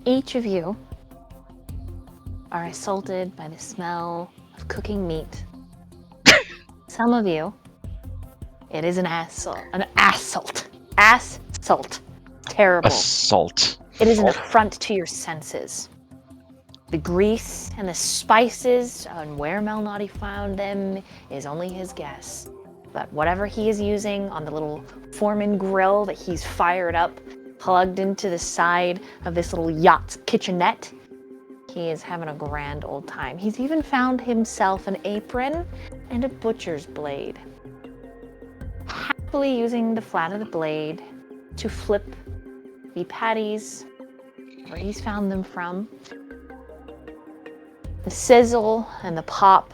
Each of you are assaulted by the smell of cooking meat. Some of you, it is an assault. Assault. Terrible. Assault. It is an affront to your senses. The grease and the spices and where Malnati found them is only his guess. But whatever he is using on the little Foreman grill that he's fired up, plugged into the side of this little yacht's kitchenette, he is having a grand old time. He's even found himself an apron and a butcher's blade. Happily using the flat of the blade to flip the patties where he's found them from. The sizzle and the pop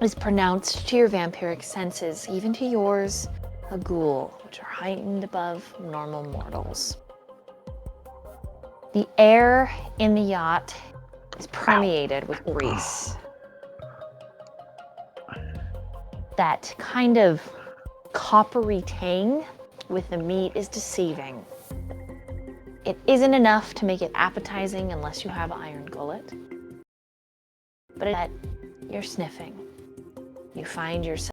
is pronounced to your vampiric senses, even to yours, a ghoul, which are heightened above normal mortals. The air in the yacht is permeated with grease. That kind of coppery tang with the meat is deceiving. It isn't enough to make it appetizing unless you have iron gullet. But you're sniffing. You find yourself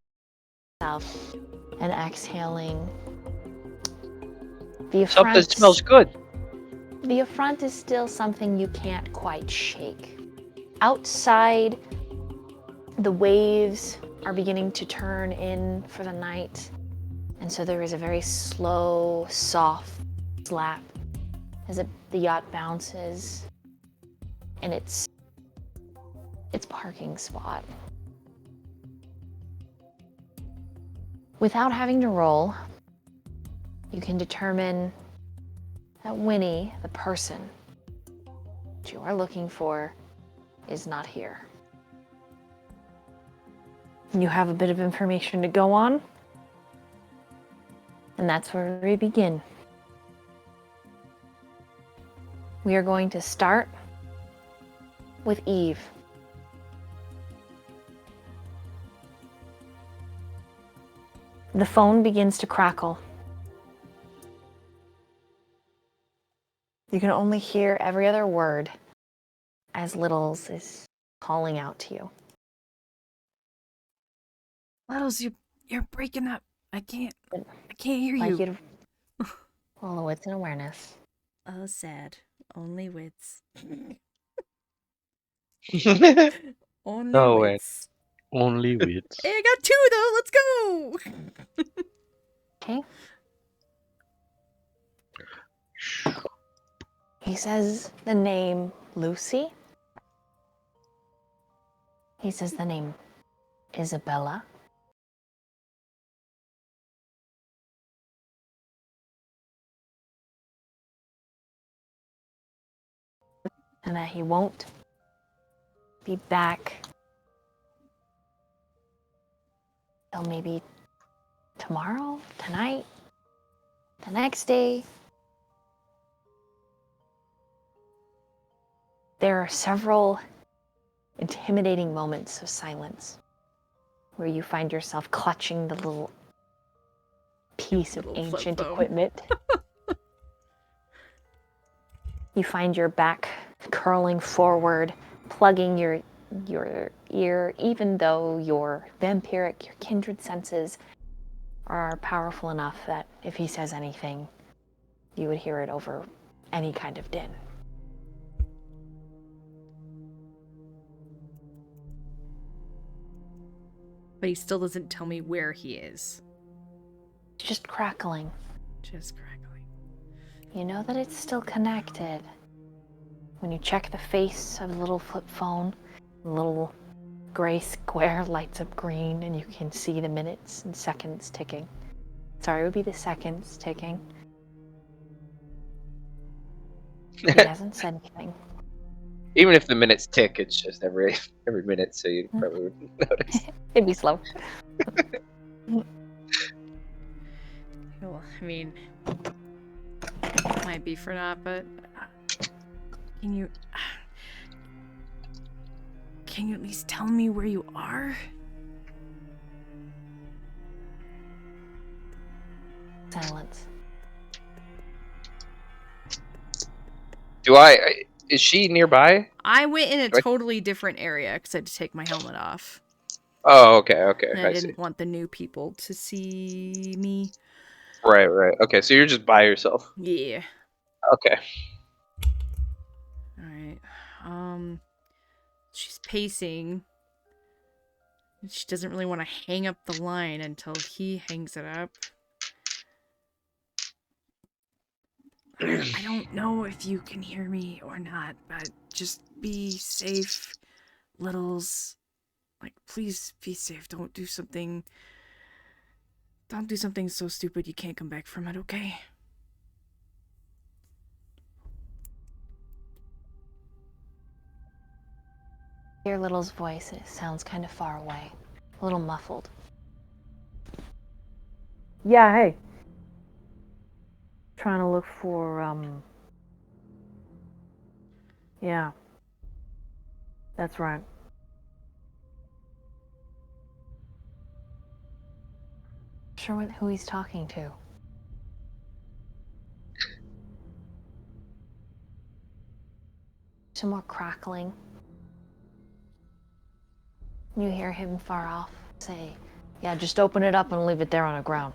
and exhaling. The Something smells good. The affront is still something you can't quite shake. Outside, the waves are beginning to turn in for the night. And so there is a very slow, soft slap as the yacht bounces in its parking spot. Without having to roll, you can determine that Winnie, the person that you are looking for, is not here. You have a bit of information to go on, and that's where we begin. We are going to start with Eve. The phone begins to crackle. You can only hear every other word as Littles is calling out to you. Littles, you're breaking up. I can't hear you. You to roll a wits and awareness. Oh, sad. Only wits. Only No, wits. Only wits. Hey, I got 2 though. Let's go. Okay. He says the name Lucy. He says the name Isabella. And that he won't be back till maybe tomorrow, tonight, the next day. There are several intimidating moments of silence where you find yourself clutching the little piece of ancient equipment. You find your back curling forward, plugging your ear, even though your vampiric, your kindred senses are powerful enough that if he says anything, you would hear it over any kind of din. But he still doesn't tell me where he is. Just crackling. Just crackling. You know that it's still connected. When you check the face of the little flip phone, the little gray square lights up green and you can see the minutes and seconds ticking. Sorry, it would be the seconds ticking. He hasn't said anything. Even if the minutes tick, it's just every minute, so you probably wouldn't notice. It'd be slow. Well, I mean, might be for naught, but can you at least tell me where you are? Silence. Is she nearby? I went in a Do I- totally different area because I had to take my helmet off. Oh, okay, And I I see. didn't want the new people to see me. Right. Okay, so you're just by yourself. Yeah. Okay. Alright. She's pacing. She doesn't really want to hang up the line until he hangs it up. I don't know if you can hear me or not, but just be safe, Littles. Like, please be safe. Don't do something so stupid you can't come back from it, okay? Hear Little's voice, and it sounds kind of far away, a little muffled. Yeah, hey. Trying to look for, yeah. That's right. Sure who he's talking to. Some more crackling. You hear him far off say, yeah, just open it up and leave it there on the ground.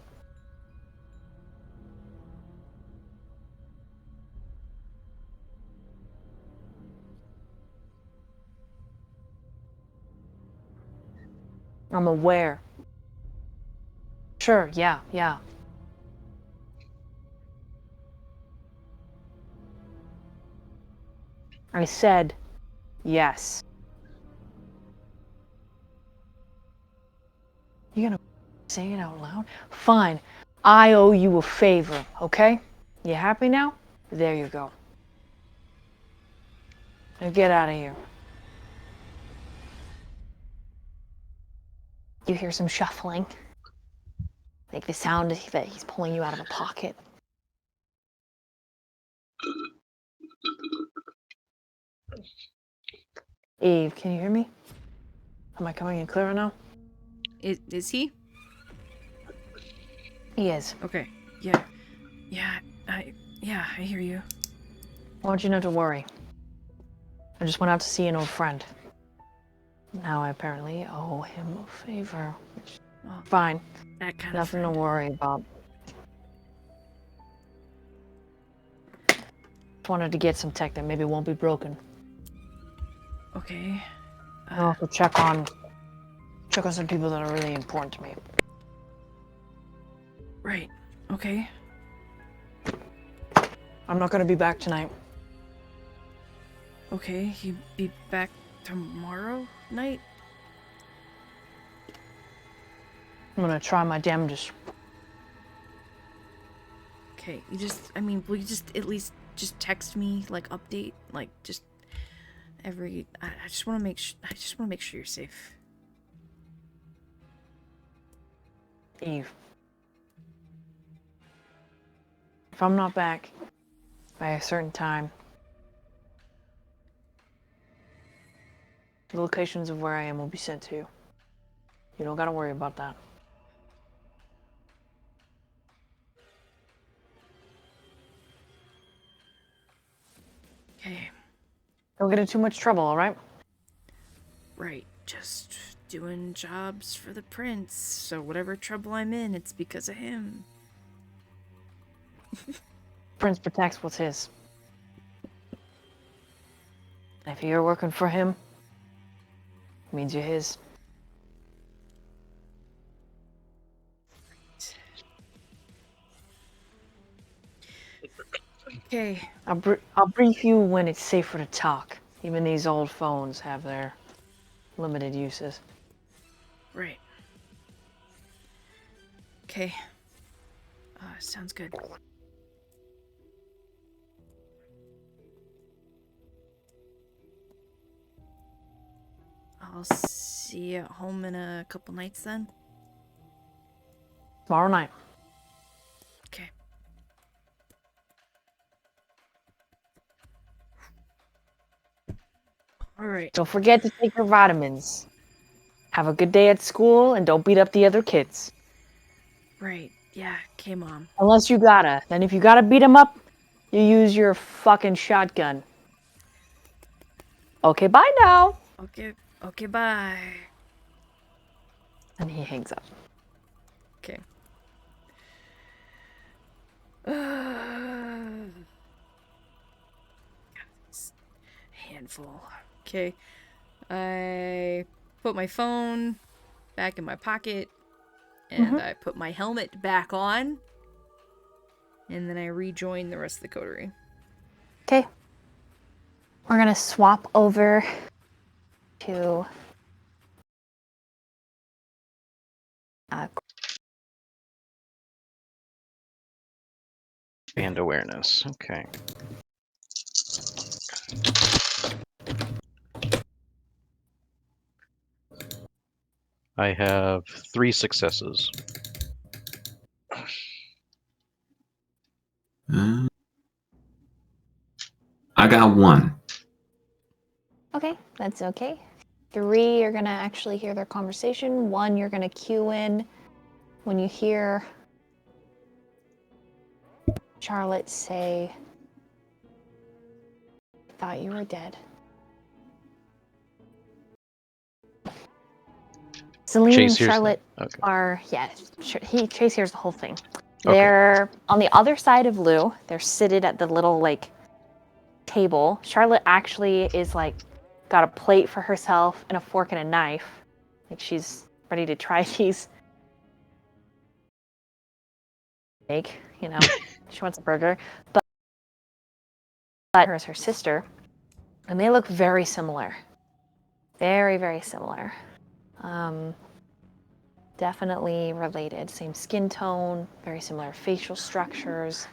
I'm aware. Sure, yeah. I said yes. You gonna say it out loud? Fine. I owe you a favor, okay? You happy now? There you go. Now get out of here. You hear some shuffling. Like the sound that he's pulling you out of a pocket. Eve, can you hear me? Am I coming in clearer now? Is he? He is. Okay. I hear you. I want you not to worry. I just went out to see an old friend. Now I apparently owe him a favor. Well, Fine. that kind Nothing of to worry about. Just wanted to get some tech that maybe won't be broken. Okay. And also check on some people that are really important to me. Right. Okay. I'm not gonna be back tonight. Okay, he'll be back tomorrow night? I'm gonna try my damnedest. Okay, will you just at least just text me, like, update, like, just I just want to make sure you're safe. Eve. If I'm not back by a certain time, the locations of where I am will be sent to you. You don't gotta worry about that. Okay. Don't get in too much trouble, alright? Right, just doing jobs for the prince, so whatever trouble I'm in, it's because of him. Prince protects what's his. If you're working for him, it means you're his. Okay. I'll brief you when it's safer to talk. Even these old phones have their limited uses. Right. Okay. Sounds good. I'll see you at home in a couple nights then. Tomorrow night. Okay. All right. Don't forget to take your vitamins. Have a good day at school and don't beat up the other kids. Right. Yeah. Okay, Mom. Unless you gotta. Then if you gotta beat them up, you use your fucking shotgun. Okay, bye now. Okay, bye. And he hangs up. Okay. Handful. Okay. I put my phone back in my pocket, and I put my helmet back on, and then I rejoin the rest of the coterie. Okay. We're gonna swap over to And awareness. Okay. I have 3 successes. I got 1. Okay, that's okay. 3, you're gonna actually hear their conversation. 1, you're gonna cue in when you hear Charlotte say, "I thought you were dead." Celine Chase and hears Charlotte that? Okay. are, Chase hears the whole thing. They're on the other side of Lou. They're seated at the little, table. Charlotte actually is, got a plate for herself and a fork and a knife. She's ready to try these. She wants a burger. But her is her sister, and they look very similar. Very, very similar. Definitely related. Same skin tone, very similar facial structures.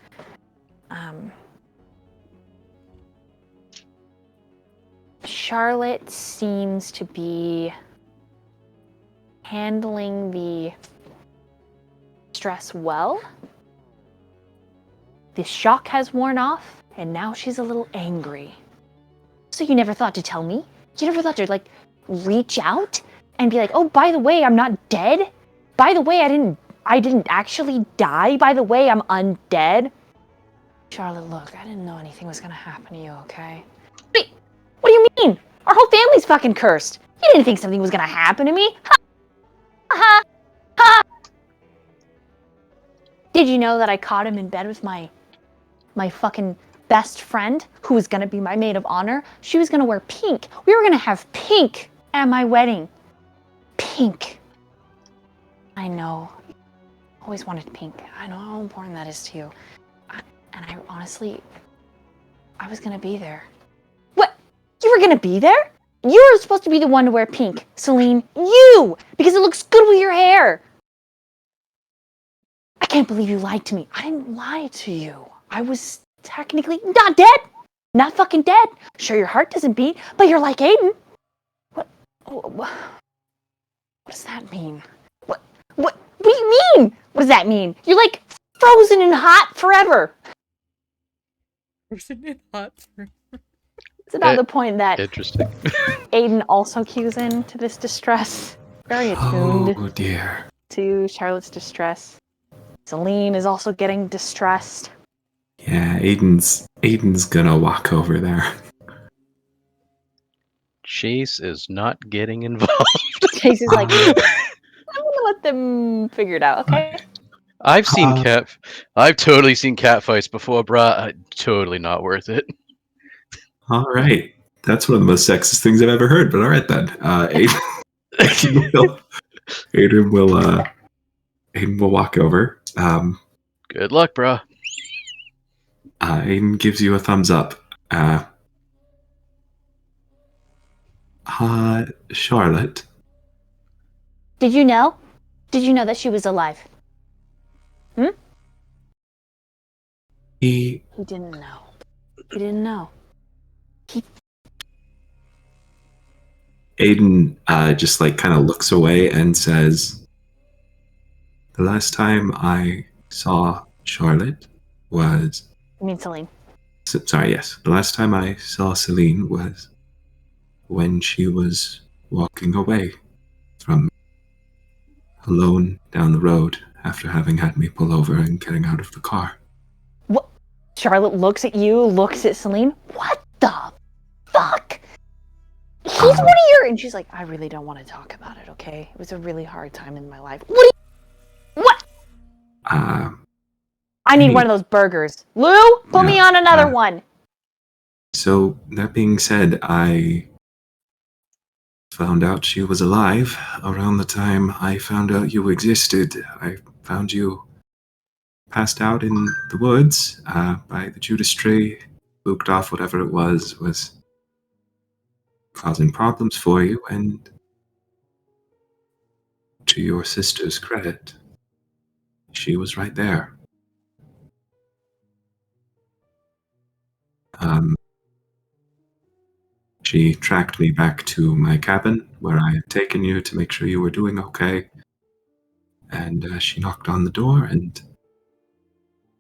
Charlotte seems to be handling the stress well. The shock has worn off, and now she's a little angry. So you never thought to tell me? You never thought to, reach out and be like, "Oh, by the way, I'm not dead. By the way, I didn't actually die. By the way, I'm undead." Charlotte, look, I didn't know anything was gonna happen to you, okay? What do you mean? Our whole family's fucking cursed. You didn't think something was gonna happen to me? Ha! Ha! Ha! Did you know that I caught him in bed with my fucking best friend, who was gonna be my maid of honor? She was gonna wear pink. We were gonna have pink at my wedding. Pink. I know. Always wanted pink. I know how important that is to you. I honestly, I was gonna be there. What? You were gonna be there? You were supposed to be the one to wear pink, Celine. You! Because it looks good with your hair. I can't believe you lied to me. I didn't lie to you. I was technically not dead. Not fucking dead. Sure, your heart doesn't beat, but you're like Aiden. What does that mean? What do you mean? What does that mean? You're frozen and hot forever. Frozen and hot. It's about the point that Interesting. Aiden also cues in to this distress. Very attuned Oh dear. to Charlotte's distress. Celine is also getting distressed. Yeah, Aiden's gonna walk over there. Chase is not getting involved. Chase is I'm gonna let them figure it out, okay? I've totally seen cat fights before, bruh. Totally not worth it. All right. That's one of the most sexist things I've ever heard, but all right then. Aiden will walk over. Good luck, bruh. Aiden gives you a thumbs up. Charlotte. Did you know? Did you know that she was alive? He didn't know. He didn't know. Aiden just kind of looks away and says, "The last time I saw Charlotte was..." I mean Celine. Sorry, yes. The last time I saw Celine was when she was walking away from me, alone down the road after having had me pull over and getting out of the car. What? Charlotte looks at you, looks at Celine. What the fuck? He's one of your... And she's like, I really don't want to talk about it, okay? It was a really hard time in my life. What? I need one of those burgers. Lou, put me on another one. So, that being said, I found out she was alive around the time I found out you existed. I found you passed out in the woods by the Judas tree, spooked off whatever it was causing problems for you, and to your sister's credit, she was right there. She tracked me back to my cabin where I had taken you to make sure you were doing okay. And she knocked on the door and,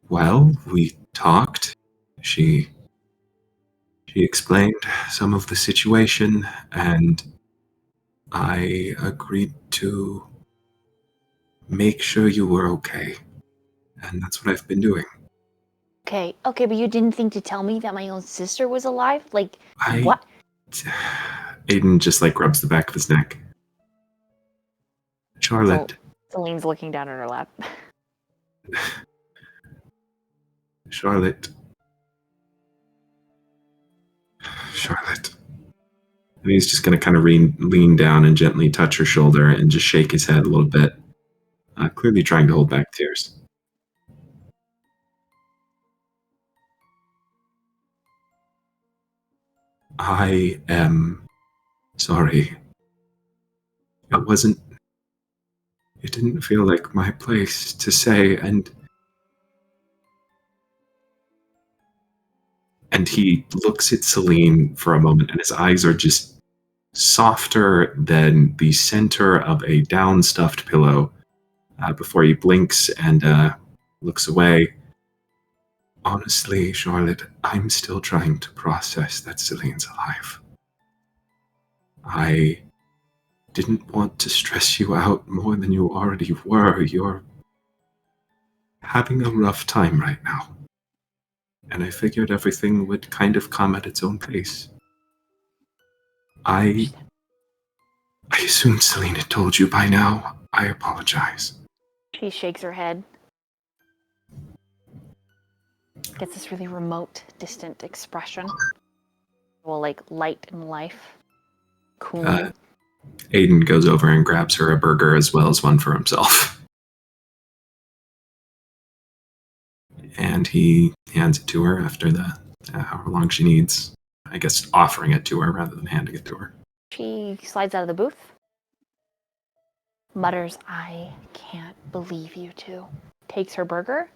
well, we talked. She explained some of the situation and I agreed to make sure you were okay. And that's what I've been doing. Okay, but you didn't think to tell me that my own sister was alive? Like, I- what? Aiden just rubs the back of his neck. Charlotte. Celine's looking down at her lap. Charlotte. And he's just going to kind of lean down and gently touch her shoulder and just shake his head a little bit, clearly trying to hold back tears. I am sorry. It didn't feel like my place to say, and he looks at Celine for a moment, and his eyes are just softer than the center of a down-stuffed pillow before he blinks and looks away. Honestly, Charlotte, I'm still trying to process that Celine's alive. I didn't want to stress you out more than you already were. You're having a rough time right now. And I figured everything would kind of come at its own pace. I assumed Celine had told you by now. I apologize. She shakes her head. Gets this really remote, distant expression. Well, like light and life. Cool. Aiden goes over and grabs her a burger as well as one for himself. And he hands it to her after however long she needs. I guess offering it to her rather than handing it to her. She slides out of the booth. Mutters, I can't believe you two. Takes her burger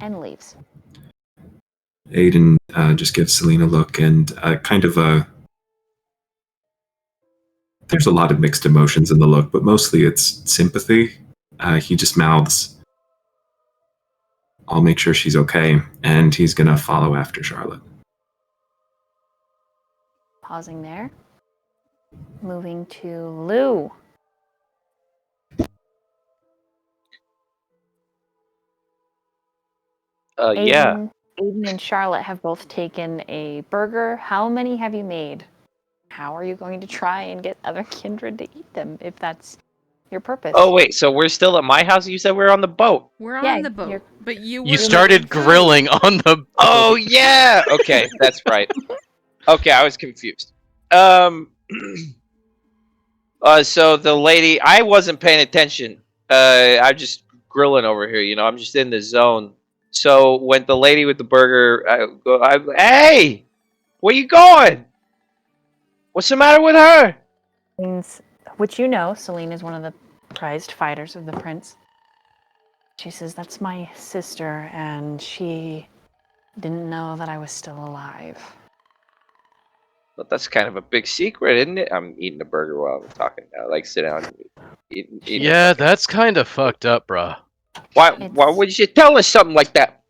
and leaves. Aiden just gives Celine a look and there's a lot of mixed emotions in the look, but mostly it's sympathy. He just mouths, I'll make sure she's okay, and he's gonna follow after Charlotte. Pausing there. Moving to Lou. Yeah. Aiden and Charlotte have both taken a burger. How many have you made? How are you going to try and get other kindred to eat them if that's your purpose? Oh, wait, so we're still at my house? You said we were on the boat. We're on the boat, but You started grilling on the boat. Oh, yeah! Okay, that's right. Okay, I was confused. So the lady... I wasn't paying attention. I'm just grilling over here, I'm just in the zone. So when the lady with the burger... hey! Where you going? What's the matter with her? Which Celine is one of the prized fighters of the prince. She says, that's my sister, and she didn't know that I was still alive. Well, that's kind of a big secret, isn't it? I'm eating a burger while I'm talking now. Sit down and eat Yeah, that's kind of fucked up, bruh. Why would you tell us something like that?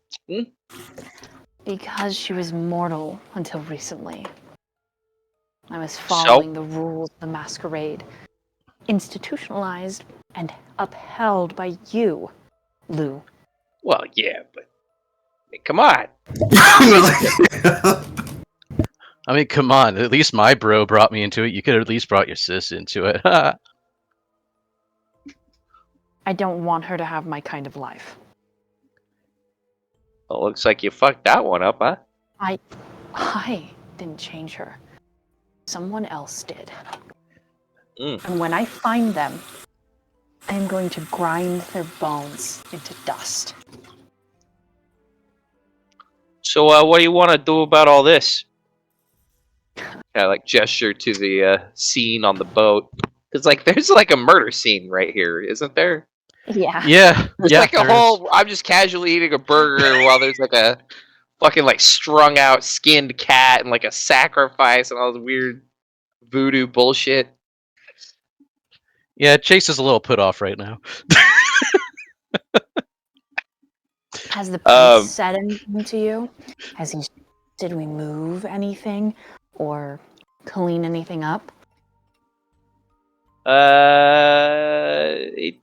Because she was mortal until recently. I was following the rules of the Masquerade, institutionalized and upheld by you, Lou. Well, yeah, but come on. I mean, come on. At least my bro brought me into it. You could have at least brought your sis into it. I don't want her to have my kind of life. Well, looks like you fucked that one up, huh? I didn't change her. Someone else did. Mm. And when I find them, I am going to grind their bones into dust. So, what do you want to do about all this? I like gesture to the scene on the boat. Because, like, there's like a murder scene right here, isn't there? Yeah. yeah. There's Yeah. like a whole. I'm just casually eating a burger while there's like a fucking like strung out skinned cat and like a sacrifice and all this weird voodoo bullshit. Yeah, Chase is a little put off right now. Has the prince said anything to you? Did we move anything or clean anything up? He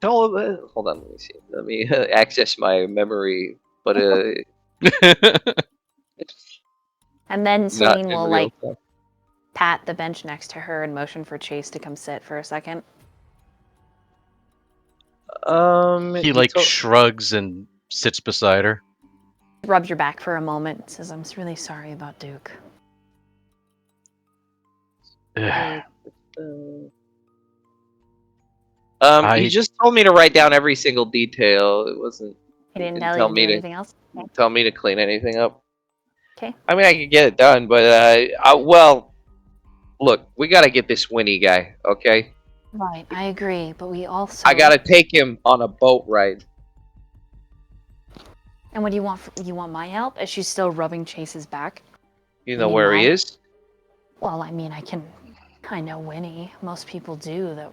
told. Hold on, let me see. Let me access my memory. But And then not Celine in will real like time. pat the bench next to her and motion for Chase to come sit for a second. He like shrugs and sits beside her. Rubs your back for a moment and says, I'm really sorry about Duke. He just told me to write down every single detail. It wasn't. He didn't tell you to do anything else? Okay. Tell me to clean anything up. Okay. I mean, I could get it done, but well, look, we gotta get this Winnie guy, okay? Right, I agree, but we also... I gotta take him on a boat ride. And what do you want? You want my help? Is she still rubbing Chase's back? You know where he is? Well, I mean, I know Winnie. Most people do that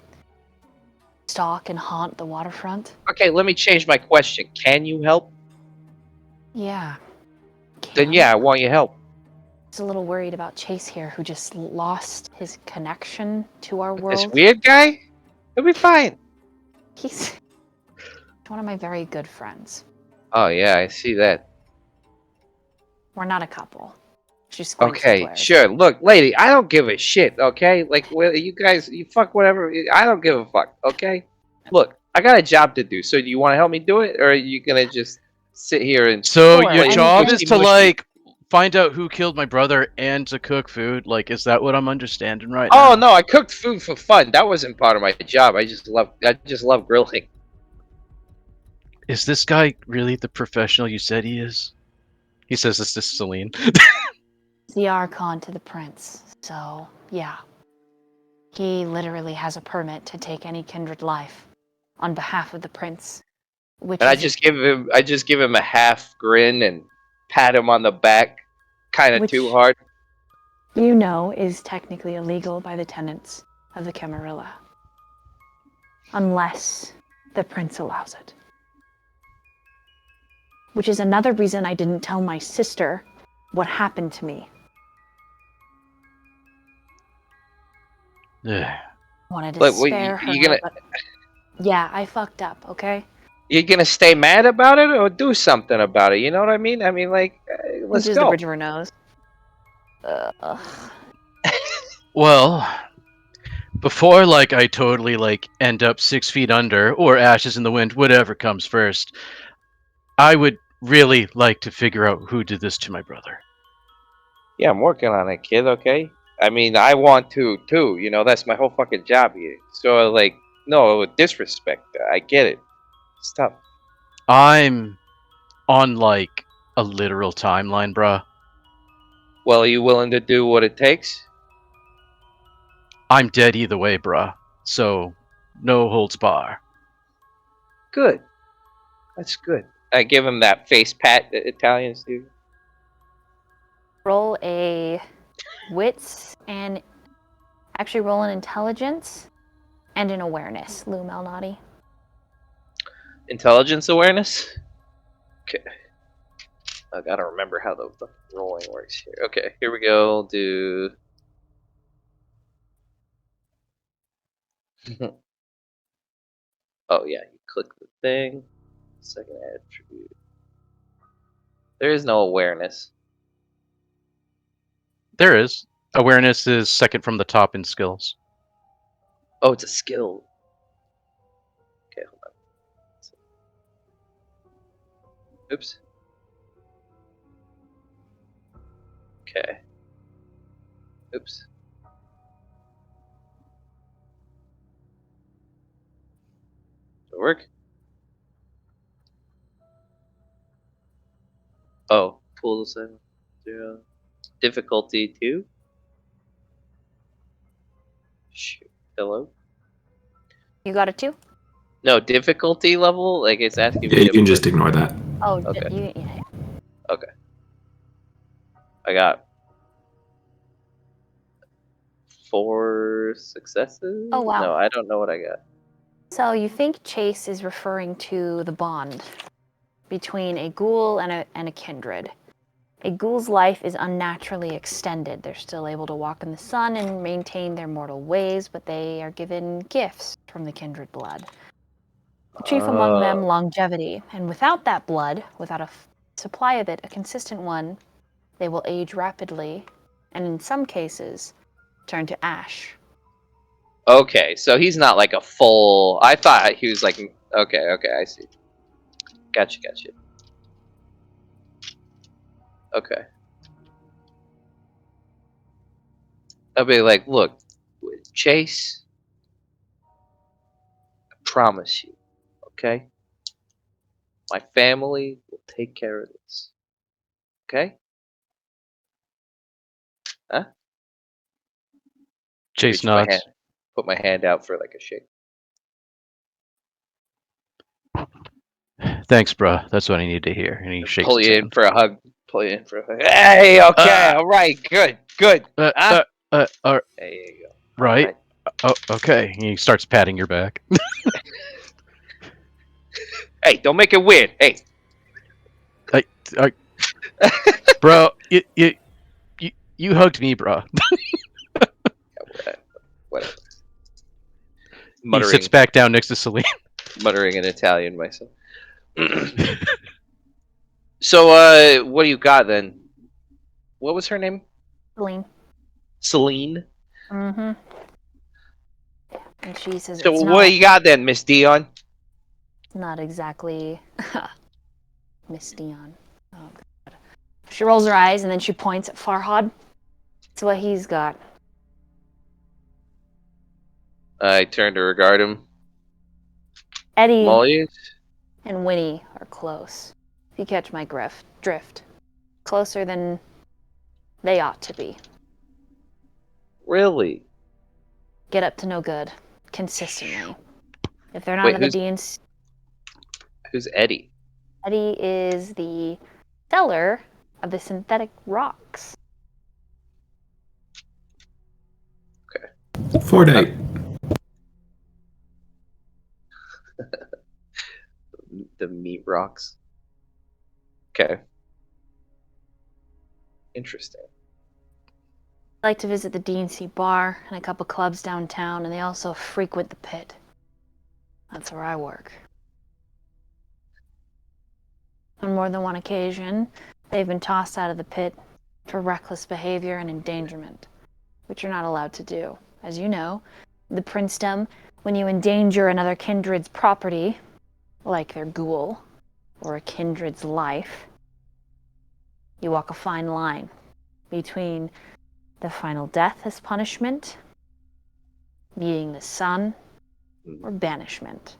stalk and haunt the waterfront. Okay, let me change my question. Can you help? Yeah. Then yeah, I want your help. I was a little worried about Chase here, who just lost his connection to our world. This weird guy? He'll be fine. He's one of my very good friends. Oh yeah, I see that. We're not a couple. She squints Okay, and glares. sure. Look, lady, I don't give a shit, okay? Like, well, you guys, you fuck whatever. I don't give a fuck, okay? Look, I got a job to do, so do you want to help me do it, or are you gonna just sit here and... So Sure, your I job mean- is to, like, find out who killed my brother and to cook food? Like, is that what I'm understanding right now? Oh, no, I cooked food for fun. That wasn't part of my job. I just love grilling. Is this guy really the professional you said he is? He says this to Celine. The Archon to the Prince. So, yeah. He literally has a permit to take any kindred life on behalf of the Prince. Which And I is just give him a half grin and pat him on the back, kind of Which- too hard. you know is technically illegal by the tenets of the Camarilla. Unless the Prince allows it. Which is another reason I didn't tell my sister what happened to me. Ugh. Wanted to But wait, spare her. you gonna But yeah, I fucked up, okay? you gonna stay mad about it or do something about it? You know what I mean? I mean, like, let's Pinches the go. bridge of her nose. Well, before like I totally like end up 6 feet under or ashes in the wind, whatever comes first, I would really like to figure out who did this to my brother. Yeah, I'm working on it, kid. Okay. I mean, I want to too. You know, that's my whole fucking job here. So, like, no disrespect. I get it. It's tough. I'm on like a literal timeline, bruh. Well, are you willing to do what it takes? I'm dead either way, bruh. So, no holds bar. Good. That's good. I give him that face pat that Italians do. Roll a wits and actually roll an intelligence and an awareness, Lou Malnati. Intelligence awareness. Okay. I gotta remember how the rolling works here. Okay, here we go. I'll do. Oh yeah, you click the thing. Second attribute. There is no awareness. There is. Awareness is second from the top in skills. Oh, it's a skill. Okay, hold on. Oops. Okay. Oops. Does it work? Oh, pull the 0. Difficulty 2. Shoot. Hello? You got it too? No, difficulty level? Like, it's asking Yeah, me you to can put... just ignore that. Oh, Okay. yeah. Okay. I got 4 successes? Oh, wow. No, I don't know what I got. So you think Chase is referring to the bond between a ghoul and a kindred. A ghoul's life is unnaturally extended. They're still able to walk in the sun and maintain their mortal ways, but they are given gifts from the kindred blood. Chief among them, longevity. And without that blood, without a supply of it, a consistent one, they will age rapidly, and in some cases, turn to ash. Okay, so he's not like a full... I thought he was like... Okay, I see. Gotcha. Okay. I'll be like, look, Chase, I promise you, okay? My family will take care of this. Okay? Huh? Chase Reach my hand. nods. Put my hand out for like a shake. Thanks, bruh. That's what I need to hear. And he shakes Pull his you in hand. for a hug. Pull you in for a hug. Hey, okay, alright, good. Huh? There you go. Right. Alright. Oh, okay. He starts patting your back. Hey, don't make it weird. Hey. I, bro, you hugged me, bro. Whatever. He sits back down next to Celine. Muttering in Italian myself. So, what do you got then? What was her name? Celine. Celine? Mm-hmm. And she says So, it's what do you got then, Miss Dion? not exactly Miss Dion. Oh, God. She rolls her eyes and then she points at Farhad. That's what he's got. I turn to regard him. Eddie Molly? and Winnie are close. If you catch my drift. Closer than they ought to be. Really? Get up to no good. Consistently. If they're not Wait, in the Dean's... who's Eddie? Eddie is the seller of the synthetic rocks. 4-8. The meat rocks. Okay. Interesting. I like to visit the D&C bar and a couple clubs downtown, and they also frequent the pit. That's where I work. On more than one occasion, they've been tossed out of the pit for reckless behavior and endangerment, which you're not allowed to do. As you know, the princedom, when you endanger another kindred's property, like their ghoul, or a kindred's life, you walk a fine line between the final death as punishment, meeting the sun, or banishment.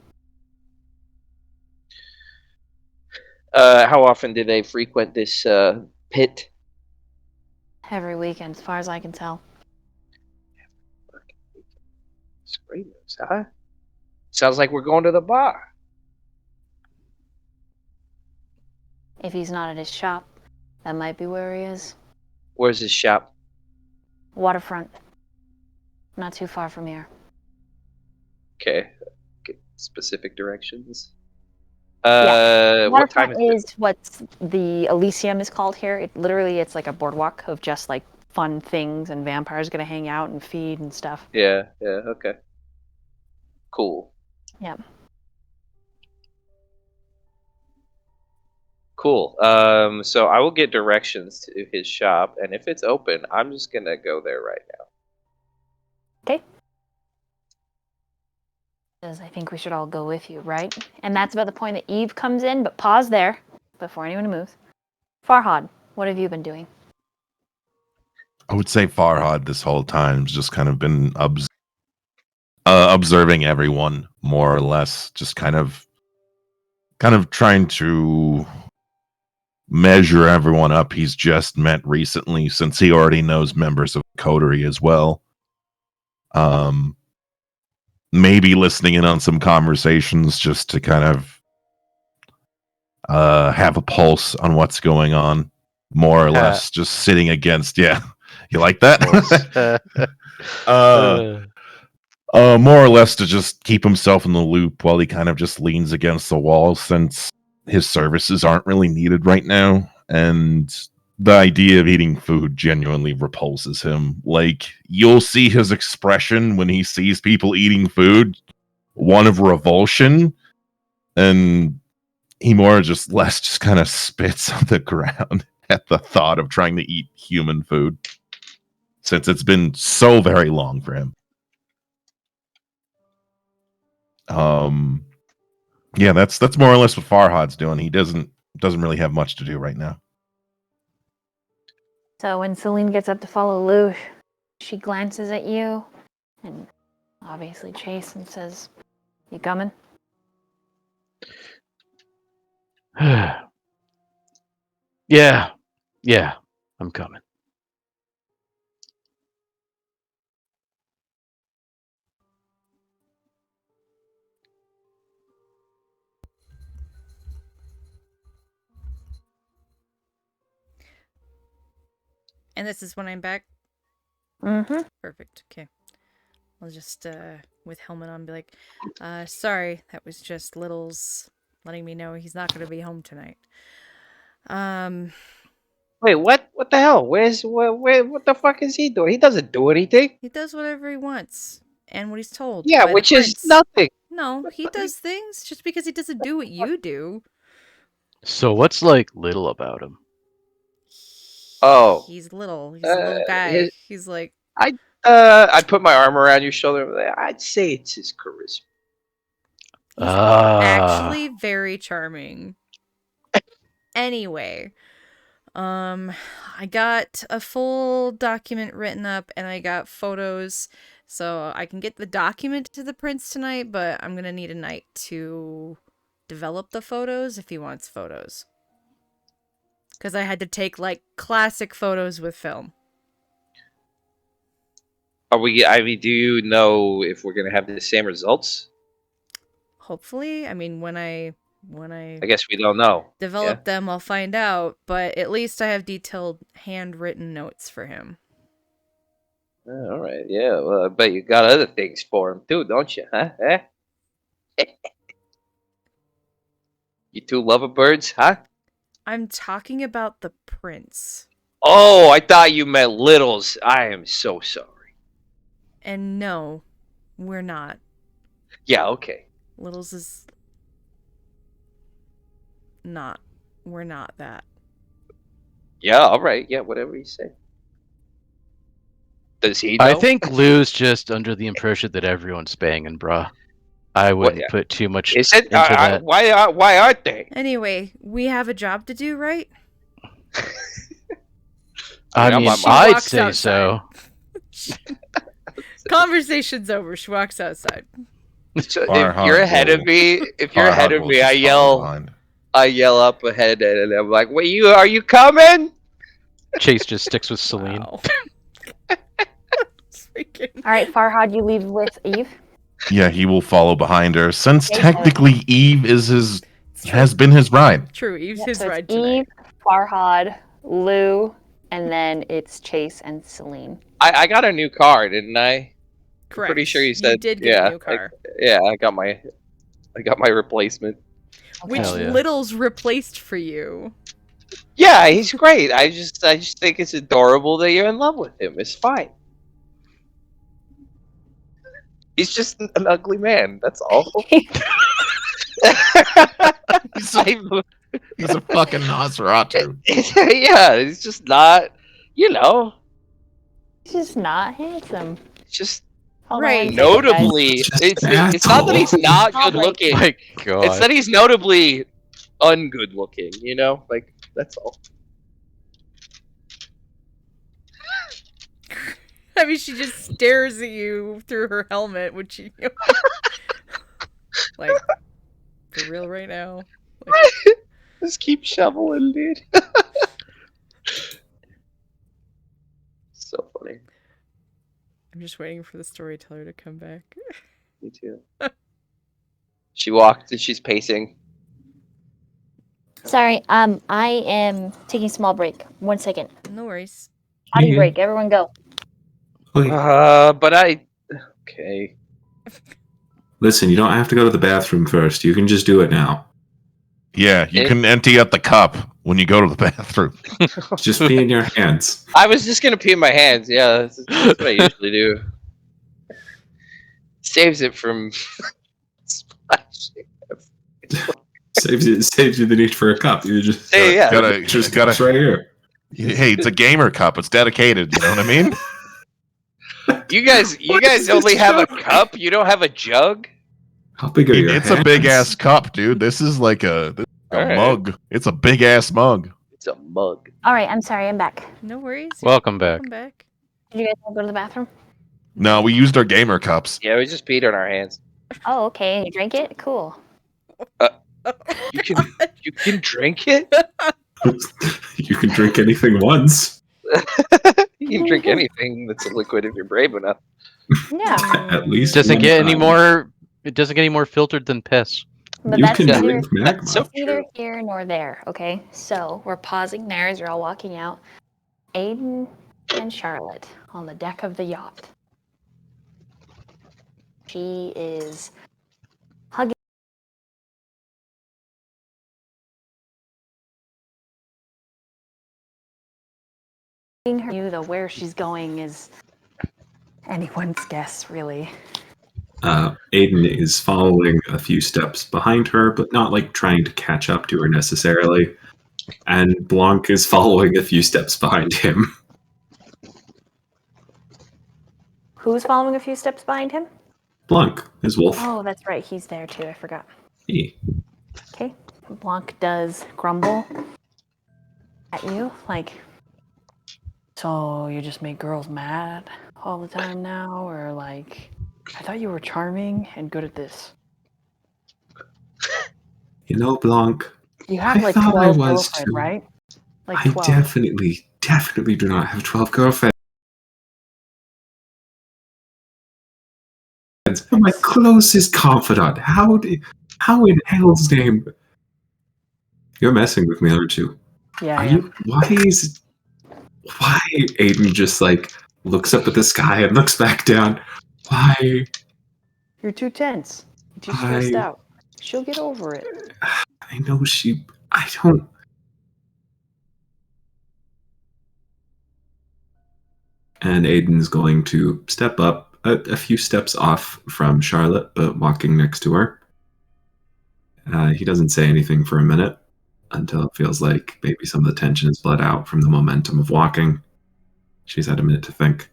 How often do they frequent this pit? Every weekend, as far as I can tell. It's great news, huh? Sounds like we're going to the bar. If he's not at his shop, that might be where he is. Where's his shop? Waterfront. Not too far from here. Okay. Get specific directions. Yeah. What time Waterfront is it? is what the Elysium is called here. It's like a boardwalk of just like fun things, and vampires gonna hang out and feed and stuff. Yeah, okay. Cool. Yeah. Cool. So I will get directions to his shop, and if it's open, I'm just gonna go there right now. Okay. Because I think we should all go with you, right? And that's about the point that Eve comes in, but pause there before anyone moves. Farhad, what have you been doing? I would say Farhad this whole time has just kind of been observing everyone more or less, just kind of trying to measure everyone up he's just met recently, since he already knows members of the coterie as well. Maybe listening in on some conversations just to kind of have a pulse on what's going on, more or less just sitting against. Yeah, you like that? More or less to just keep himself in the loop while he kind of just leans against the wall, since his services aren't really needed right now, and the idea of eating food genuinely repulses him. Like, you'll see his expression when he sees people eating food, one of revulsion, and he more just less just kind of spits on the ground at the thought of trying to eat human food, since it's been so very long for him. Yeah, that's more or less what Farhad's doing. He doesn't really have much to do right now. So when Celine gets up to follow Lou, she glances at you and obviously Chase and says, "You coming?" Yeah, I'm coming. And this is when I'm back? Mm-hmm. Perfect. Okay. I'll just, with helmet on, be like, sorry, that was just Little's letting me know he's not going to be home tonight. Wait, what? What the hell? Where? What the fuck is he doing? He doesn't do anything. He does whatever he wants and what he's told. Yeah, by the which is prince. nothing. No, he does things just because he doesn't do what you do. So what's like little about him? Oh. He's little. He's a little guy. He's like, I put my arm around your shoulder. I'd say it's his charisma. he's actually very charming. Anyway, I got a full document written up and I got photos, so I can get the document to the prince tonight, but I'm gonna need a night to develop the photos if he wants photos. Because I had to take, like, classic photos with film. Are we? I mean, do you know if we're gonna have the same results? Hopefully. I mean, when I guess we don't know. develop them, I'll find out. But at least I have detailed handwritten notes for him. All right. Yeah. Well, I bet you got other things for him too, don't you? Huh? You two lovebirds, huh? I'm talking about the prince. Oh, I thought you meant Littles. I am so sorry. And no, we're not. Yeah. Okay. Littles is not. We're not that. Yeah. All right. Yeah. Whatever you say. Does he know? I think Lou's just under the impression that everyone's banging, bruh. I wouldn't put too much Is it? into that. Why aren't they? Anyway, we have a job to do, right? I mean, She I'd walks say so. Conversation's over. She walks outside. So if you're ahead of me, I yell up ahead, and I'm like, "Wait, are you coming?" Chase just sticks with Celine. Wow. All right, Farhad, you leave with Eve. Yeah, he will follow behind her, since technically Eve has been his bride. True, Eve's his so ride it's tonight. Eve, Farhad, Lou, and then it's Chase and Celine. I got a new car, didn't I? Correct. I'm pretty sure you said. You did get a new car. I got my replacement. Which Hell yeah. Little's replaced for you. Yeah, he's great. I just think it's adorable that you're in love with him. It's fine. He's just an ugly man. That's all. He's a fucking Nosferatu. Yeah, it's just not, you know, He's just not handsome. it's just Hold Right. on one second, guys. notably. Just It's not that he's asshole. not I'll good break. looking. My It's God. that he's notably ungood looking. You know, like that's all. I mean, she just stares at you through her helmet, which she, like, for real right now. Like, Just keep shoveling, dude. So funny. I'm just waiting for the storyteller to come back. Me too. She walked and she's pacing. Sorry, I am taking a small break. 1 second. No worries. Potty Yeah. break. Everyone go. Wait, But I. Okay. listen, you don't have to go to the bathroom first. You can just do it now. Yeah, you can empty out the cup when you go to the bathroom. Just pee in your hands. I was just gonna pee in my hands. Yeah, that's what I usually do. Saves it from splashing. Saves you the need for a cup. You just Hey, yeah. just Gotta- cups right here. Hey, it's a gamer cup. It's dedicated. You know what I mean? You guys What is this only have a joke? cup. You don't have a jug. How big are your It's hands? a big ass cup, dude. This is like a Alright. mug. It's a big ass mug. It's a mug. All right, I'm sorry. I'm back. No worries. Welcome back. Welcome back. Did you guys want to go to the bathroom? No, we used our gamer cups. Yeah, we just peed on our hands. Oh, okay. You drank it? Cool. You can drink it. You can drink anything once. You can drink anything that's a liquid if you're brave enough. Yeah. At least Doesn't one get any time. more. It doesn't get any more filtered than piss. But You that's can neither, drink magma. That's so neither true. here nor there, okay? So we're pausing there as you're all walking out. Aiden and Charlotte on the deck of the yacht. She is hugging her. You, though, where she's going is anyone's guess, really. Aiden is following a few steps behind her, but not like trying to catch up to her necessarily. And Blanc is following a few steps behind him. Who's following a few steps behind him? Blanc, his wolf. Oh, that's right. He's there too. I forgot. He. Okay. Blanc does grumble at you, like, so you just make girls mad all the time now? Or, like, I thought you were charming and good at this. You know, Blanc, You have, I like, thought I 12 was girlfriends, too. right? Like, I 12. definitely do not have 12 girlfriends. I'm my closest confidant. How in hell's name? You're messing with me, aren't you? Yeah, Are yeah. you? Why Aiden just like looks up at the sky and looks back down? Why? You're too tense. You're too I- stressed out. She'll get over it. I know she. I don't. And Aiden's going to step up a few steps off from Charlotte, but walking next to her. He doesn't say anything for a minute until it feels like maybe some of the tension is bled out from the momentum of walking. She's had a minute to think.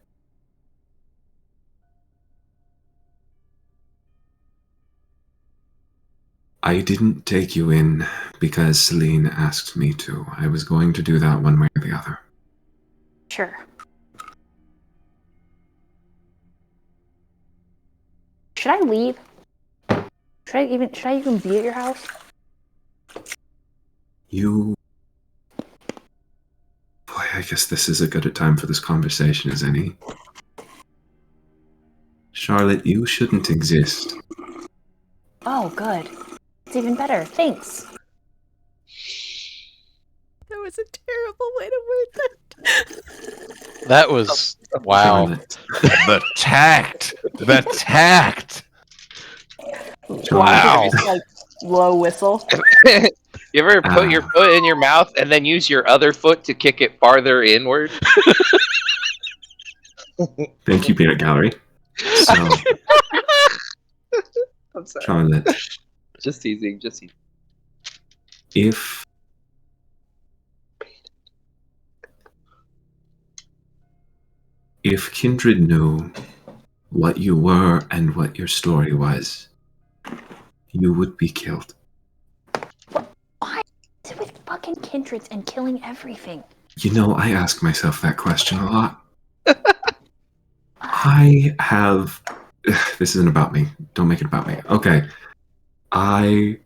I didn't take you in because Celine asked me to. I was going to do that one way or the other. Sure. Should I leave? Should I even be at your house? You. Boy, I guess this is as good a time for this conversation as any. Charlotte, you shouldn't exist. Oh, good. It's even better. Thanks. That was a terrible way to word that. That was wow. Charlotte. The tact. The tact. Wow. Just, like, low whistle. You ever put your foot in your mouth and then use your other foot to kick it farther inward? Thank you, Peanut Gallery. So, I'm sorry. Charlotte, Just teasing. Just teasing. if If Kindred knew what you were and what your story was, you would be killed. Why is it with fucking kindreds and killing everything? You know, I ask myself that question a lot. I have. This isn't about me. Don't make it about me. Okay. I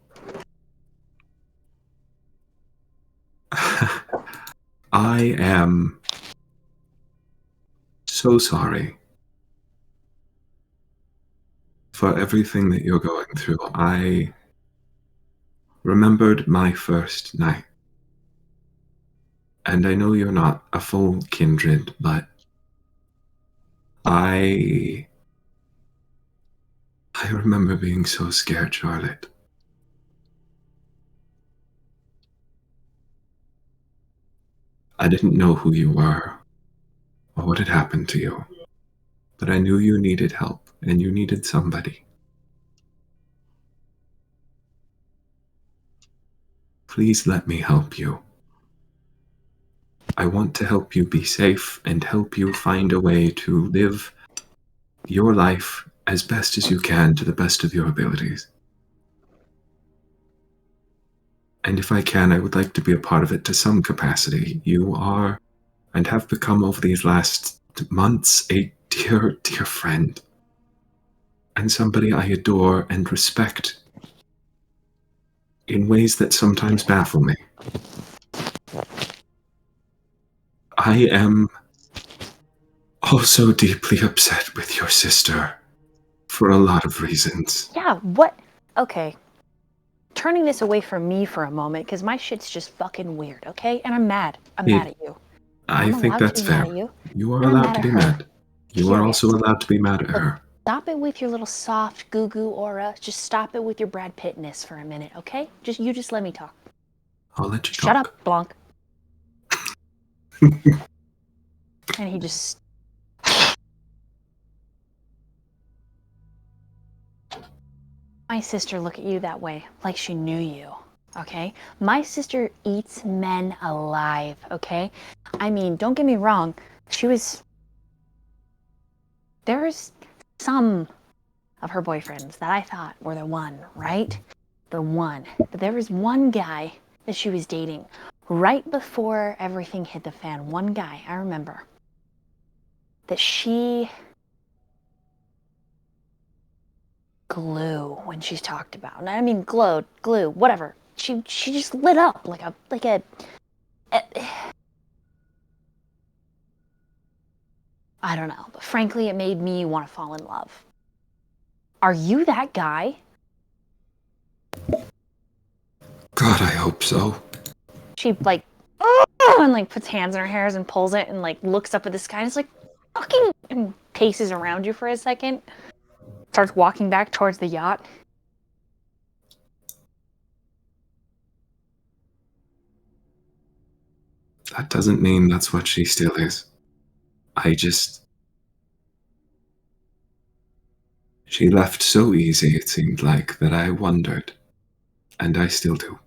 am so sorry for everything that you're going through. I remembered my first night. And I know you're not a full kindred, but I remember being so scared, Charlotte. I didn't know who you were or what had happened to you, but I knew you needed help and you needed somebody. Please let me help you. I want to help you be safe and help you find a way to live your life as best as you can to the best of your abilities. And if I can, I would like to be a part of it to some capacity. You are, and have become over these last months, a dear, dear friend. And somebody I adore and respect in ways that sometimes baffle me. I am also deeply upset with your sister for a lot of reasons. Yeah, what? Okay. Turning this away from me for a moment, because my shit's just fucking weird, okay? And I'm mad. I'm mad at you. I I'm think allowed that's to be mad fair. at you. You are And I'm allowed mad to at be her. mad. You are also Period. allowed to be mad at Look, her. Stop it with your little soft goo-goo aura. Just stop it with your Brad Pittness for a minute, okay? You just let me talk. I'll let you Shut talk. up, Blanc. And he just... My sister looked at you that way, like she knew you, okay? My sister eats men alive, okay? I mean, don't get me wrong. There's some of her boyfriends that I thought were the one, right? The one. But there was one guy that she was dating right before everything hit the fan. One guy, I remember, that she glue when she's talked about. And I mean glue, whatever. She just lit up like a I don't know, but frankly it made me want to fall in love. Are you that guy? God, I hope so. She like and like puts hands in her hair and pulls it and like looks up at the sky and is like fucking and paces around you for a second. Starts walking back towards the yacht. That doesn't mean that's what she still is. She left so easy, it seemed like, that I wondered. And I still do.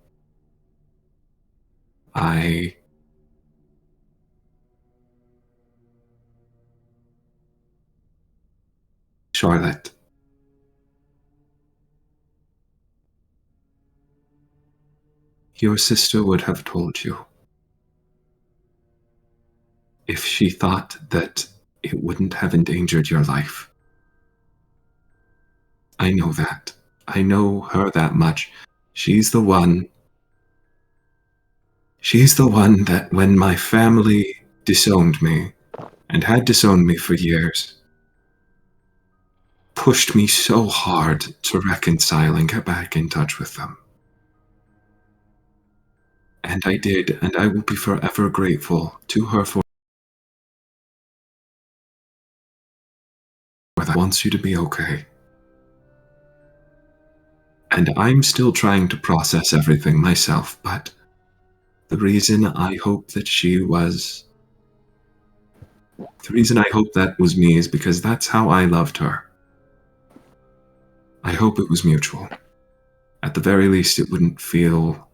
Charlotte. Your sister would have told you. If she thought that it wouldn't have endangered your life. I know that. I know her that much. She's the one that when my family disowned me, and had disowned me for years, pushed me so hard to reconcile and get back in touch with them. And I did, and I will be forever grateful to her for that. Wants you to be okay. And I'm still trying to process everything myself, but the reason I hope that was me is because that's how I loved her. I hope it was mutual. At the very least, it wouldn't feel...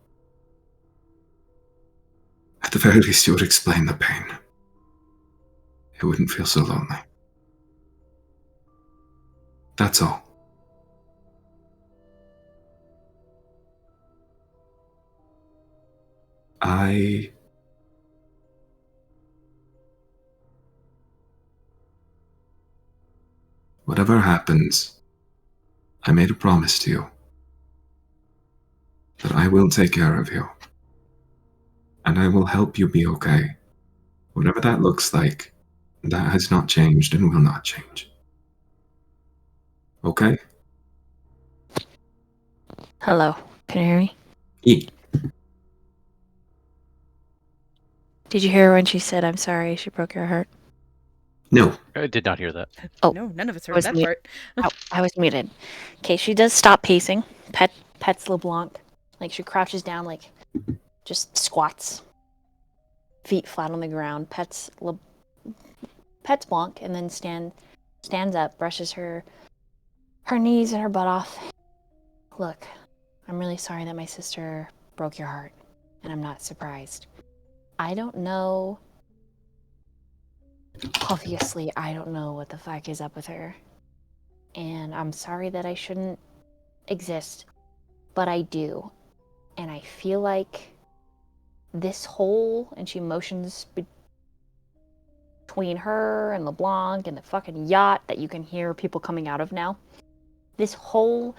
At the very least, it would explain the pain. it wouldn't feel so lonely. That's all. Whatever happens, I made a promise to you that I will take care of you. And I will help you be okay. Whatever that looks like, that has not changed and will not change. Okay? Hello. Can you hear me? E. Did you hear when she said, "I'm sorry, she broke your heart"? No. I did not hear that. Oh. No, none of us I heard was that mute- part. Oh, I was muted. Okay, she does stop pacing. Pets LeBlanc. Like, she crouches down, like, just squats. Feet flat on the ground. Pets Blanc, and then stands up, brushes her knees and her butt off. Look, I'm really sorry that my sister broke your heart, and I'm not surprised. I don't know. Obviously, I don't know what the fuck is up with her. And I'm sorry that I shouldn't exist, but I do. And I feel like this whole, and she motions between her and LeBlanc and the fucking yacht that you can hear people coming out of now. This whole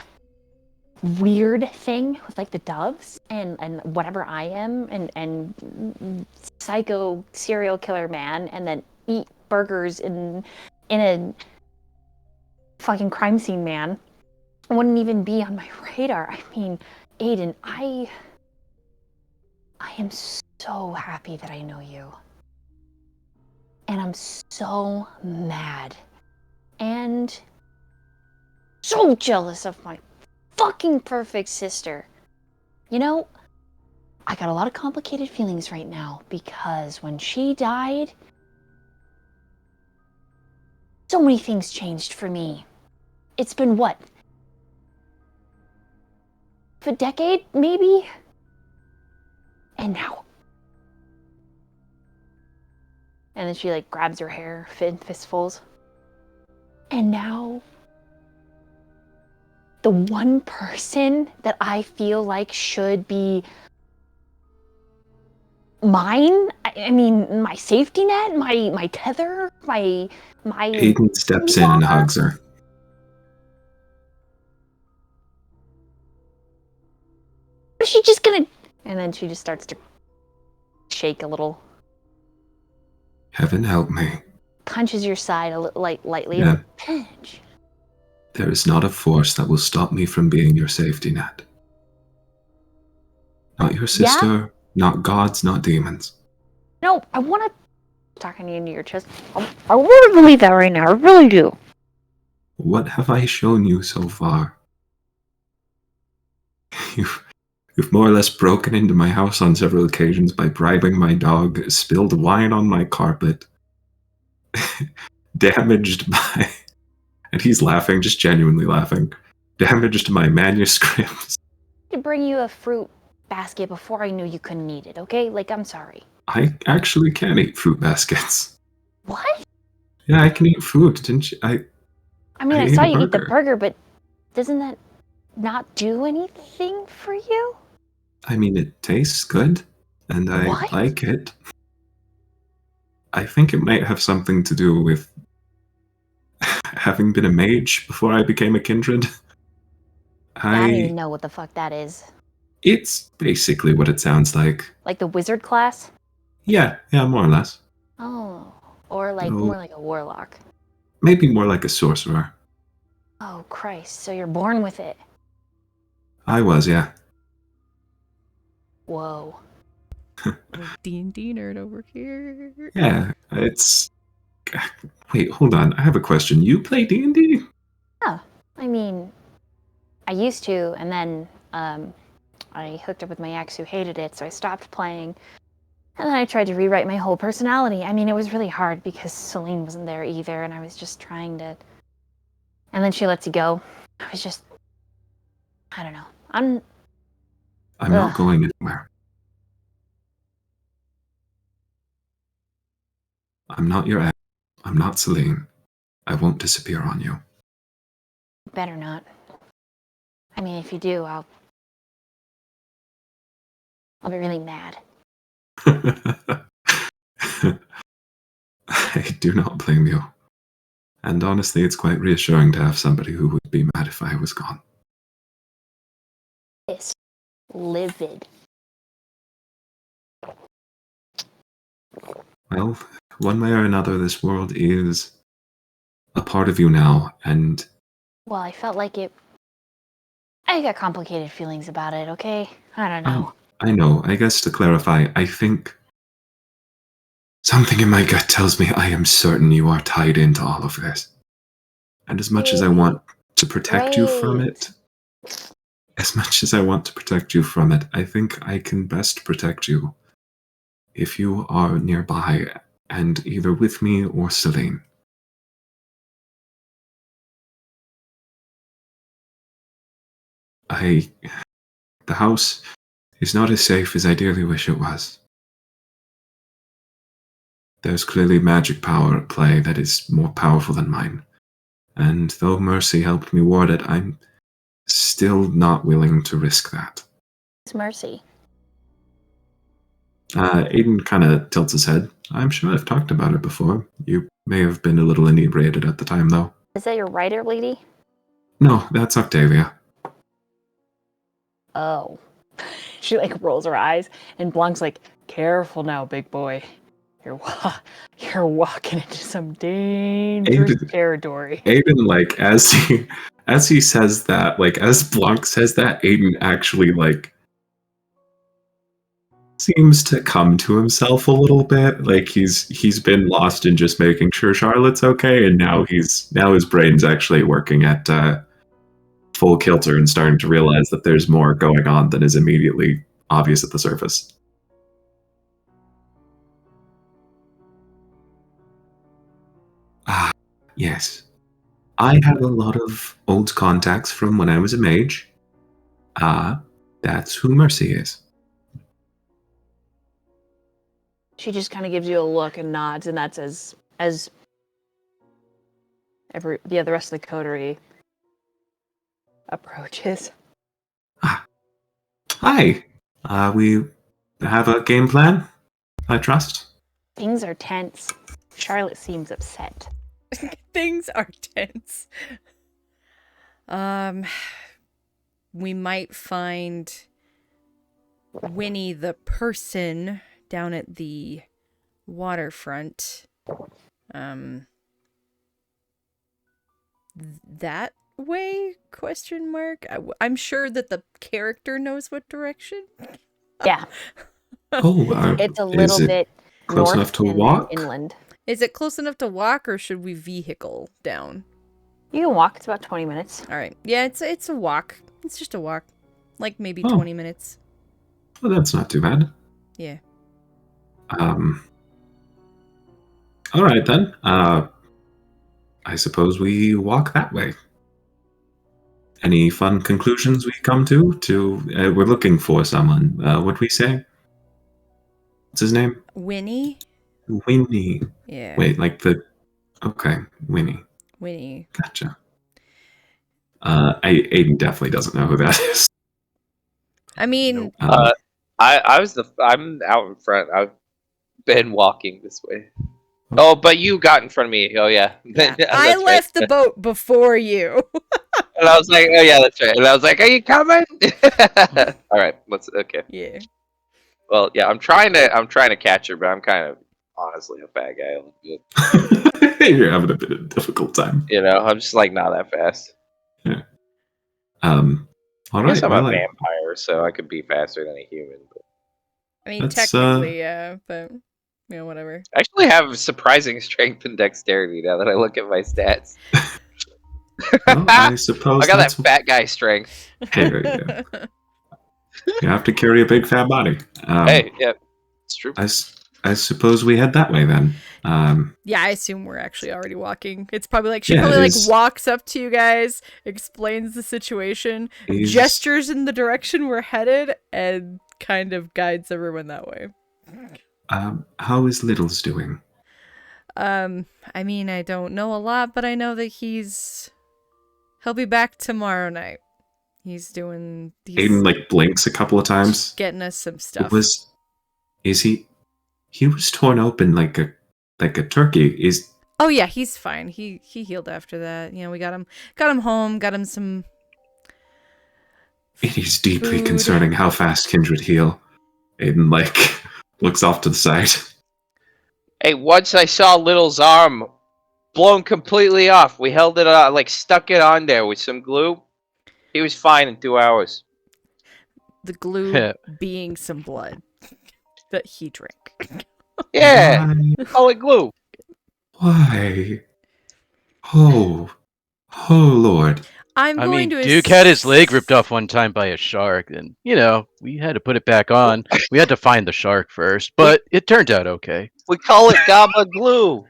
weird thing with like the doves and whatever I am and psycho serial killer man and then eat burgers in a fucking crime scene man wouldn't even be on my radar. I mean, Aiden, I am so happy that I know you. And I'm so mad and so jealous of my fucking perfect sister. You know, I got a lot of complicated feelings right now because when she died, so many things changed for me. It's been what? A decade, maybe? And now. And then she like grabs her hair in fistfuls. And now, the one person that I feel like should be mine, I mean, my safety net, my tether, my Aiden steps in and hugs her. Is she just gonna? And then she just starts to shake a little, Heaven help me. punches your side lightly. Yeah. Pinch. There is not a force that will stop me from being your safety net. Not your sister, not gods, not demons. No, I want to talking to you into your chest. I really believe that right now. I really do. What have I shown you so far? You've more or less broken into my house on several occasions by bribing my dog, spilled wine on my carpet, damaged my... And he's laughing, just genuinely laughing. Damaged my manuscripts. To bring you a fruit basket before I knew you couldn't eat it, okay? Like, I'm sorry. I actually can eat fruit baskets. What? Yeah, I can eat fruit, didn't you? I I saw ate a you eat the burger. burger, but doesn't that not do anything for you? I mean, it tastes good, and I What? like it. I think it might have something to do with having been a mage before I became a kindred. I don't even know what the fuck that is. It's basically what it sounds like. Like the wizard class? Yeah, more or less. Oh. Or like Oh. more like a warlock. Maybe more like a sorcerer. Oh, Christ. So you're born with it. I was, yeah. Whoa. D&D nerd over here. Yeah, it's... Wait, hold on. I have a question. You play D&D? I mean, I used to, and then I hooked up with my ex who hated it, so I stopped playing. And then I tried to rewrite my whole personality. I mean, it was really hard because Celine wasn't there either, and I was just trying to... And then she lets you go. I was just... I don't know. I'm not going anywhere. I'm not your ex. I'm not Celine. I won't disappear on you. Better not. I mean, if you do, I'll be really mad. I do not blame you. And honestly, it's quite reassuring to have somebody who would be mad if I was gone. Pissed. Livid. Well, one way or another, this world is a part of you now, and Well, I felt like it. I got complicated feelings about it, okay? I don't know. I know. I guess to clarify, I think something in my gut tells me I am certain you are tied into all of this. And as much as I want to protect you from it, I think I can best protect you if you are nearby and either with me or Celine. The house is not as safe as I dearly wish it was. There's clearly magic power at play that is more powerful than mine. And though Mercy helped me ward it, I'm still not willing to risk that. It's Mercy. Aiden kind of tilts his head. I'm sure I've talked about it before. You may have been a little inebriated at the time, though. Is that your writer lady? No, that's Octavia. Oh. She like rolls her eyes, and Blanc's like, "Careful now, big boy. You're walking into some dangerous territory." Aiden, like, as he says that, like, as Blanc says that, Aiden actually, like, seems to come to himself a little bit. Like, he's been lost in just making sure Charlotte's okay, and now his brain's actually working at full kilter and starting to realize that there's more going on than is immediately obvious at the surface. Ah, yes. I have a lot of old contacts from when I was a mage. That's who Mercy is. She just kind of gives you a look and nods, and that's as the rest of the coterie approaches. Hi. We have a game plan, I trust. Things are tense. Charlotte seems upset. Things are tense. We might find Winnie the person down at the waterfront. That way? Question mark. I'm sure that the character knows what direction. Yeah. Oh, It's a is little it bit close north enough to and walk? inland. Is it close enough to walk, or should we vehicle down? You can walk. It's about 20 minutes. All right. Yeah, it's a walk. It's just a walk, like maybe Oh. 20 minutes. Well, that's not too bad. Yeah. All right then. I suppose we walk that way. Any fun conclusions we come to? We're looking for someone. What'd we say? What's his name? Winnie? Winnie. Yeah. Wait, like the... Okay, Winnie. Winnie. Gotcha. Aiden definitely doesn't know who that is. I mean, I'm out in front. I've been walking this way. Oh, but you got in front of me. Oh yeah. yeah. That's I right. left the boat before you. And I was like, oh yeah, that's right. And I was like, are you coming? All right, okay. Yeah. Well, yeah, I'm trying to catch her, but I'm kind of honestly a bad guy. You're having a bit of a difficult time. You know, I'm just like not that fast. Yeah. All I guess right. I'm a vampire, so I could be faster than a human. But I mean, That's, technically, yeah, but whatever. I actually have surprising strength and dexterity now that I look at my stats. Well, I suppose I got that's that fat guy strength. Hey, yeah. You have to carry a big fat body. Hey, yeah, it's true. I suppose we head that way then. Yeah, I assume we're actually already walking. It's probably like Yeah, it is. walks up to you guys, explains the situation, gestures in the direction we're headed, and kind of guides everyone that way. How is Littles doing? I mean, I don't know a lot, but I know that he'll be back tomorrow night. He's Aiden like blinks a couple of times. getting us some stuff. He was torn open like a turkey. Oh yeah, he's fine. He healed after that. You know, we got him home, got him some. It is deeply Food. concerning how fast Kindred heal. Aiden like looks off to the side. Hey, once I saw Little's arm blown completely off. We held it like stuck it on there with some glue. He was fine in 2 hours. The glue being some blood that he drank. Yeah, call it glue. Why? Oh Lord. I mean, Duke had his leg ripped off one time by a shark, and, we had to put it back on. We had to find the shark first, but it turned out okay. We call it Gaba glue.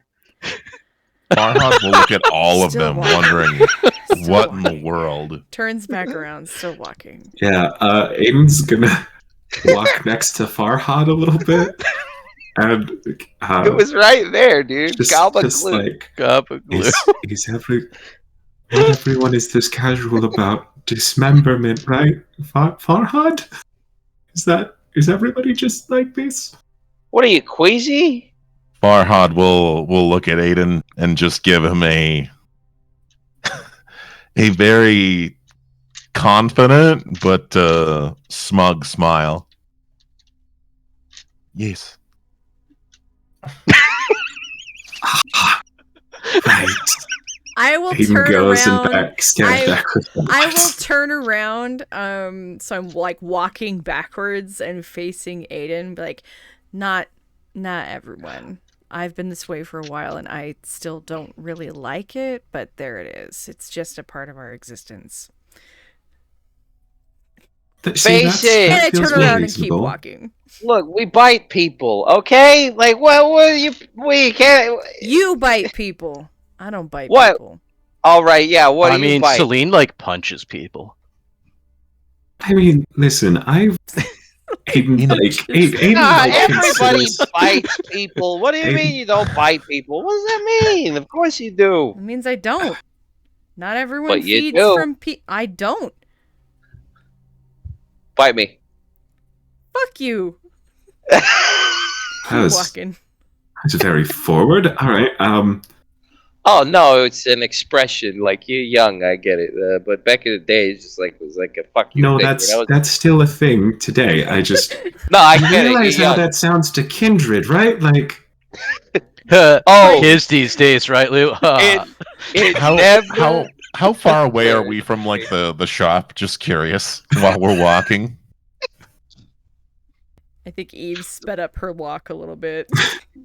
Farhad will look at all of Still them, walking. wondering Still what walking. in the world. Turns back around, still walking. Yeah, Aiden's gonna walk next to Farhad a little bit. And It was right there, dude. Gaba glue. like, Gaba glue. Not everyone is this casual about dismemberment, right? Farhad? Is everybody just like this? What are you, queasy? Farhad will look at Aiden and just give him a very confident but smug smile. Yes. Right. I will Aiden turn goes around. and stands backwards. I will turn around. So I'm like walking backwards and facing Aiden. Be like, not everyone. I've been this way for a while, and I still don't really like it. But there it is. It's just a part of our existence. Face it. And I feels turn more around and keep reasonable. walking. Look, we bite people, okay? Like, we can't. You bite people. I don't bite What? people. All right, yeah. What do you bite? Celine punches people. I mean, listen, Aiden Nah, like, everybody considers- bites people. What do you mean you don't bite people? What does that mean? Of course you do. It means I don't. Not everyone But you feeds do. from I don't. Bite me. Fuck you. That Keep was walking. very forward. All right. Oh no, it's an expression. Like you're young, I get it. But back in the day, it was like a fuck you No, thing. that's still a thing today. I just No, I get it. realize You're how young. that sounds to Kindred, right? Like, Oh. Kids these days, right, Lou? It How never. how far away are we from like the shop? Just curious. While we're walking. I think Eve sped up her walk a little bit.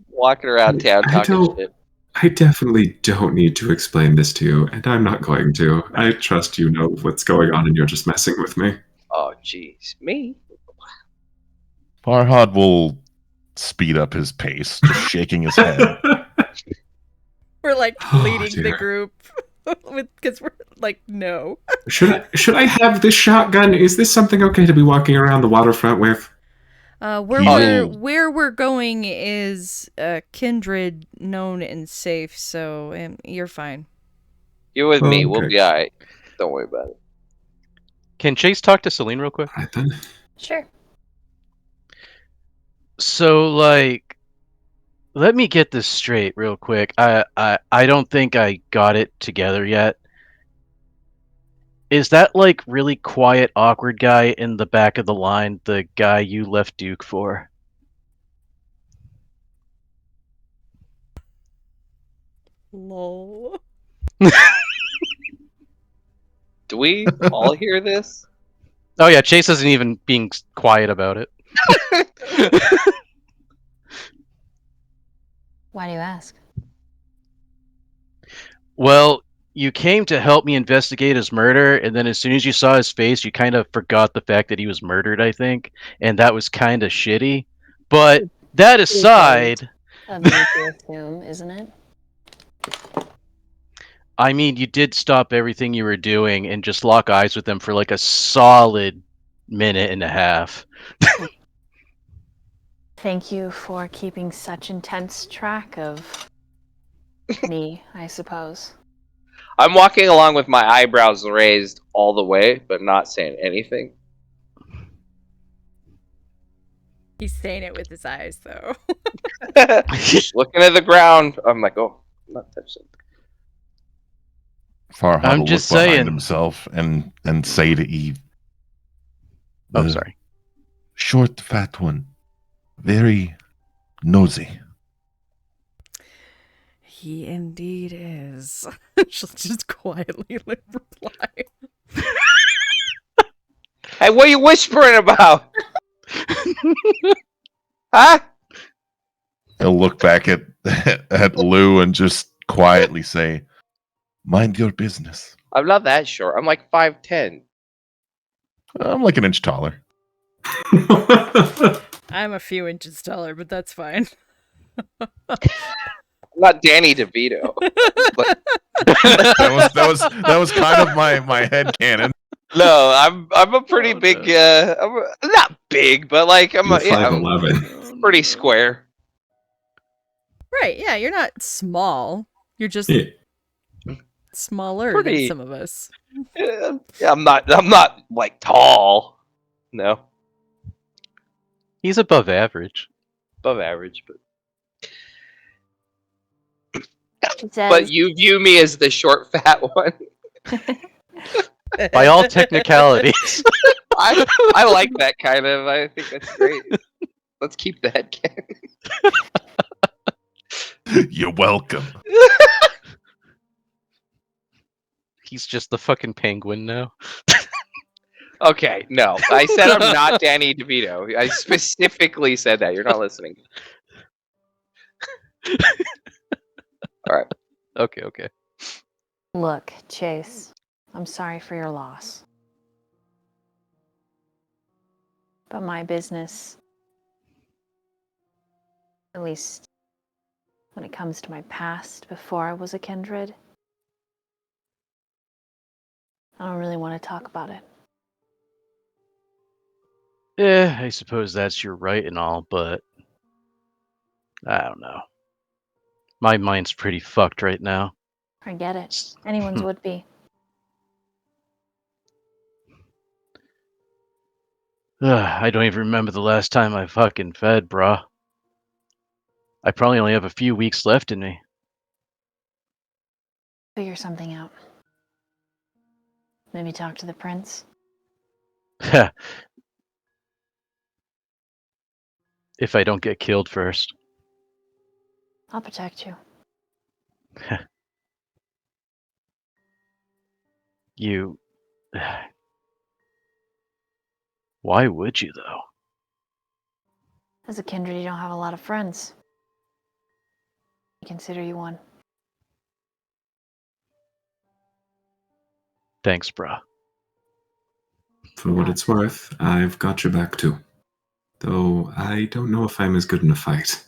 Walking around town I talking don't- shit. I definitely don't need to explain this to you, and I'm not going to. I trust you know what's going on, and you're just messing with me. Oh, jeez. Me? Farhad will speed up his pace, just shaking his head. We're like Oh, leading the dear. group because we're like, no. Should I have this shotgun? Is this something okay to be walking around the waterfront with? Where we're going is kindred known and safe, so you're fine. You're with me. Okay. We'll be alright. Don't worry about it. Can Chase talk to Celine real quick? All right, then. Sure. So, let me get this straight real quick. I don't think I got it together yet. Is that really quiet, awkward guy in the back of the line the guy you left Duke for? Lol. Do we all hear this? Oh yeah, Chase isn't even being quiet about it. Why do you ask? Well, you came to help me investigate his murder, and then as soon as you saw his face, you kind of forgot the fact that he was murdered, I think, and that was kind of shitty. But that aside, Of me to assume, isn't it? I mean, you did stop everything you were doing and just lock eyes with him for a solid minute and a half. Thank you for keeping such intense track of Me, I suppose. I'm walking along with my eyebrows raised all the way, but not saying anything. He's saying it with his eyes, though. Looking at the ground, I'm like, oh, I'm not touching. Farhad I'm will just look behind saying. himself and say to Eve, Oh, "The sorry. short, fat one, very nosy." He indeed is. She'll just quietly reply. Hey, what are you whispering about? Huh? He'll look back at at Lou and just quietly say, "Mind your business." I'm not that short. I'm like 5'10". I'm like an inch taller. I'm a few inches taller, but that's fine. I'm not Danny DeVito. But, That was kind of my head canon. no, I'm a pretty Oh, big. no. I'm not big, but like I'm You're yeah, I'm 5'11". pretty square. Right, yeah, you're not small. You're just Yeah. smaller Pretty- than some of us. Yeah, I'm not like tall. No, He's above average. above average, but He says, but you view me as the short, fat one. By all technicalities. I like that kind of. I think that's great. Let's keep the head canon. You're welcome. He's just the fucking penguin now. Okay, no. I said I'm not Danny DeVito. I specifically said that. You're not listening. Alright. Okay. look, Chase, I'm sorry for your loss. But my business, at least when it comes to my past before I was a kindred, I don't really want to talk about it. Yeah, I suppose that's your right and all, but I don't know. My mind's pretty fucked right now. I get it. Anyone's would be. I don't even remember the last time I fucking fed, bruh. I probably only have a few weeks left in me. Figure something out. Maybe talk to the prince. If I don't get killed first. I'll protect you. You... Why would you, though? As a kindred, you don't have a lot of friends. I consider you one. Thanks, bruh. For what it's worth, I've got your back too. Though I don't know if I'm as good in a fight.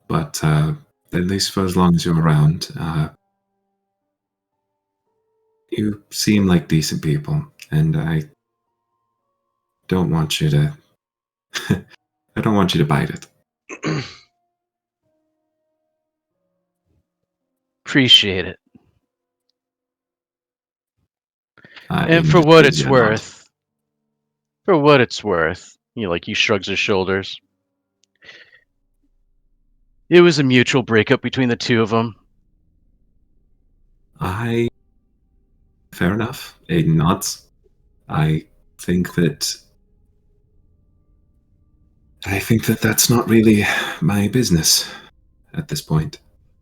But at least for as long as you're around, you seem like decent people, and I don't want you to. I don't want you to bite it. Appreciate it. I And didn't for just what use it's your nod. worth, he shrugs his shoulders. It was a mutual breakup between the two of them. Fair enough. Aiden nods. I think that that's not really my business at this point.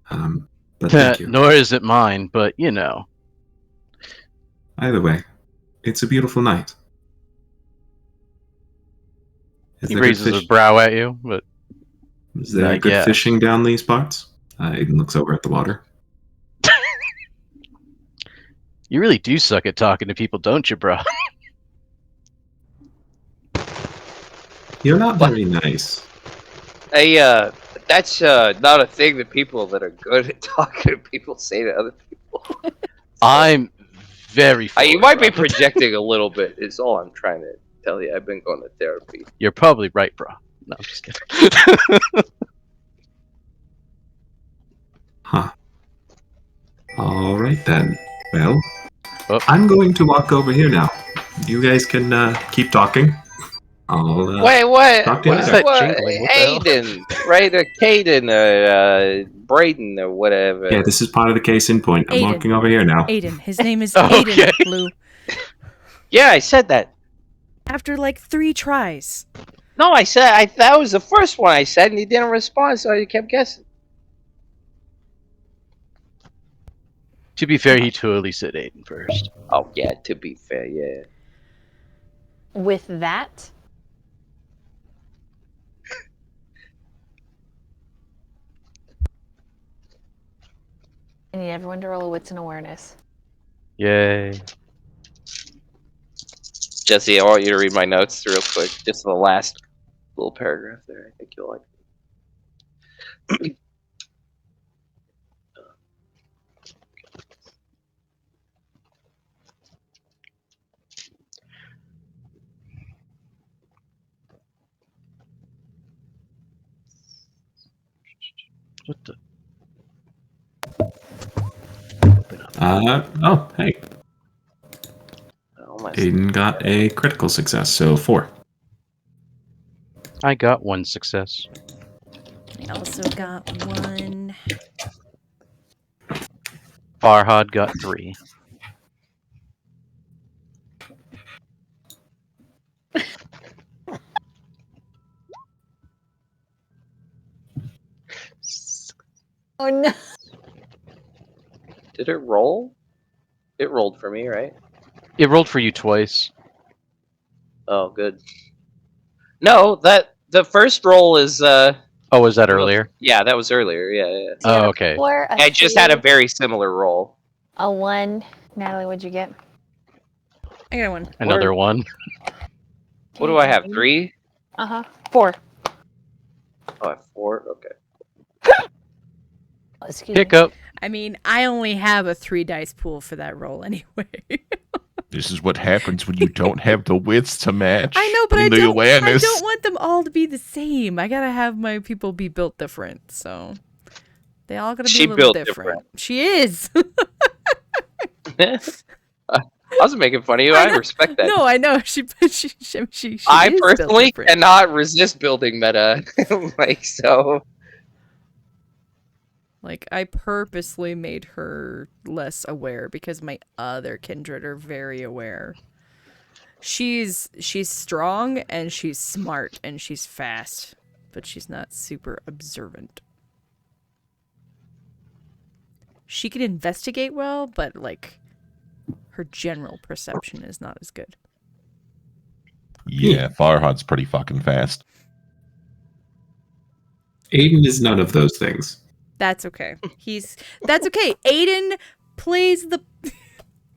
But thank you. Nor is it mine, but you know. Either way, it's a beautiful night. He raises his brow at you, but Is there I good guess. fishing down these parts? Aiden looks over at the water. You really do suck at talking to people, don't you, bro? You're not very nice. Hey, that's not a thing that people that are good at talking to people say to other people. I'm very You forward, might be bro. projecting a little bit, is all I'm trying to tell you. I've been going to therapy. You're probably right, bro. No, I'm just kidding. Huh. All right then. Well, Oh. I'm going to walk over here now. You guys can keep talking. I'll Wait, what? talk to you What is later. that jingling? What the hell? Aiden, right? Caden, Braden, or whatever. Yeah, this is part of the case in point. I'm Aiden. walking over here now. Aiden. His name is Okay. Aiden, Blue. Yeah, I said that. After like 3 tries. No, I said that was the first one I said, and you didn't respond, so you kept guessing. To be fair, he totally said Aiden first. Oh yeah, to be fair, yeah. With that, I need everyone to roll a wits and awareness. Yay. Jesse, I want you to read my notes real quick. Just the last little paragraph there. I think you'll like. What the? Oh, hey. Oh, my Aiden got a critical success, so 4. I got 1 success. I also got 1. Farhad got 3. Oh no! Did it roll? It rolled for me, right? It rolled for you twice. Oh, good. No, the first roll is Oh, was that earlier? Yeah, that was earlier. Yeah. So you Oh, had a okay. 4, a I just had a 3, very similar roll. a 1. Natalie, what'd you get? I got 1. Another one. What do I have? 3? 4. Oh, I have 4. Okay. Oh, excuse Pick me. up. I mean, I only have a 3 dice pool for that roll anyway. This is what happens when you don't have the wits to match. I know, but I the don't awareness. want them all to be the same. I gotta have my people be built different, so they all gotta be She a little built different. She is. I wasn't making fun of you. I respect that. No, I know. She I is built personally different. cannot resist building meta. Like, so. Like, I purposely made her less aware because my other kindred are very aware. She's strong and she's smart and she's fast, but she's not super observant. She can investigate well, but like her general perception is not as good. Yeah, Farhad's pretty fucking fast. Aiden is none of those things. That's okay. That's okay. Aiden plays the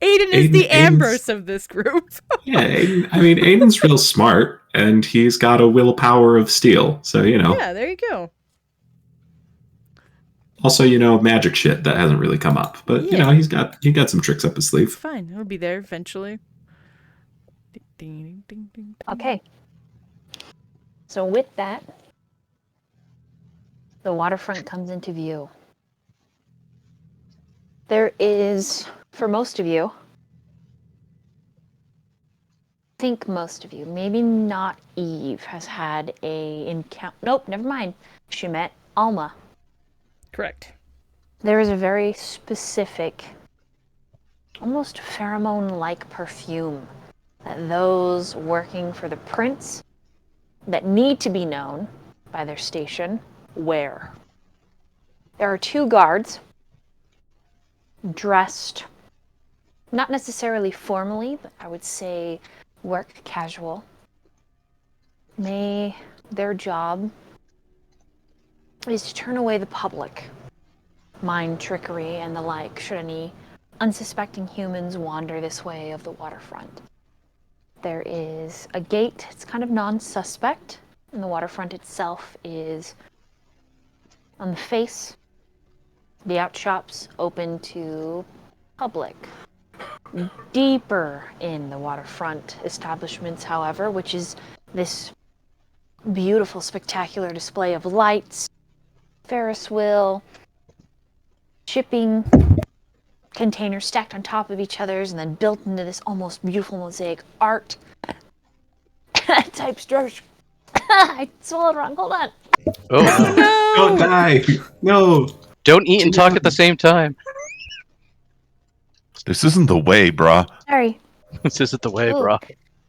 Aiden is the Ambrose of this group. Yeah, Aiden's real smart, and he's got a willpower of steel. So, Yeah, there you go. Also, magic shit that hasn't really come up. But, Yeah. he got some tricks up his It's sleeve. fine. It'll be there eventually. Ding, ding, ding, ding, ding. Okay. So with that, the waterfront comes into view. There is, for most of you, I think most of you, maybe not Eve, has had a encounter. Nope, never mind. She met Alma. Correct. There is a very specific, almost pheromone-like perfume that those working for the prince that need to be known by their station wear. There are 2 guards dressed, not necessarily formally, but I would say work casual. Their job is to turn away the public, mind trickery and the like, should any unsuspecting humans wander this way of the waterfront. There is a gate, it's kind of non-suspect, and the waterfront itself is on the face. The outshops open to public. Deeper in the waterfront establishments, however, which is this beautiful, spectacular display of lights, Ferris wheel, shipping containers stacked on top of each other's and then built into this almost beautiful mosaic art type structure. I swallowed wrong. Hold on. Oh, Don't die! No! don't eat and talk at the same time. This isn't the way, brah. Sorry. This isn't the way, Ooh. bro.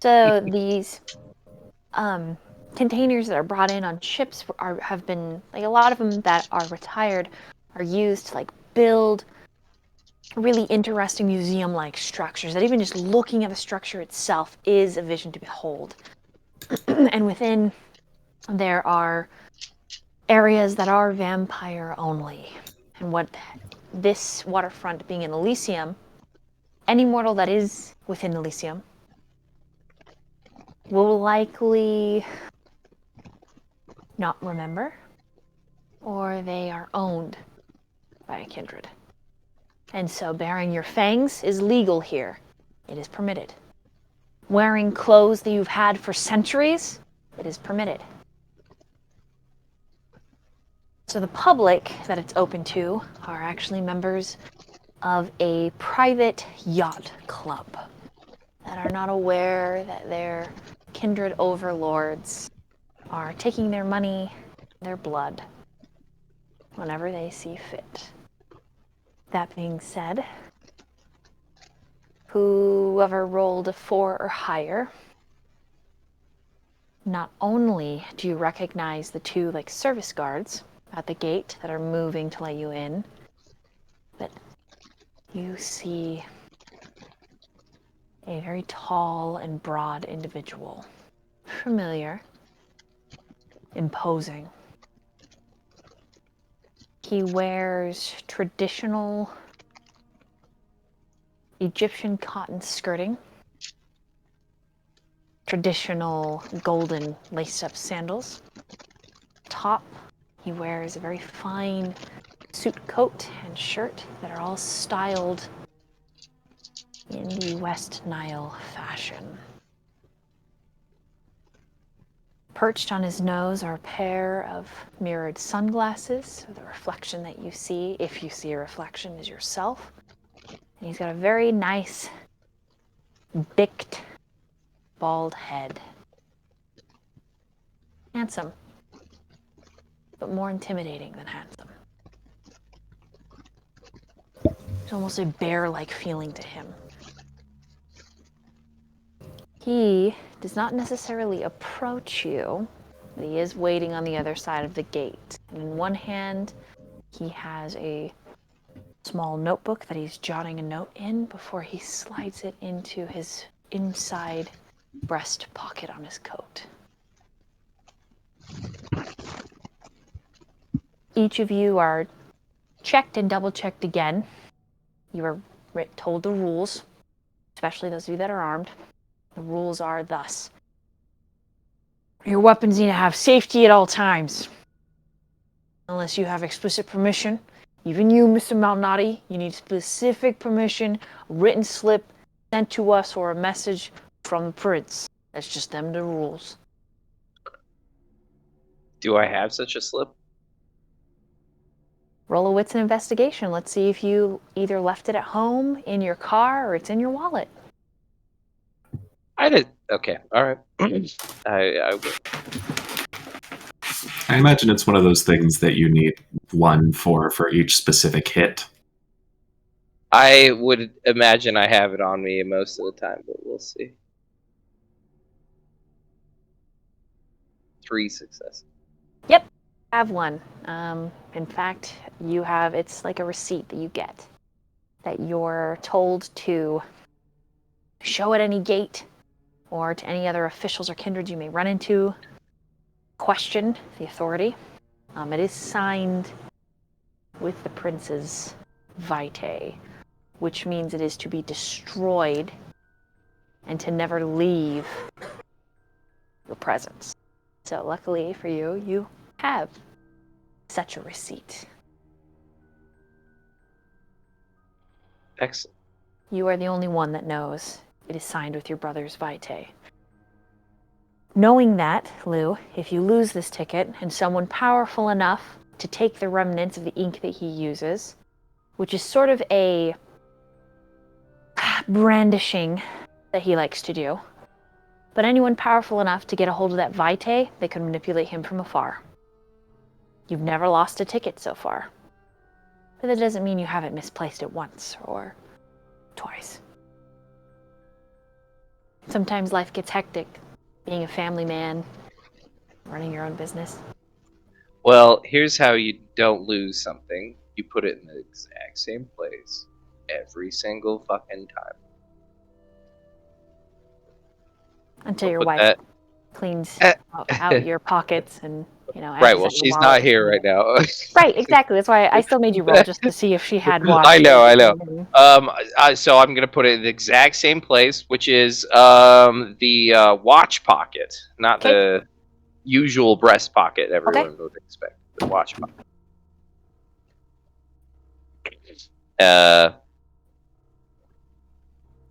So these containers that are brought in on ships have been, like, a lot of them that are retired are used to, like, build really interesting museum-like structures that even just looking at the structure itself is a vision to behold. And within there are areas that are vampire only. And what this waterfront being in Elysium, any mortal that is within Elysium will likely not remember, or they are owned by a kindred. And so bearing your fangs is legal here. It is permitted. Wearing clothes that you've had for centuries, it is permitted. So the public that it's open to are actually members of a private yacht club that are not aware that their kindred overlords are taking their money, their blood, whenever they see fit. That being said, whoever rolled a 4 or higher, not only do you recognize the 2 like service guards at the gate that are moving to let you in, but you see a very tall and broad individual. Familiar. Imposing. He wears traditional Egyptian cotton skirting, traditional golden laced-up sandals. Top, he wears a very fine suit coat and shirt that are all styled in the West Nile fashion. Perched on his nose are a pair of mirrored sunglasses, so the reflection that you see, if you see a reflection, is yourself. And he's got a very nice, bicked, bald head. Handsome, but more intimidating than handsome. There's almost a bear-like feeling to him. He does not necessarily approach you, but he is waiting on the other side of the gate. And in one hand, he has a small notebook that he's jotting a note in before he slides it into his inside breast pocket on his coat. Each of you are checked and double-checked again. You are told the rules, especially those of you that are armed. The rules are thus. Your weapons need to have safety at all times. Unless you have explicit permission. Even you, Mr. Malnati, you need specific permission, a written slip sent to us, or a message from the prince. That's just them the rules. Do I have such a slip? Roll a wits and investigation. Let's see if you either left it at home, in your car, or it's in your wallet. I did. Okay. All right. I I imagine it's one of those things that you need 1 for each specific hit. I would imagine I have it on me most of the time, but we'll see. 3 successes. Yep, have one. In fact, you have, it's like a receipt that you get that you're told to show at any gate or to any other officials or kindred you may run into, question the authority. It is signed with the prince's vitae, which means it is to be destroyed and to never leave your presence. So luckily for you, you have such a receipt. Excellent. You are the only one that knows it is signed with your brother's vitae. Knowing that, Lou, if you lose this ticket and someone powerful enough to take the remnants of the ink that he uses which is sort of a brandishing that he likes to do. But anyone powerful enough to get a hold of that vitae, they can manipulate him from afar. You've never lost a ticket so far. But that doesn't mean you haven't misplaced it once or twice. Sometimes life gets hectic, being a family man, running your own business. Well, here's how you don't lose something. You put it in the exact same place every single fucking time. Until your Put wife that- cleans out your pockets and, Right, well, she's not here right now. Right, exactly. That's why I still made you roll, just to see if she had water. I know. So I'm gonna put it in the exact same place, which is the watch pocket, not the usual breast pocket everyone would expect. The watch pocket.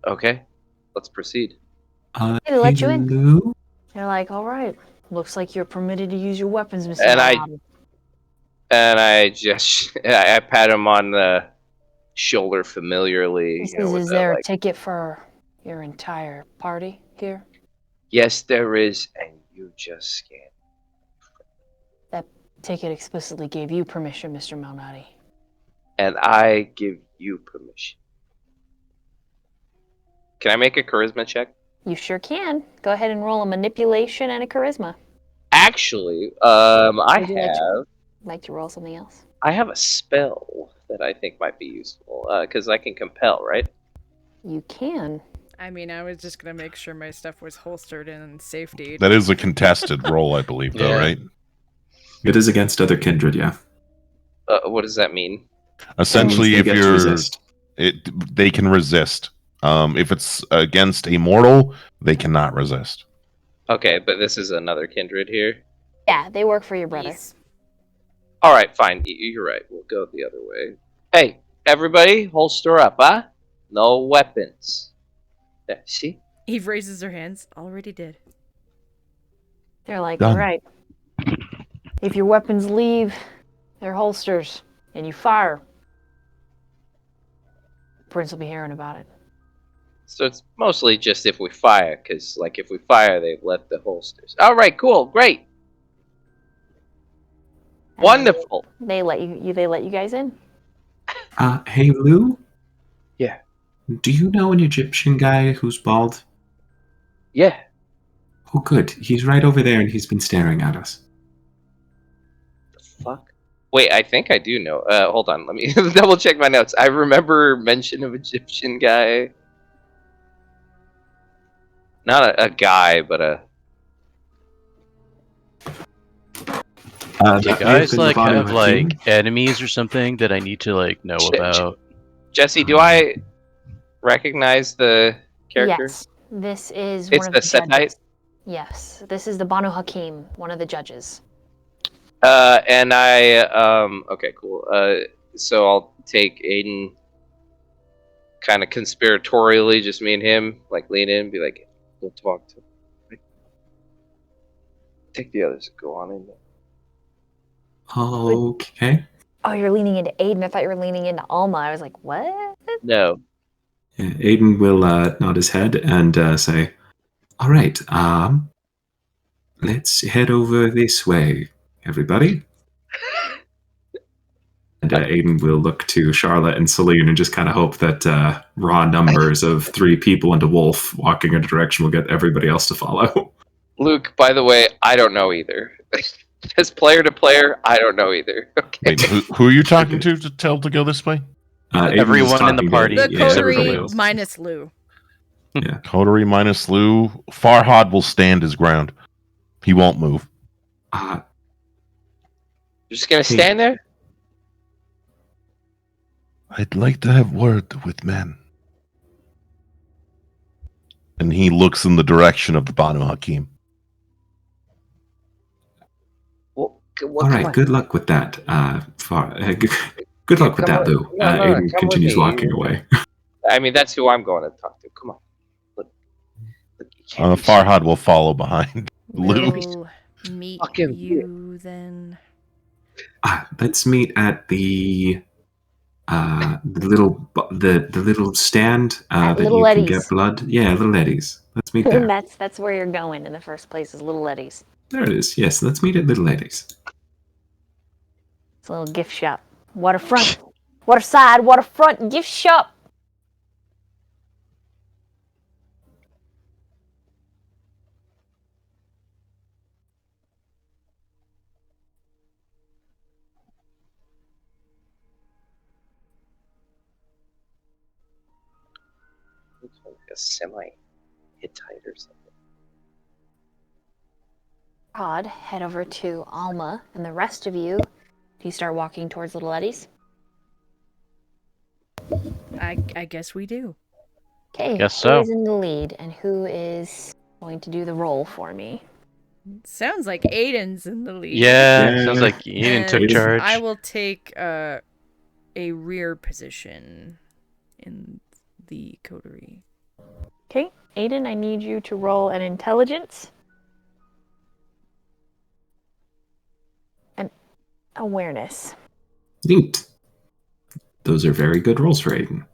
Okay, let's proceed. They let you in. Lou? They're like, all right, looks like you're permitted to use your weapons, Mr. And Malnati. I just I pat him on the shoulder familiarly. He says, is there a ticket for your entire party here? Yes, there is, and you just scanned. That ticket explicitly gave you permission, Mr. Malnati. And I give you permission. Can I make a charisma check? You sure can. Go ahead and roll a manipulation and a charisma. Actually, Would you like to roll something else? I have a spell that I think might be useful, because I can compel, right? You can. I mean, I was just gonna make sure my stuff was holstered and in safety. That is a contested roll, I believe, though, Yeah. right? It is against other kindred, yeah. What does that mean? Essentially, They if get to you're, resist. they can resist. If it's against a mortal, they cannot resist. Okay, but this is another kindred here. Yeah, they work for your brother. Yes. All right, fine. You're right. We'll go the other way. Hey, everybody, holster up, huh? No weapons. There, see? Eve raises her hands. Already did. They're like, Done. all right, if your weapons leave their holsters and you fire, Prince will be hearing about it. So it's mostly just if we fire, because, like, if we fire, they've left the holsters. All right, cool, great. And Wonderful. They let you guys in. Hey, Lou? Yeah. Do you know an Egyptian guy who's bald? Yeah. Oh, good. He's right over there and he's been staring at us. The fuck? Wait, I think I do know. Hold on, let me double check my notes. I remember mention of Egyptian guy. Not a guy, but a... Do you that may have guys been the like Banu have Hakim. like enemies or something that I need to like know about? Jesse, do I recognize the character? Yes, this is It's one of the the Setite? judges. Yes, this is the Banu Hakim, one of the judges. And I, okay, cool. So I'll take Aiden kind of conspiratorially, just me and him, like lean in and be like, go talk to him. Take the others, go on in there. Okay. Oh, you're leaning into Aiden. I thought you were leaning into Alma. I was like, what? No. Yeah, Aiden will nod his head and say, all right, let's head over this way, everybody. And Aiden will look to Charlotte and Celine and just kind of hope that raw numbers of 3 people and a wolf walking in a direction will get everybody else to follow. Luke, by the way, I don't know either. Just player to player, I don't know either. Okay. Wait, who are you talking to tell to go this way? Aiden's Everyone in the talking to- party. The Yeah, everybody coterie else. minus Lou. Coterie minus Lou. Farhad will stand his ground. He won't move. Uh, You're just gonna stand there? I'd like to have word with men. And he looks in the direction of the Banu Hakim. Well, all right, good luck with that. Good luck with Come that, on. Lou. No, Aiden come with continues me. walking away. I mean, that's who I'm going to talk to. Come on. Look, you can't be Farhad will follow behind. Lou. We'll meet Fucking you then. Let's meet at the the little stand At that Little you can Eddie's. get blood. Yeah, Little Eddie's. Let's meet there. That's where you're going in the first place, is Little Eddie's. There it is. Yes, let's meet at Little Eddie's. It's a little gift shop. Waterfront, waterside, waterfront gift shop. Looks like a semi-Hittite or something. Todd, head over to Alma, and the rest of you, do you start walking towards Little Eddie's? I guess we do. Okay, Guess who so. is in the lead, and who is going to do the roll for me? Sounds like Aiden's in the lead. Yeah, Yeah. sounds like Eden took And charge. I will take a rear position in the coterie. Okay, Aiden, I need you to roll an intelligence and awareness. Neat. Those are very good rolls for Aiden.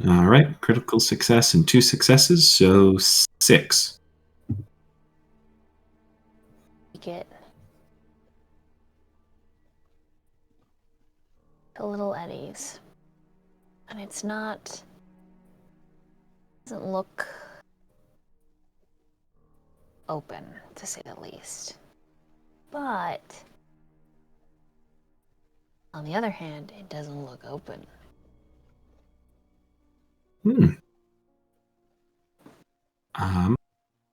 All right, critical success and 2 successes, so 6. Take it to Little Eddie's. And it's not, doesn't look open, to say the least. But on the other hand, it doesn't look open.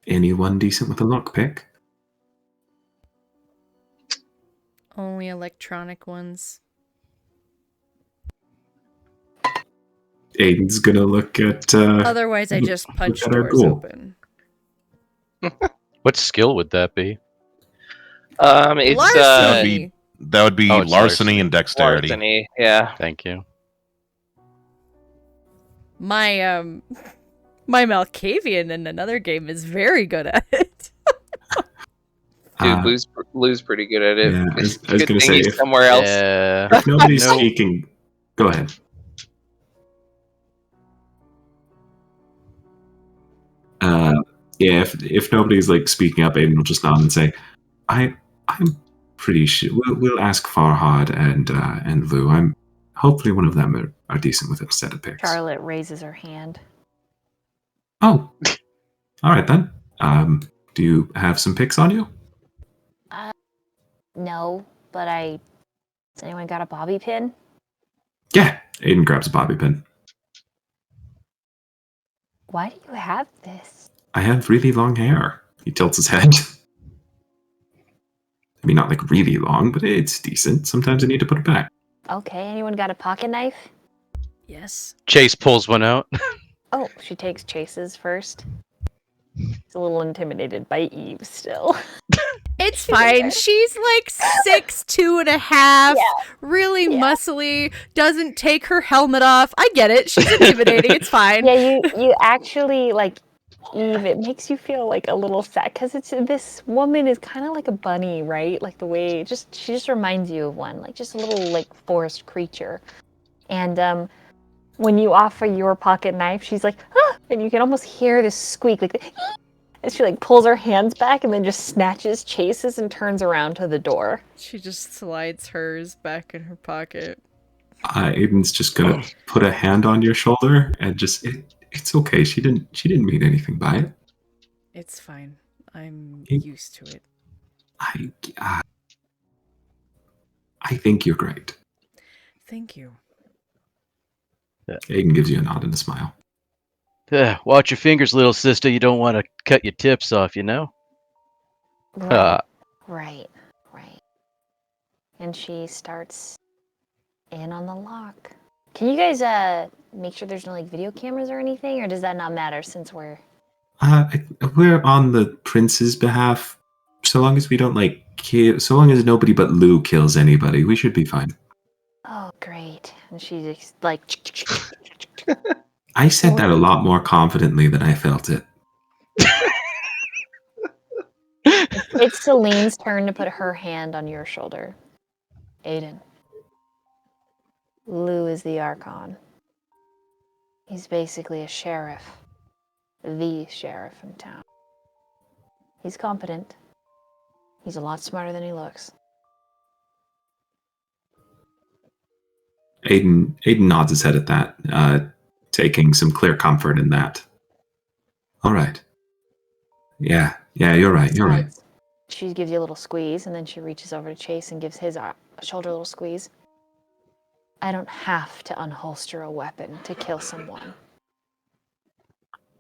Anyone decent with a lockpick? Only electronic ones. Aiden's gonna look at. Otherwise, I just punch at our doors ghoul. open. What skill would that be? It's Larceny! That would be Oh, it's larceny and dexterity. larceny. Yeah. Thank you. My my Malkavian in another game is very good at it. Dude, Lou's pretty good at it. Yeah, I was Good gonna thing say, he's if- somewhere else. Yeah. if nobody's Nope. speaking, go ahead. Yeah, if nobody's like speaking up, Aiden will just nod and say, I'm pretty sure we'll ask Farhad and Lou. I'm hopefully one of them are decent with a set of picks. Charlotte raises her hand. Oh, all right then. Do you have some picks on you? No, but has anyone got a bobby pin? Yeah. Aiden grabs a bobby pin. Why do you have this? I have really long hair. He tilts his head. I mean, not like really long, but it's decent. Sometimes I need to put it back. Okay, anyone got a pocket knife? Yes. Chase pulls one out. Oh, she takes Chase's first. He's a little intimidated by Eve still. It's fine. She's like 6'2.5", really Yeah. muscly, doesn't take her helmet off. I get it. She's intimidating. It's fine. Yeah, you actually, like, Eve, it makes you feel like a little sad because this woman is kind of like a bunny, right? Like the way she just reminds you of one, like just a little like forest creature. And when you offer your pocket knife, she's like, ah! And you can almost hear this squeak, like, and she like pulls her hands back and then just snatches Chase's and turns around to the door. She just slides hers back in her pocket. Aiden's just gonna put a hand on your shoulder and just it's okay. She didn't mean anything by it. It's fine. I'm It- used to it. I think you're great. Thank you. Aiden gives you a nod and a smile. Watch your fingers, little sister. You don't want to cut your tips off, you know? Right. And she starts in on the lock. Can you guys make sure there's no like video cameras or anything, or does that not matter since we're We're on the prince's behalf. So long as we don't like kill, so long as nobody but Lou kills anybody, we should be fine. oh great. And she just like I said that a lot more confidently than I felt it. It's Celine's turn to put her hand on your shoulder. Aiden. Lou is the Archon. He's basically a sheriff. The sheriff in town. He's competent. He's a lot smarter than he looks. Aiden nods his head at that, taking some clear comfort in that. All right. Yeah, you're right. You're right. She gives you a little squeeze, and then she reaches over to Chase and gives his shoulder a little squeeze. I don't have to unholster a weapon to kill someone.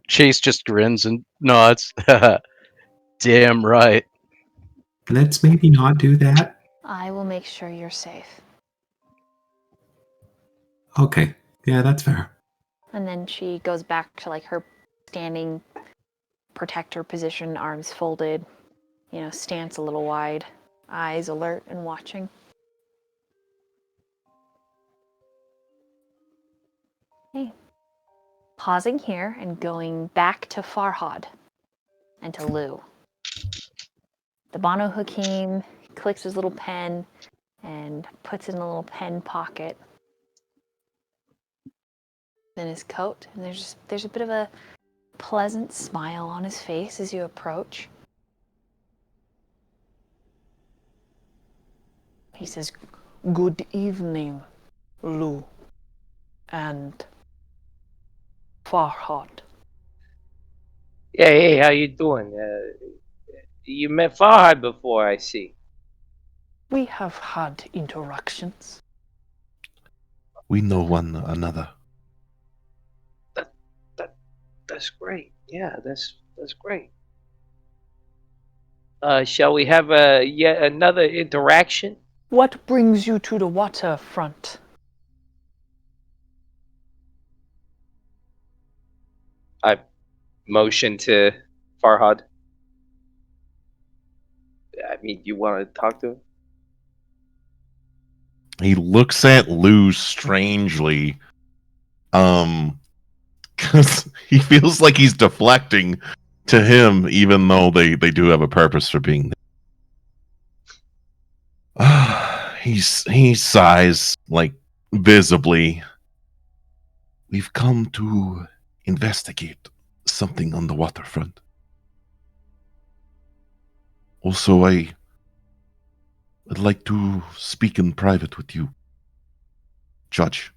Chase just grins and nods. Damn right. Let's maybe not do that. I will make sure you're safe. Okay. Yeah, that's fair. And then she goes back to like her standing protector position, arms folded, stance a little wide, eyes alert and watching. Okay. Pausing here and going back to Farhad and to Lou. The Banu Hakim clicks his little pen and puts it in a little pen pocket in his coat, and there's a bit of a pleasant smile on his face as you approach. He says, "Good evening, Lou and Farhad." Yeah, hey, how you doing? You met Farhad before, I see. We have had interactions. We know one another. That's great. Yeah, that's great. Shall we have yet another interaction? What brings you to the waterfront? I motion to Farhad. I mean, you want to talk to him? He looks at Lou strangely. Because he feels like he's deflecting to him, even though they do have a purpose for being there. He sighs, like, visibly. We've come to investigate something on the waterfront. Also, I would like to speak in private with you, Judge.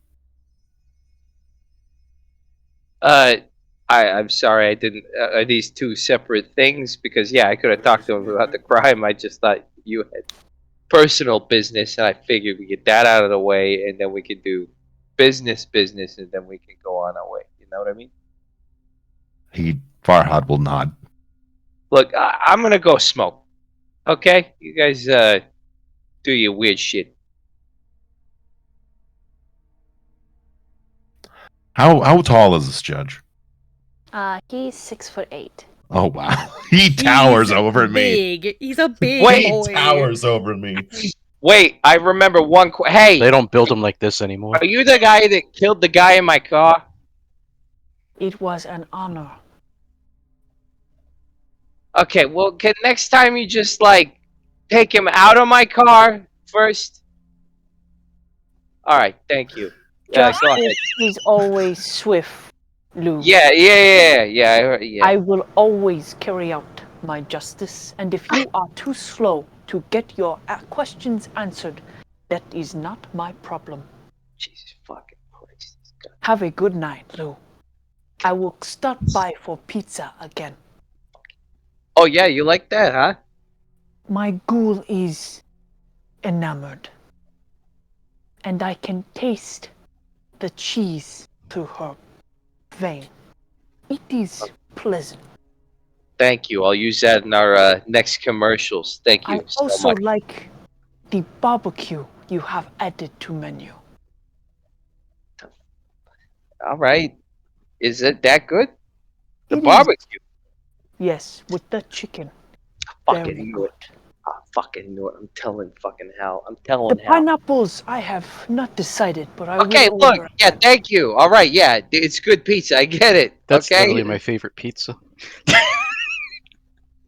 I'm sorry, I didn't. Are these two separate things? Because yeah, I could have talked to him about the crime. I just thought you had personal business, and I figured we get that out of the way, and then we could do business, and then we can go on our way. You know what I mean? Farhad will nod. Look, I'm gonna go smoke. Okay, you guys do your weird shit. How tall is this judge? He's 6'8". Oh wow, he towers over me. Big. He's a big Wait, boy. He towers over me. Wait, I remember one. Hey, They don't build them like this anymore. are you the guy that killed the guy in my car? It was an honor. Okay, well, can next time you just like take him out of my car first? All right, thank you. Go ahead. Justice is always swift, Lou. Yeah. I heard, yeah. I will always carry out my justice, and if you are too slow to get your questions answered, that is not my problem. Jesus fucking Christ. Have a good night, Lou. I will stop by for pizza again. Oh yeah, you like that, huh? My ghoul is enamored, and I can taste the cheese through her vein. It is pleasant. Thank you. I'll use that in our next commercials. Thank you I so also much. like the barbecue you have added to menu. All right. Is it that good? The It is. barbecue. Yes, with the chicken. I Very fucking knew good. it. I fucking knew it. I'm telling fucking hell. I'm The telling hell. pineapples I have not decided, but I Okay, will look. order Yeah, again. thank you. All right, yeah. It's good pizza. I get it. That's okay? literally my favorite pizza.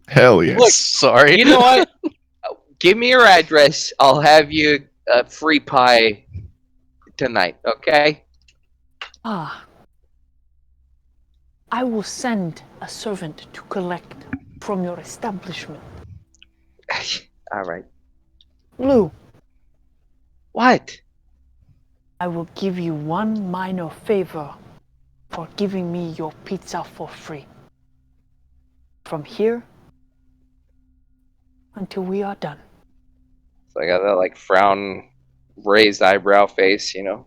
Hell yeah. Look, Sorry. you know what? Give me your address. I'll have you free pie tonight. Okay? Ah. I will send a servant to collect from your establishment. All right. Lou, What? I will give you one minor favor for giving me your pizza for free. From here until we are done. So I got that like frown, raised eyebrow face. You know.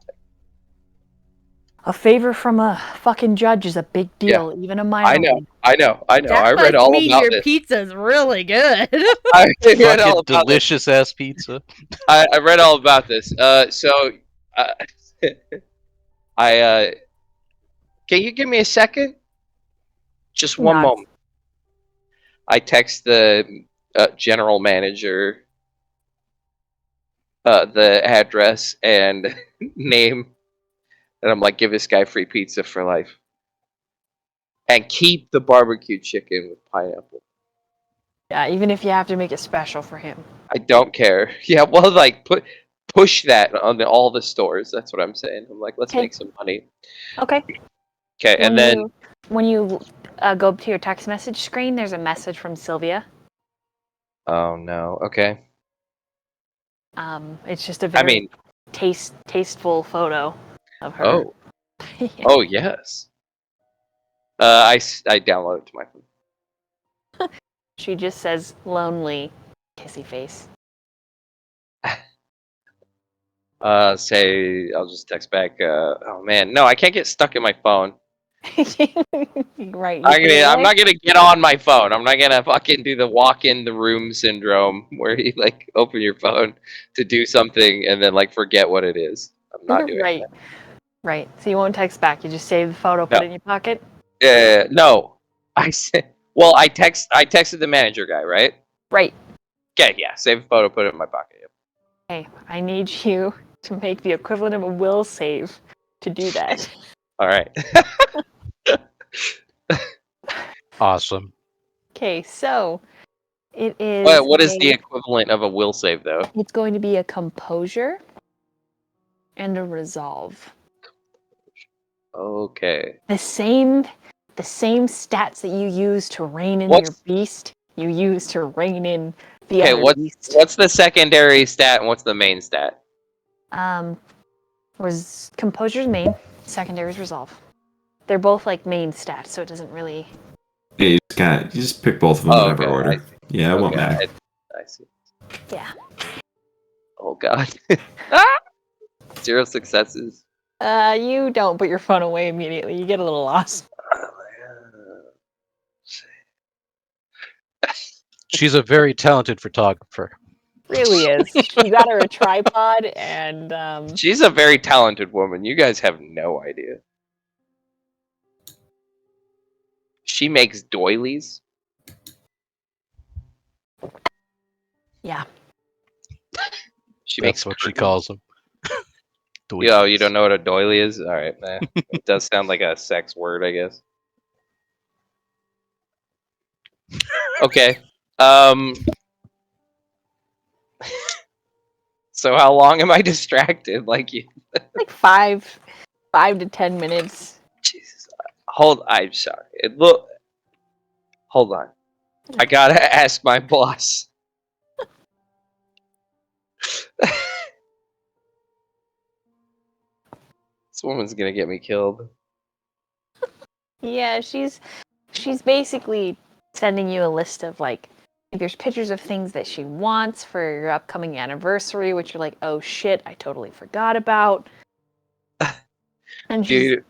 A favor from a fucking judge is a big deal, even a minor I know. one. I know. I That read must all mean about your this. pizza's really good. I read all Fucking about this. delicious ass pizza. I read all about this. So, uh, can you give me a second? Just one Not. moment. I text the general manager the address and name, and I'm like, give this guy free pizza for life, and keep the barbecue chicken with pineapple. Yeah, even if you have to make it special for him. I don't care. Yeah, well, like push that on all the stores. That's what I'm saying. I'm like, let's Okay. make some money. Okay. Okay, and then when you go up to your text message screen, there's a message from Sylvia. oh no, okay. It's just a very tasteful photo of her. Oh, oh yes. I downloaded it to my phone. She just says lonely, kissy face. Say I'll just text back. Oh man, no, I can't get stuck in my phone. Right. I'm not gonna get on my phone. I'm not gonna fucking do the walk in the room syndrome where you like open your phone to do something and then like forget what it is. I'm not doing Right. that. Right. So you won't text back. You just save the photo, put No. it in your pocket. No. I said. Well, I texted the manager guy, right? Right. Okay, yeah. Save a photo, put it in my pocket. Yep. Hey, I need you to make the equivalent of a will save to do that. All right. Awesome. Okay, so it is. What is the equivalent of a will save though? It's going to be a composure and a resolve. Okay. The same stats that you use to rein in What's- your beast, you use to rein in the Okay, other beast. what's the secondary stat and what's the main stat? Was composure's main, secondary's resolve. They're both like main stats, so it doesn't really. Yeah, you just pick both of them in whatever okay, order. Yeah, it won't Okay, matter. I see. Yeah. Oh god. Ah! 0 successes. You don't put your phone away immediately. You get a little lost. She's a very talented photographer. Really is. She got her a tripod and She's a very talented woman. You guys have no idea. She makes doilies. yeah. She That's makes what she curtains. calls them. Yo, you don't know what a doily is? All right, man. It does sound like a sex word, I guess. Okay. So how long am I distracted? Like you? Like 5 to 10 minutes. Jesus. I'm sorry. Hold on. I gotta ask my boss. This woman's gonna get me killed. Yeah, she's basically sending you a list of like there's pictures of things that she wants for your upcoming anniversary, which you're like, oh shit, I totally forgot about. And she's Dude,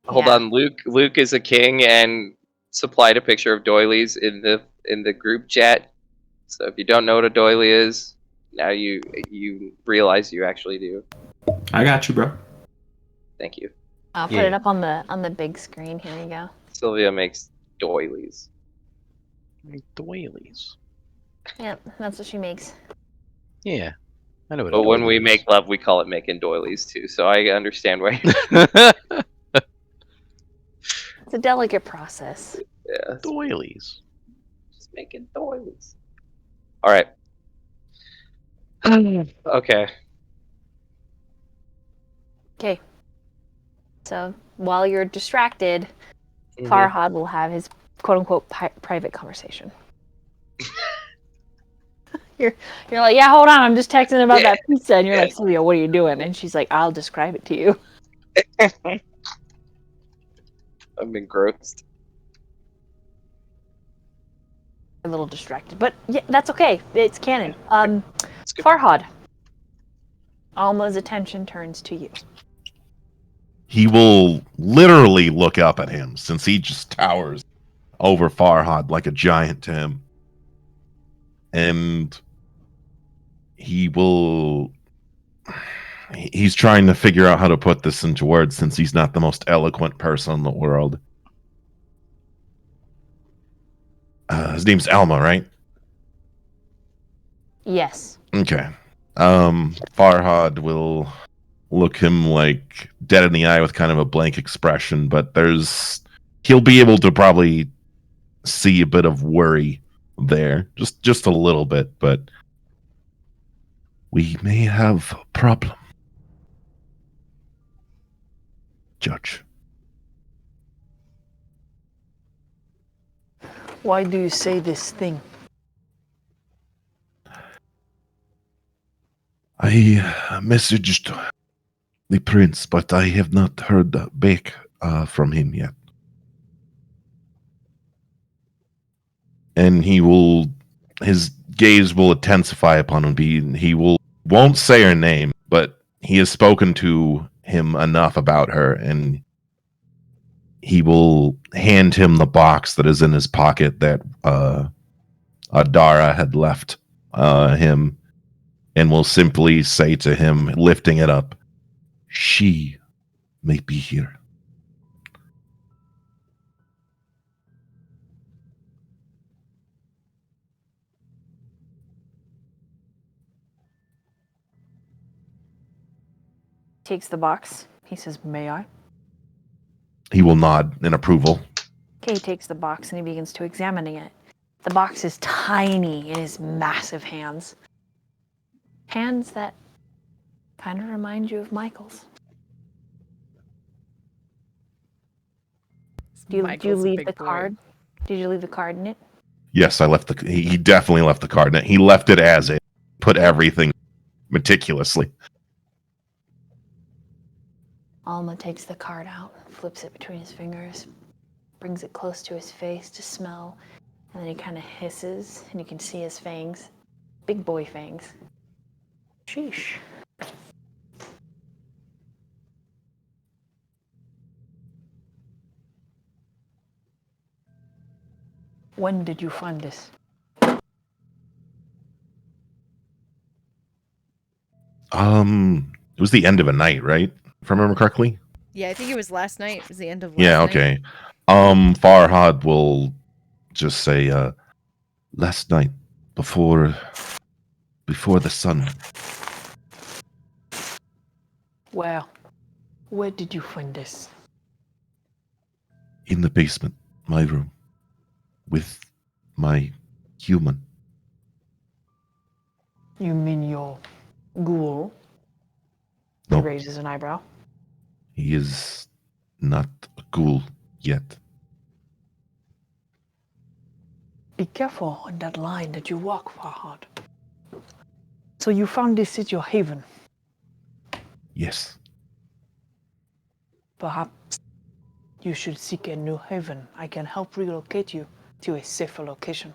hold yeah. on. Luke is a king and supplied a picture of doilies in the group chat. So if you don't know what a doily is, now you realize you actually do. I got you, bro. Thank you. I'll put Yeah. it up on the big screen. Here you go. Sylvia makes doilies. Doilies. Yep, that's what she makes. Yeah. I know what But a when doily we is. make love, we call it making doilies too. So I understand why. It's a delicate process. Yeah. Doilies. making toilets. All right. Okay. Okay. So while you're distracted, Mhm. Farhad will have his quote-unquote private conversation. You're like, yeah, hold on, I'm just texting about that pizza, and you're like, Sylvia, what are you doing? And she's like, I'll describe it to you. I'm engrossed. A little distracted, but yeah, that's okay. It's canon. It's good. Farhad, Alma's attention turns to you. He will literally look up at him since he just towers over Farhad like a giant to him. And he will. He's trying to figure out how to put this into words since he's not the most eloquent person in the world. His name's Alma, right? Yes. Okay. Farhad will look him like dead in the eye with kind of a blank expression, but he'll be able to probably see a bit of worry there, just a little bit, but we may have a problem, Judge. Why do you say this thing? I messaged the prince, but I have not heard back from him yet. And his gaze will intensify upon him. He won't say her name, but he has spoken to him enough about her, and he will hand him the box that is in his pocket that Adara had left him, and will simply say to him, lifting it up, "She may be here." Takes the box. He says, may I? He will nod in approval. Okay, he takes the box and he begins to examining it. The box is tiny in his massive hands. Hands that kind of remind you of Michael's. Do you Michael's a leave big the boy. card? Did you leave the card in it? Yes, I left he definitely left the card in it. He left it as it, put everything meticulously. Alma takes the card out, flips it between his fingers, brings it close to his face to smell, and then he kind of hisses, and you can see his fangs. Big boy fangs. Sheesh. When did you find this? It was the end of a night, right? If I remember correctly. Yeah, I think it was last night. It was the end of last Yeah, night. okay. Farhad will just say, last night, before the sun. Well, where did you find this? In the basement, my room, with my human. You mean your ghoul? No, He raises an eyebrow. he is not a ghoul yet. Be careful on that line that you walk, Farhad. So you found this at your haven. Yes. Perhaps you should seek a new haven. I can help relocate you to a safer location.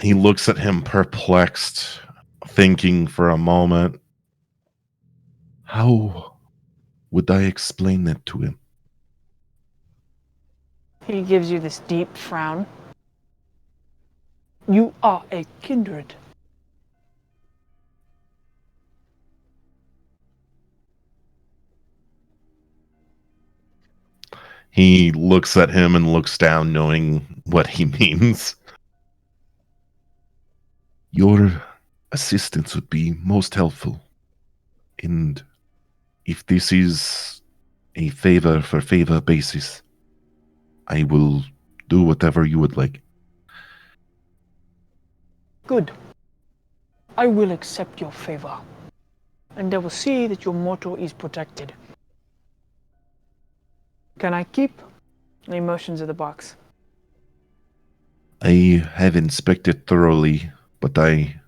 He looks at him perplexed, thinking for a moment. How would I explain that to him? He gives you this deep frown. You are a kindred. He looks at him and looks down, knowing what he means. Your assistance would be most helpful. And if this is a favor for favor basis, I will do whatever you would like. Good. I will accept your favor, and I will see that your mortal is protected. Can I keep? And he motions at the box. I have inspected thoroughly, but I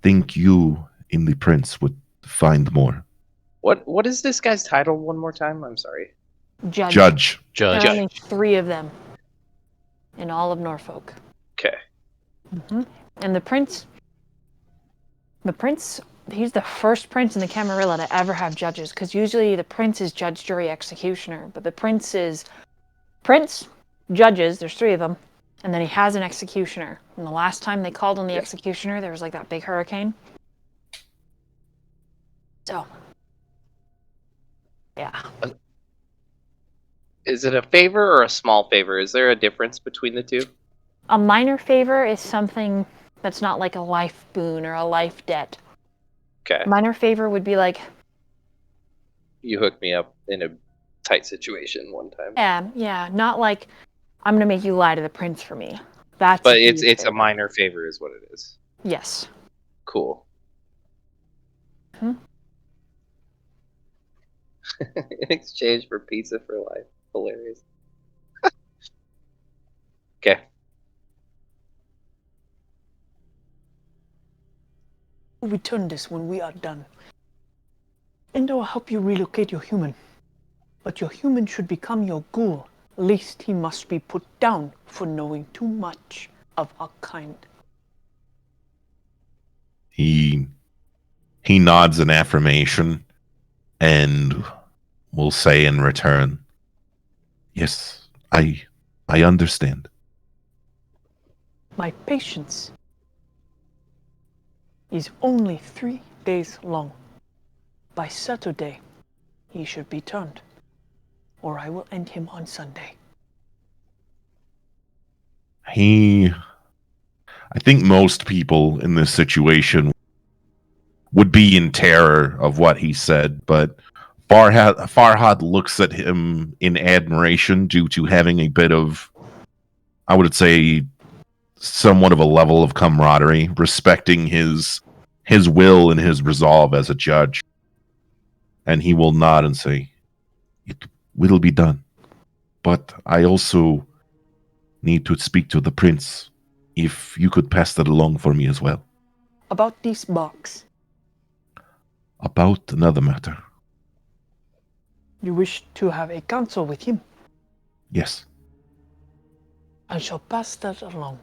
think you in the prince would find more. What is this guy's title one more time? I'm sorry. Judge. Judge. There Judge. are only 3 of them in all of Norfolk. Okay. And the prince, he's the first prince in the Camarilla to ever have judges, because usually the prince is judge, jury, executioner, but the prince is prince, judges, there's 3 of them, and then he has an executioner. And the last time they called on the executioner, there was like that big hurricane. So, yeah. Is it a favor or a small favor? Is there a difference between the two? A minor favor is something that's not like a life boon or a life debt. Okay. A minor favor would be like, You hooked me up in a tight situation one time. yeah, not like I'm gonna make you lie to the prince for me. That's But a it's huge a favor. minor favor is what it is. Yes. Cool. Hmm? In exchange for pizza for life. Hilarious. Okay. We'll return this when we are done. And I will help you relocate your human. But your human should become your ghoul, lest he must be put down for knowing too much of our kind. He nods in affirmation and will say in return, "Yes, I understand." My patience is only 3 days long. By Saturday, he should be turned, or I will end him on Sunday. I think most people in this situation would be in terror of what he said, but Farhad looks at him in admiration due to having a bit of, I would say, somewhat of a level of camaraderie, respecting his will and his resolve as a judge. And he will nod and say, "It will be done. But I also need to speak to the prince. If you could pass that along for me as well." About this box, About another matter. you wish to have a council with him. Yes. I shall pass that along.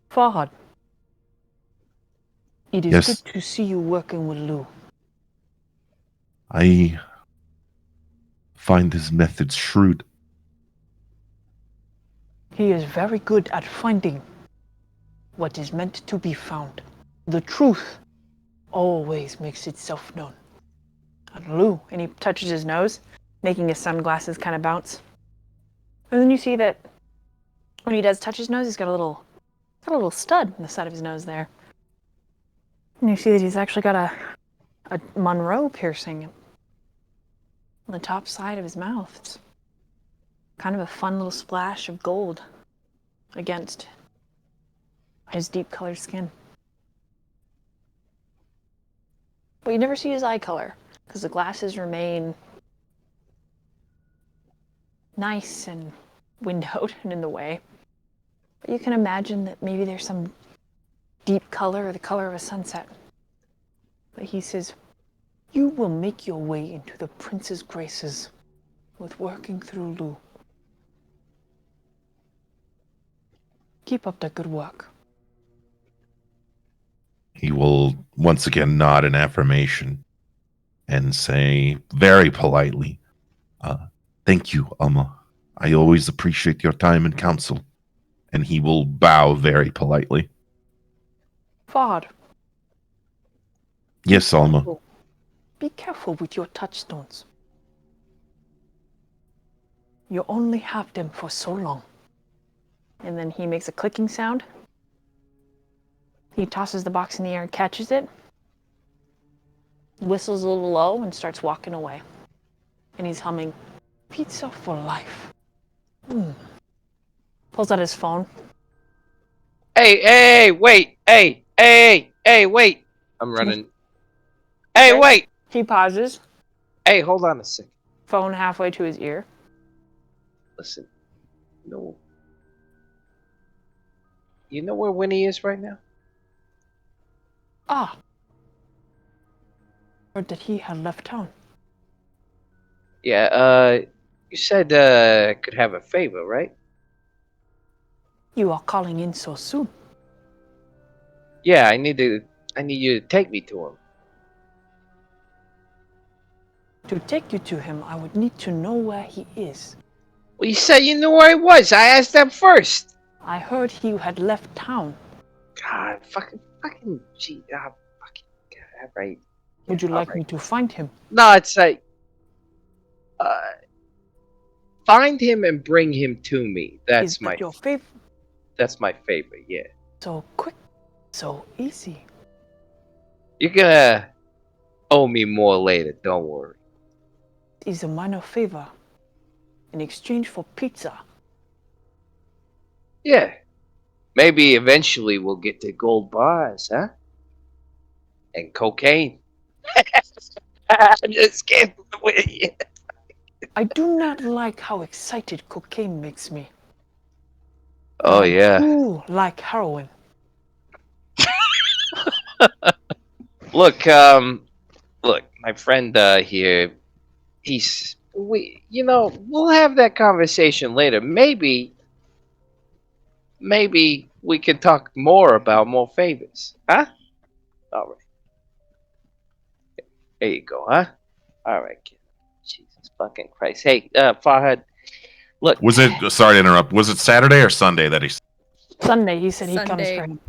Farhad, it is Yes. good to see you working with Lou. I find his methods shrewd. He is very good at finding what is meant to be found. The truth always makes itself known. And Lou, and he touches his nose, making his sunglasses kind of bounce. And then you see that when he does touch his nose, he's got a little stud on the side of his nose there. And you see that he's actually got a Monroe piercing on the top side of his mouth. It's kind of a fun little splash of gold against his deep colored skin. But you never see his eye color, because the glasses remain nice and windowed and in the way. But you can imagine that maybe there's some deep color or the color of a sunset. But he says, You will make your way into the prince's graces with working through Lou. Keep up the good work. He will once again nod in affirmation and say very politely, "Thank you, Alma. I always appreciate your time and counsel." And he will bow very politely. Farhad, "Yes, Alma." be careful with your touchstones. You only have them for so long. and then he makes a clicking sound. He tosses the box in the air and catches it, whistles a little low, and starts walking away. And he's humming, Pizza for life. Pulls out his phone. Hey, wait. Hey, wait. I'm running. Hey, Okay. wait. He pauses. Hey, hold on a second. Phone halfway to his ear. Listen. No. You know where Winnie is right now? Ah. Heard that he had left town. Yeah, you said, I could have a favor, right? You are calling in so soon. Yeah, I need you to take me to him. To take you to him, I would need to know where he is. Well, you said you knew where he was. I asked them first. I heard he had left town. God, fucking, gee, fucking, God, right. Would you Yeah, like alright. me to find him? No, it's like, find him and bring him to me. Is that your favor? That's my favor. Yeah, So quick, so easy. you're gonna owe me more later. Don't worry. It is a minor favor. In exchange for pizza. Yeah, maybe eventually we'll get to gold bars, huh? And cocaine. I'm just kidding with you. I do not like how excited cocaine makes me. Oh I yeah. do like heroin. Look, my friend here, we'll have that conversation later. Maybe we can talk more about more favors, huh? All right. There you go, huh? All right, kid. Jesus fucking Christ. Hey, Farhad, look. Was it? Sorry to interrupt. Was it Saturday or Sunday that he? Sunday, he said he comes Sunday. for him.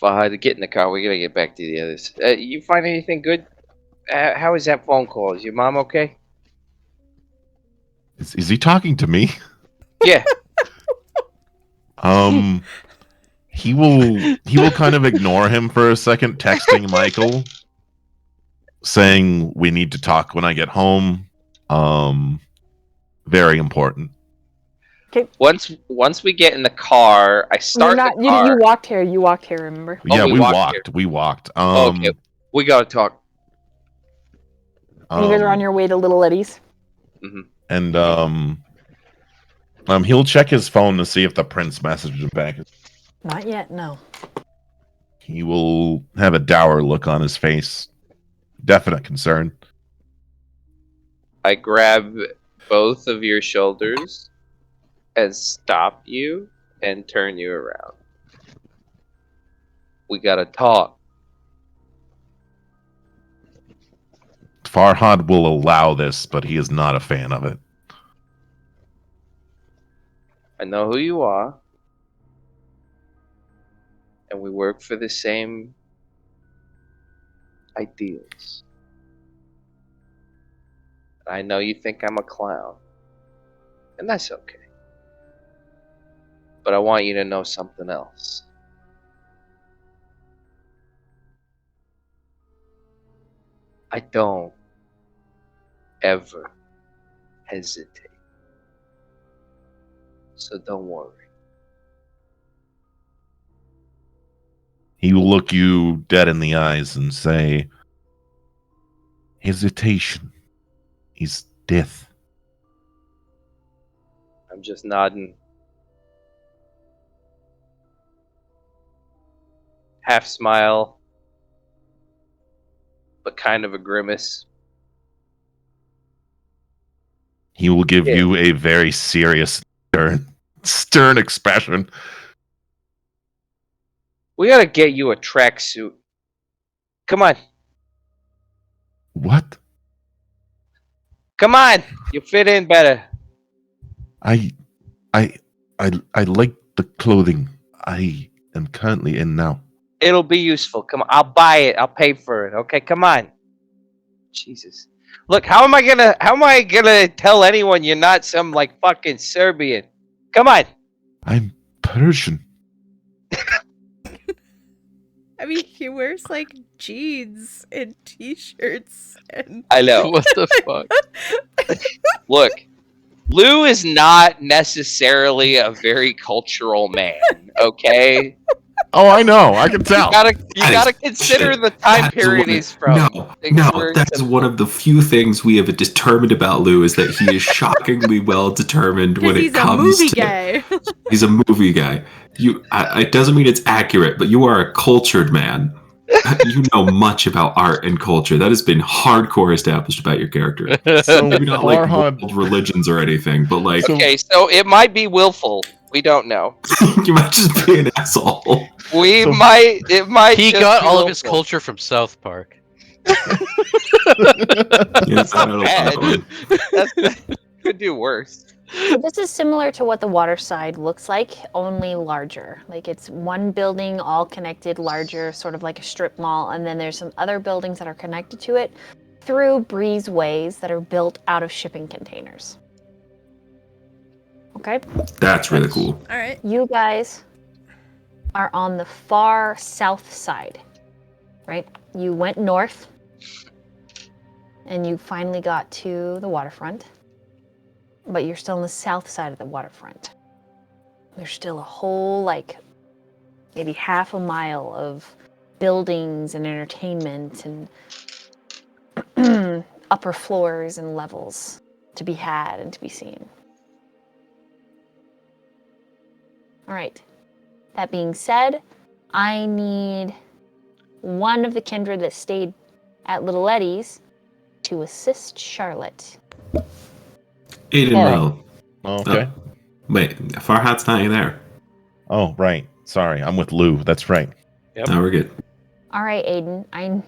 Farhad, get in the car. We gotta get back to the others. You find anything good? How was that phone call? Is your mom okay? Is he talking to me? Yeah. He will kind of ignore him for a second, texting Michael, saying we need to talk when I get home. Very important. Once we get in the car, I start the car. You walked here. You walked here. Remember? Yeah, we we walked walked. We walked. Okay, we gotta talk. And you guys are on your way to Little Eddie's. Mm-hmm. And he'll check his phone to see if the prince messaged him back. Not yet. No. He will have a dour look on his face. Definite concern. I grab both of your shoulders and stop you and turn you around. We gotta talk. Farhad will allow this, but he is not a fan of it. I know who you are. And we work for the same ideals. I know you think I'm a clown. And that's okay. But I want you to know something else. I don't ever hesitate. So don't worry. He will look you dead in the eyes and say, hesitation is death. I'm just nodding. Half smile, but kind of a grimace. He will give you a very serious, stern expression. We gotta get you a tracksuit. Come on. What? Come on! You fit in better. I like the clothing I am currently in now. It'll be useful. Come on, I'll buy it. I'll pay for it. Okay, come on. Jesus. Look, how am I gonna tell anyone you're not some like fucking Serbian? Come on. I'm Persian. I mean, he wears like jeans and t-shirts and I know. What the fuck? Look, Lou is not necessarily a very cultural man. Okay, Oh, I know. I can you tell. gotta consider the time That is period one- he's from. Things were that is one simple. of the few things we have determined about Lou is that he is shockingly well determined when Because it he's a comes movie to. guy. He's a movie guy. It doesn't mean it's accurate, but you are a cultured man. You know much about art and culture. That has been hardcore established about your character. So Maybe not like Farhan, world religions or anything, but like So- Okay, so it might be willful. We don't know. you might just be an asshole. So- It might. He just got be all of his willful. culture from South Park. Yes, I not know bad. that one. That could do worse. So this is similar to what the water side looks like, only larger. Like it's one building all connected, larger, sort of like a strip mall, and then there's some other buildings that are connected to it through breezeways that are built out of shipping containers. Okay? That's really cool. All right. You guys are on the far south side, right? You went north and you finally got to the waterfront, but you're still on the south side of the waterfront. There's still a whole, like, maybe half a mile of buildings and entertainment and upper floors and levels to be had and to be seen. All right. That being said, I need one of the kindred that stayed at Little Eddie's to assist Charlotte. Aiden will. okay. Wait, Farhat's not there. Oh, right. Sorry, I'm with Lou. That's right. Yep. No, we're good. All right, Aiden.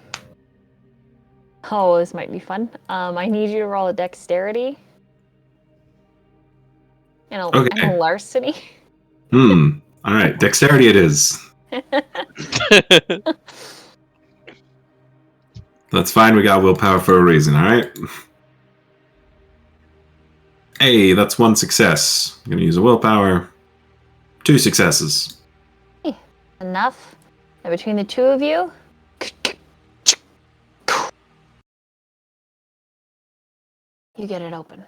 Oh, this might be fun. I need you to roll a dexterity and and Okay. a larceny. All right, dexterity it is. That's fine. We got willpower for a reason. All right. Hey, that's one success. I'm gonna use a willpower. 2 successes. Enough. And between the two of you, you get it open.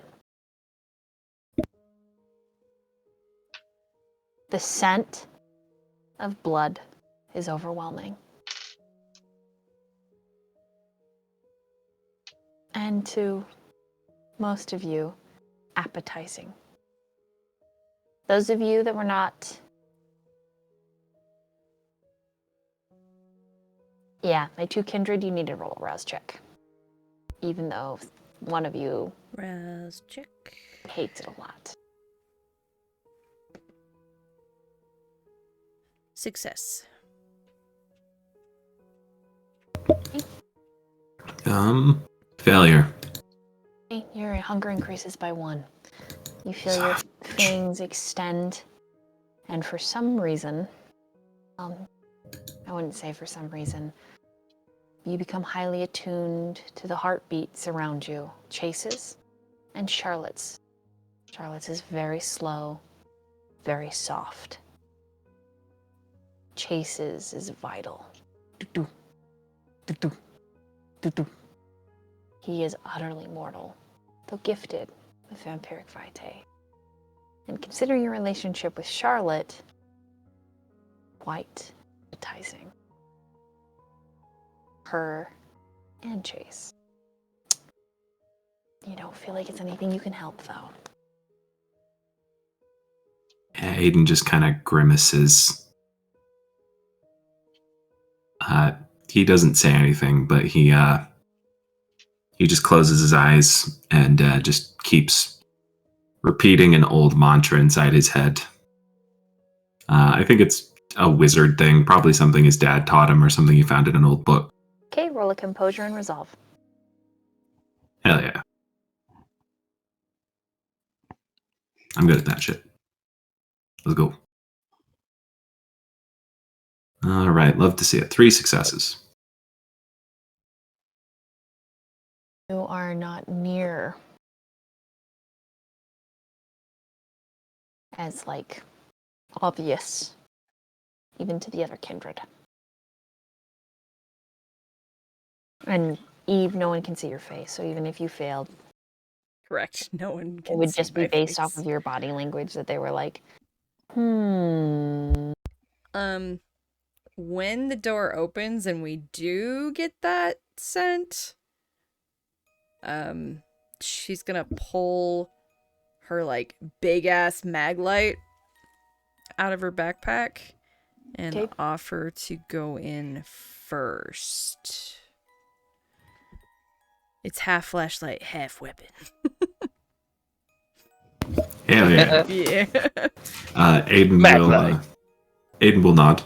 The scent of blood is overwhelming. And to most of you, appetizing. Those of you that were not... Yeah, my 2 kindred, you need to roll a rouse check. Even though one of you Rouse check. hates it a lot. Success. Failure. Your hunger increases by 1. You feel your fangs extend, and for some reason, I wouldn't say for some reason, you become highly attuned to the heartbeats around you. Chase's and Charlotte's. Charlotte's is very slow, very soft. Chase's is vital. Do-do, do-do, do-do. He is utterly mortal, though gifted with vampiric vitae. And considering your relationship with Charlotte, quite appetizing. Her and Chase. You don't feel like it's anything you can help, though. Yeah, Aiden just kind of grimaces. He doesn't say anything, but he just closes his eyes and just keeps repeating an old mantra inside his head. I think it's a wizard thing, probably something his dad taught him or something he found in an old book. Okay, roll a composure and resolve. Hell yeah. I'm good at that shit. Let's go. All right, love to see it. 3 successes. You are not near as, like, obvious, even to the other kindred. And Eve, no one can see your face, so even if you failed, Correct. No one It can would see just be my based off face. of your body language that they were like, When the door opens and we do get that scent, she's gonna pull her like big ass mag light out of her backpack and Okay. offer to go in first. It's half flashlight, half weapon. Hell yeah. Yeah. Maglite. Aiden will nod.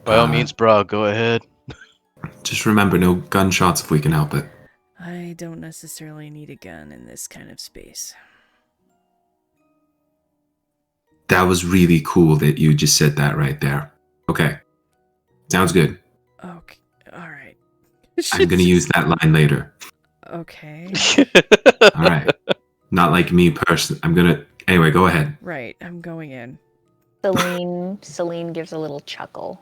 By all means, bro, go ahead. Just remember, no gunshots if we can help it. I don't necessarily need a gun in this kind of space. That was really cool that you just said that right there. Okay. Sounds good. Okay. All right. I'm going to use that line later. Okay. All right. Not like me personally. I'm going to... Anyway, go ahead. Right. I'm going in. Celine gives a little chuckle.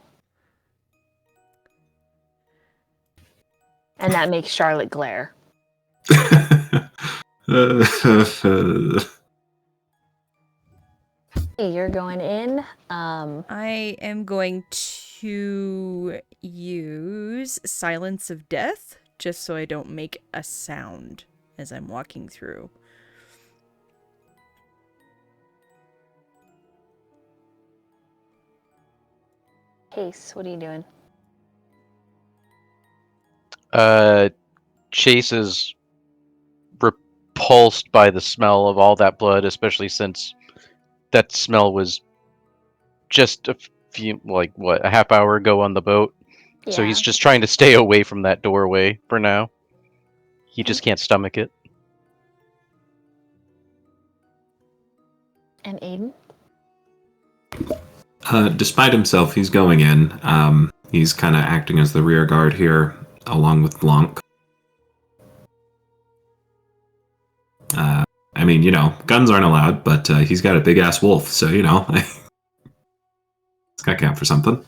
And that makes Charlotte glare. Hey, you're going in. I am going to use Silence of Death just so I don't make a sound as I'm walking through. Case, what are you doing? Chase is repulsed by the smell of all that blood, especially since that smell was just a few, like, what, a half hour ago on the boat. So he's just trying to stay away from that doorway for now. He just can't stomach it. And Aiden? Despite himself, he's going in. He's kind of acting as the rear guard here, along with Blanc. I mean, you know, guns aren't allowed, but he's got a big-ass wolf, so, you know, it's got to count for something.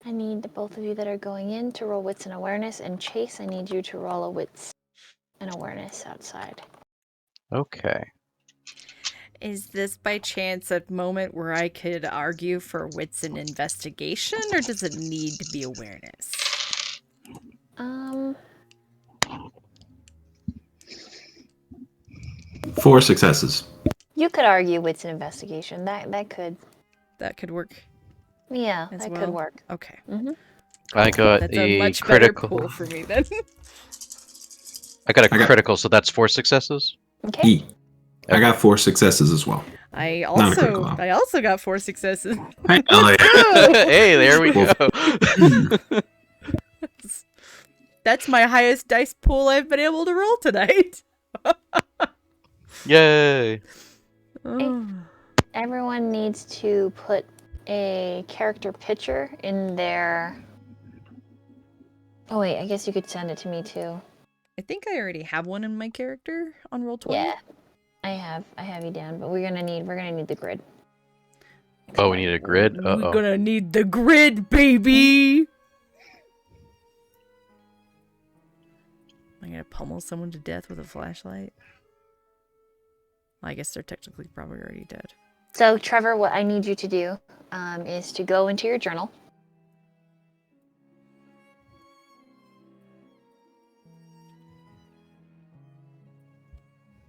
I need the both of you that are going in to roll wits and awareness, and Chase, I need you to roll a wits and awareness outside. Okay. Is this by chance a moment where I could argue for wits and investigation, or does it need to be awareness? 4 successes. You could argue wits and investigation. That could, That could work yeah, as that well. could work. Okay. I got That's a a much critical. better pool for me then. I got a critical, so that's 4 successes. Okay. I got 4 successes as well. I Not a critical, though. also got 4 successes. Hey, oh, yeah. Hey, there we go. That's my highest dice pool I've been able to roll tonight. Yay. Oh. Everyone needs to put a character picture in their... Oh wait, I guess you could send it to me too. I think I already have one in my character on Roll20. Yeah, I have you down, but we're gonna need the grid. Oh, we need a grid? We're Uh-oh. gonna need the grid, baby! I'm gonna pummel someone to death with a flashlight. I guess they're technically probably already dead. So Trevor, what I need you to do is to go into your journal.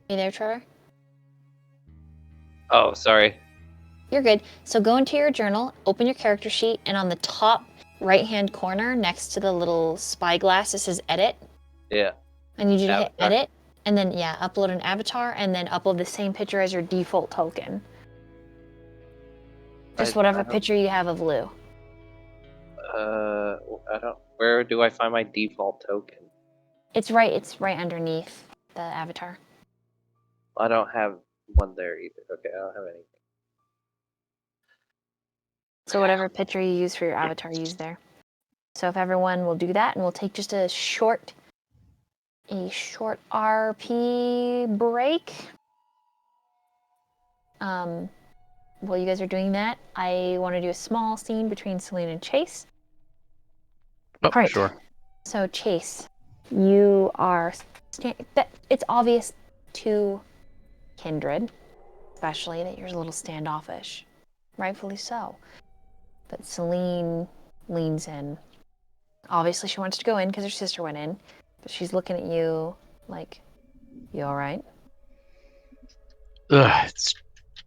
You there, Trevor? Oh, sorry. You're good. So go into your journal, open your character sheet, and on the top right-hand corner, next to the little spyglass, it says Edit. Yeah. I need you to hit Avatar. Edit, and then, yeah, upload an avatar, and then upload the same picture as your default token. Just whatever picture you have of Lou. I don't. Where do I find my default token? It's right underneath the avatar. I don't have one there either. Okay, I don't have anything. So whatever picture you use for your avatar, use there. So if everyone will do that, and we'll take just a short RP break. while you guys are doing that, I want to do a small scene between Celine and Chase. Oh, All right. sure. So Chase, you are. It's obvious to Kindred, especially, that you're a little standoffish, rightfully so. But Celine leans in. Obviously, she wants to go in because her sister went in, but she's looking at you like, "You all right?" Ugh, it's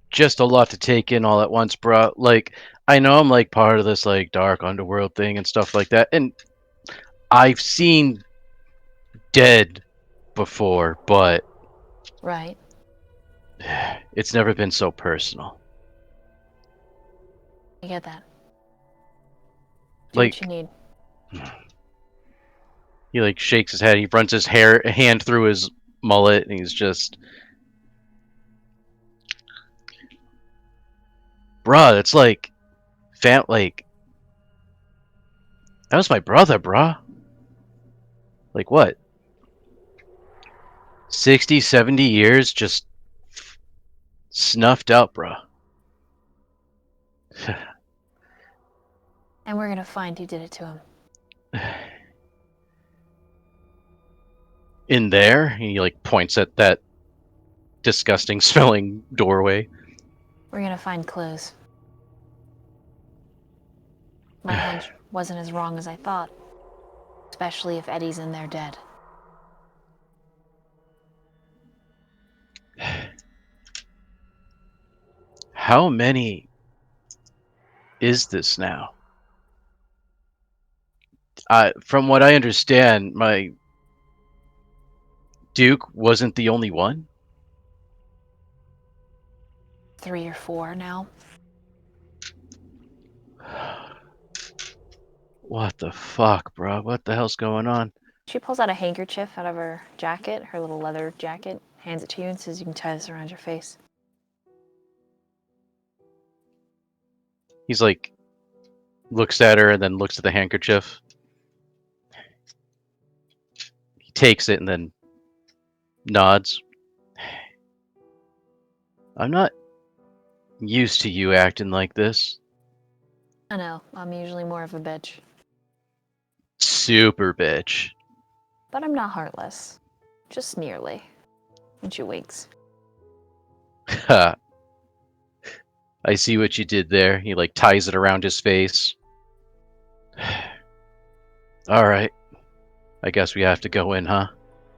just a lot to take in all at once, bro. Like, I know I'm like part of this like dark underworld thing and stuff like that, and I've seen dead before, but Right. it's never been so personal. I get that. Do Like, what you need. he like shakes his head, he runs his hand through his mullet, and he's just, bruh, it's like, like, that was my brother, bruh. Like, what? 60, 70 years just snuffed out, bruh. And we're gonna find who did it to him. In there, he like points at that disgusting smelling doorway. We're gonna find clues. My hunch wasn't as wrong as I thought. Especially if Eddie's in there dead. How many is this now? From what I understand, my Duke wasn't the only one. 3 or 4 now. What the fuck, bro? What the hell's going on? She pulls out a handkerchief out of her jacket, her little leather jacket, hands it to you and says, "You can tie this around your face." He's like, looks at her and then looks at the handkerchief. He takes it and then nods. I'm not used to you acting like this. I know, I'm usually more of a bitch. Super bitch. But I'm not heartless. Just nearly. And she winks. Ha. I see what you did there. He like ties it around his face. All right. I guess we have to go in, huh?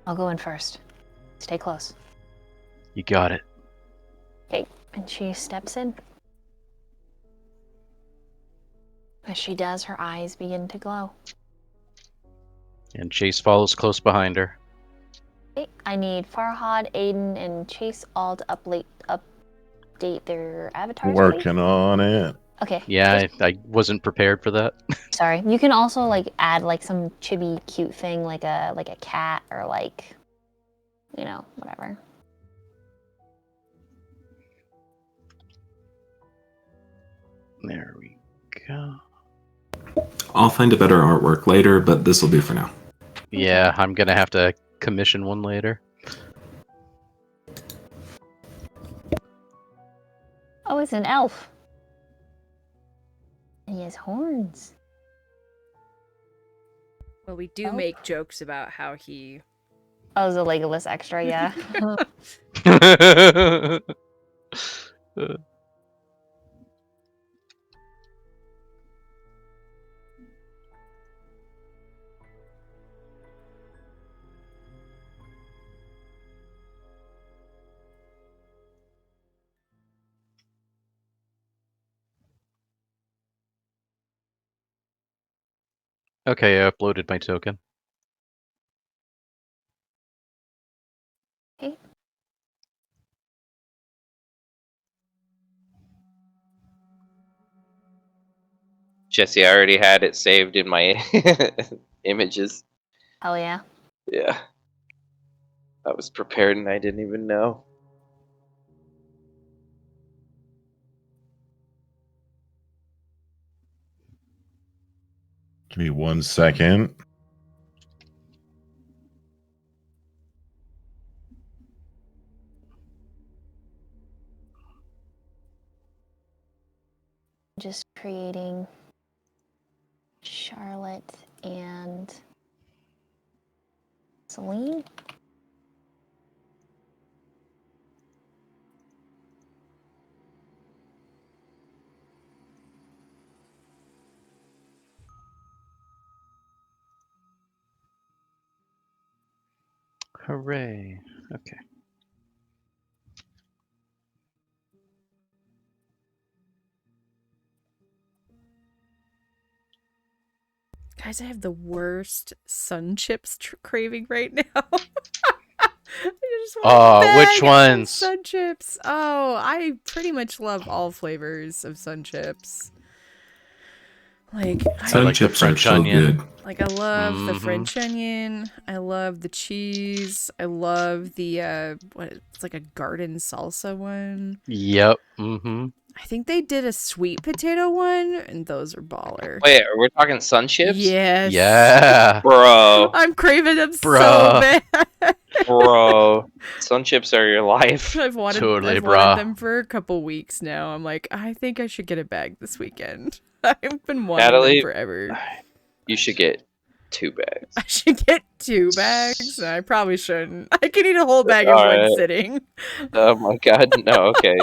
I'll go in first. Stay close. You got it. Okay. And she steps in. As she does, her eyes begin to glow. And Chase follows close behind her. Okay. I need Farhad, Aiden, and Chase all to update their avatars, please. Working on it. Okay. Yeah, I wasn't prepared for that. Sorry. You can also like add like some chibi cute thing like a cat or like, you know, whatever. There we go. I'll find a better artwork later, but this will do for now. Yeah, I'm gonna have to commission one later. Oh, it's an elf. He has horns. Well, we do Oh. make jokes about how he. Oh, it's a Legolas extra, yeah. Okay, I uploaded my token. Okay. Jesse, I already had it saved in my images. Hell yeah. Yeah. I was prepared and I didn't even know. Give me 1 second. just creating Charlotte and Celine. Hooray. Okay. Guys, I have the worst sun chips craving right now. I just want a bag which of ones? sun chips. Oh, I pretty much love all flavors of sun chips. Like, Sun like the chips are French so onion. good. I love the Mhm. French onion. I love the cheese. I love the it's like a garden salsa one. Yep. Mm-hmm. I think they did a sweet potato one, and those are baller. Wait, we're talking sun chips? Yes. Yeah. Bro. I'm craving them so Bruh. bad. Bro. Sun chips are your life. I've wanted Totally, I've bruh. wanted them for a couple weeks now. I'm like, I think I should get a bag this weekend. I've been wanting Natalie, them forever. You should get 2 bags. I should get 2 bags. I probably shouldn't. I can eat a whole bag in one Alright. sitting. Oh my god, no, okay.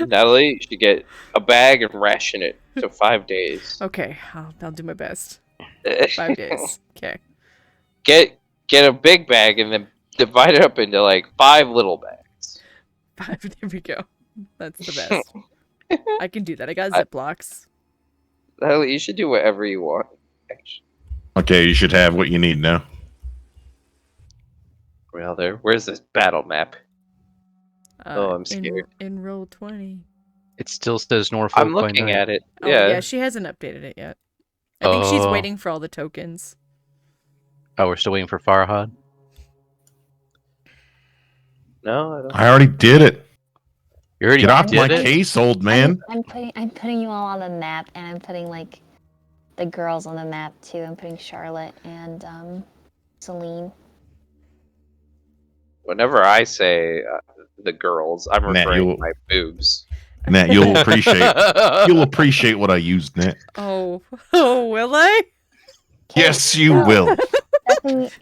Natalie, you should get a bag and ration it to 5 days. Okay, I'll do my best. 5 days. Okay. Get a big bag and then divide it up into like 5 little bags. 5. There we go. That's the best. I can do that. I got Ziplocs. Natalie, you should do whatever you want. Actually. Okay, you should have what you need now. Well, where's this battle map? Oh, I'm scared. In roll 20. It still says Norfolk I'm by looking night. at it. Oh, Yeah. yeah, she hasn't updated it yet. I think she's Oh. waiting for all the tokens. Oh, we're still waiting for Farhad. No, I don't. I already did it. You already Get off did my it? case, old man. I'm putting you all on the map, and I'm putting like the girls on the map too. I'm putting Charlotte and Celine. Whenever I say the girls, I'm Matt, referring to you'll- my boobs. Nat, you'll appreciate what I used, Nat. Oh, will I? Yes, you so- will.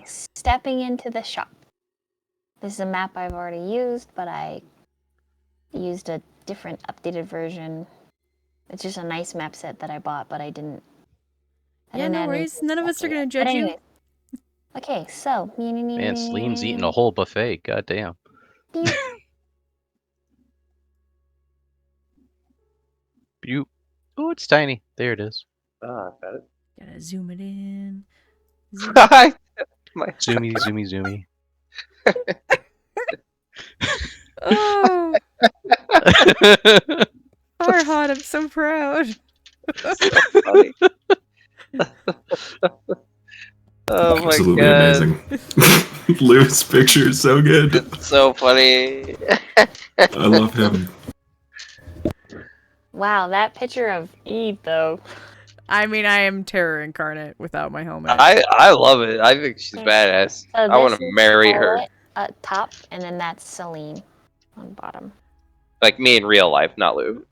Stepping into the shop. This is a map I've already used, but I used a different updated version. It's just a nice map set that I bought, but I didn't. Yeah, no add worries. anything None of us are special gonna yet. judge But you. anyways. Okay, so Man, Celine's eating a whole buffet. God damn. You. Oh, it's tiny. There it is. Ah, I got it. Gotta zoom it in. Zoom. My- Zoomy, zoomy, zoomy. Oh, Farhad, I'm so proud. so funny. Oh my Absolutely god. amazing. Lou's picture is so good. It's so funny. I love him. Wow, that picture of Eve though. I mean, I am terror incarnate without my helmet. I love it. I think she's badass. So I want to this is marry her. Charlotte at top, and then that's Celine on bottom. Like me in real life, not Lou.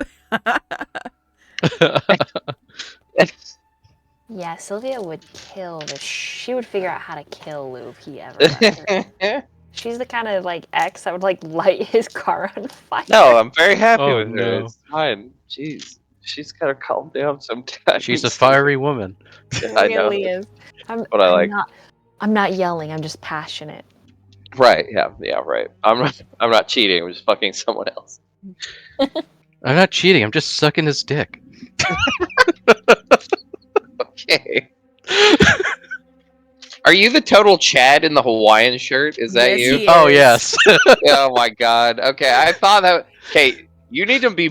Yeah, Sylvia would kill this. She would figure out how to kill Lou if he ever got her. She's the kind of like ex that would like light his car on fire. No, I'm very happy Oh, with her. no. It's fine. Jeez. She's gotta calm down sometimes. She's a fiery woman. She I know. really is. What I like. I'm not yelling. I'm just passionate. Right, yeah, right. I'm not cheating, I'm just fucking someone else. I'm not cheating. I'm just sucking his dick. Okay. Are you the total Chad in the Hawaiian shirt? Is that Yes, you? he Oh is. yes. Oh my god. Okay, I thought that. Okay, you need to be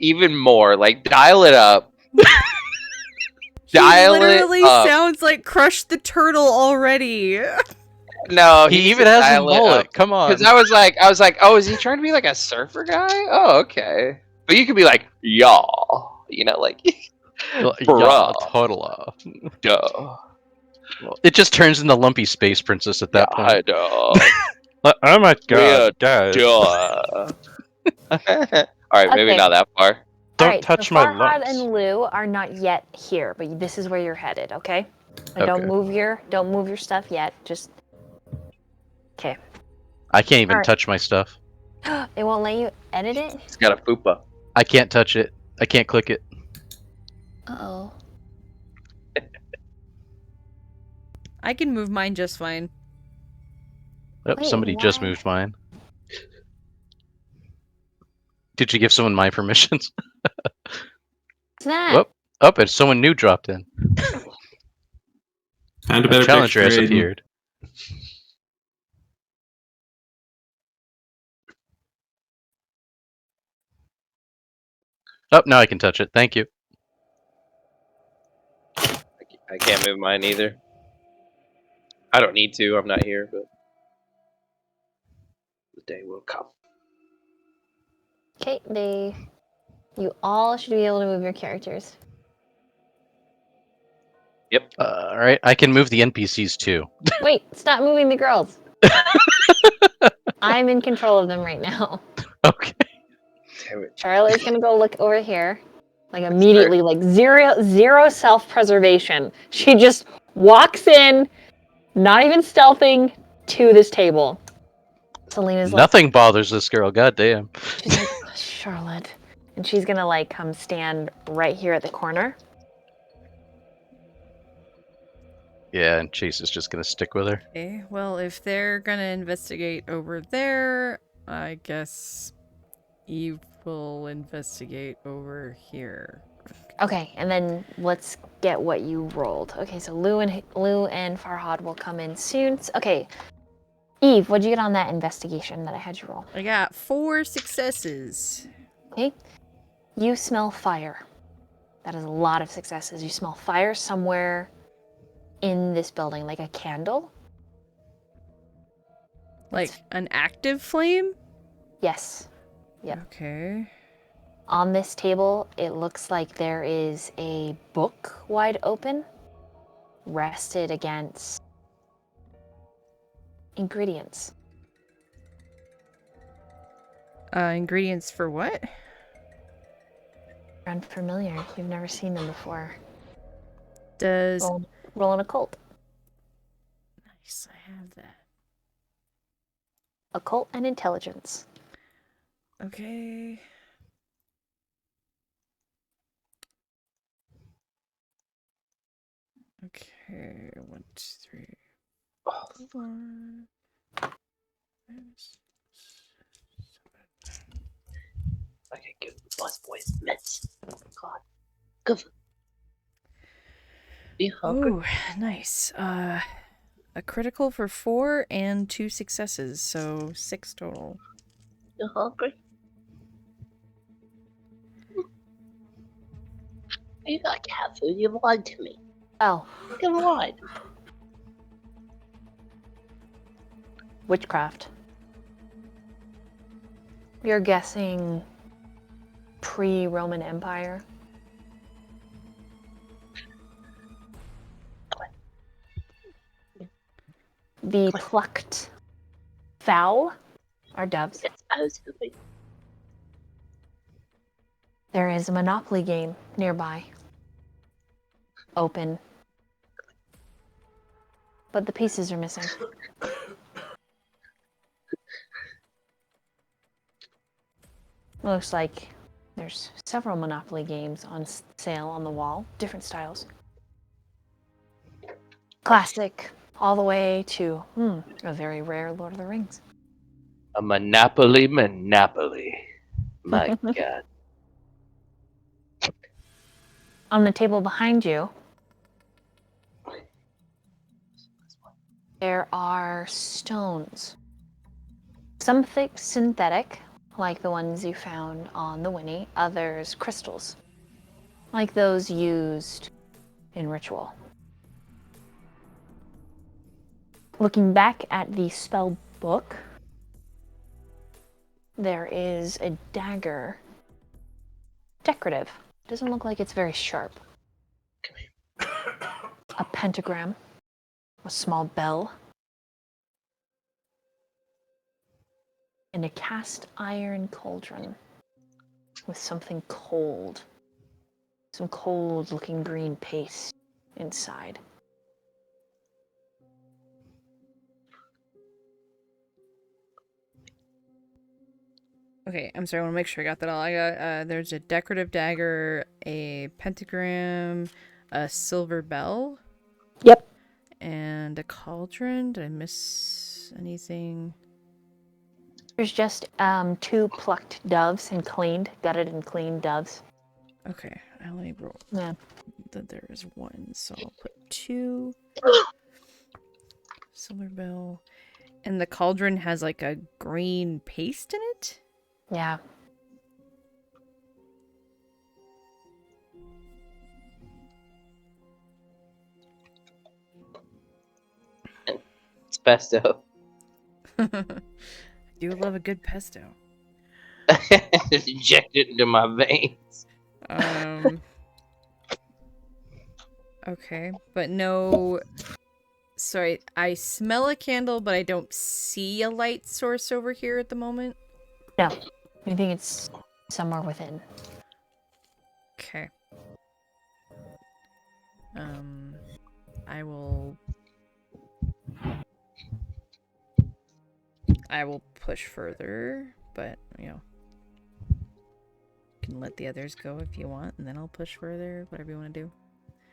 even more. Like, dial it up. He Dial literally it up. sounds like Crush the Turtle already. No, He even has a mullet. Come on. Because I was like, oh, is he trying to be like a surfer guy? Oh, okay. But you could be like, y'all. You know, like, Yeah, bruh. totally. duh. It just turns into Lumpy Space Princess at that Yeah, point. duh. Oh my Yeah, god, guys. Duh. Alright, maybe Okay. not that far. Don't All right, touch so my Farhad lumps. and Lou are not yet here, but this is where you're headed, okay? And Okay. don't move your stuff yet. Just okay. I can't even Alright. touch my stuff. It won't let you edit it? It's got a fupa. I can't touch it. I can't click it. Uh-oh. I can move mine just fine. Oh, Wait, somebody just why? moved mine. Did you give someone my permissions? What's that? Whoop. Oh, and someone new dropped in. Found a A better challenger has picture, Aiden. appeared. Oh, now I can touch it. Thank you. I can't move mine either. I don't need to. I'm not here, but the day will come. Okay, you all should be able to move your characters. Yep. All right, I can move the NPCs too. Wait, stop moving the girls. I'm in control of them right now. Okay. Damn it. Charlotte is gonna go look over here. Like immediately, like zero self-preservation. She just walks in, not even stealthing, to this table. Selena's like, Nothing bothers this girl. God damn. she's like, Charlotte. And she's gonna like come stand right here at the corner. Yeah, and Chase is just gonna stick with her. Okay, well, if they're gonna investigate over there, I guess Eve will investigate over here. Okay, and then let's get what you rolled. Okay, so Lou and Farhad will come in soon. Okay, Eve, what'd you get on that investigation that I had you roll? I got 4 successes. Okay, you smell fire. That is a lot of successes. You smell fire somewhere in this building, like a candle. Like an active flame? Yes. Yep. Okay. On this table, it looks like there is a book wide open, rested against ingredients. Ingredients for what? Unfamiliar. You've never seen them before. Does... Roll an occult. Nice, I have that. Occult and intelligence. Okay. Okay, 1, 2, 3, 4, 5, 6, I can give the bus boys mitts. God. Good. You hungry? Oh, nice. A critical for 4 and 2 successes, so 6 total. You hungry? You got cat food. You lied to me. Oh, You lied. witchcraft. You're guessing pre-Roman Empire. The plucked fowl are doves. It's supposed to be. There is a Monopoly game nearby. Open. But the pieces are missing. Looks like there's several Monopoly games on sale on the wall, different styles. Classic, all the way to a very rare Lord of the Rings. A monopoly. My God. On the table behind you, there are stones. Some thick synthetic, like the ones you found on the Winnie, others crystals, like those used in ritual. Looking back at the spell book, there is a dagger. Decorative. Doesn't look like it's very sharp. A pentagram. A small bell. And a cast iron cauldron. with something cold. Some cold looking green paste inside. Okay, I'm sorry, I want to make sure I got that all. I got, there's a decorative dagger, a pentagram, a silver bell, Yep. and a cauldron. Did I miss anything? There's just 2 plucked doves and gutted and cleaned doves. Okay, I only wrote Yeah. that there is 1, so I'll put 2. Silver bell. And the cauldron has like a green paste in it? Yeah. It's pesto. I do love a good pesto. Just inject it into my veins. Okay, but no. Sorry, I smell a candle, but I don't see a light source over here at the moment. No. I think it's somewhere within. Okay. I will. I will push further, but you can let the others go if you want, and then I'll push further. Whatever you want to do.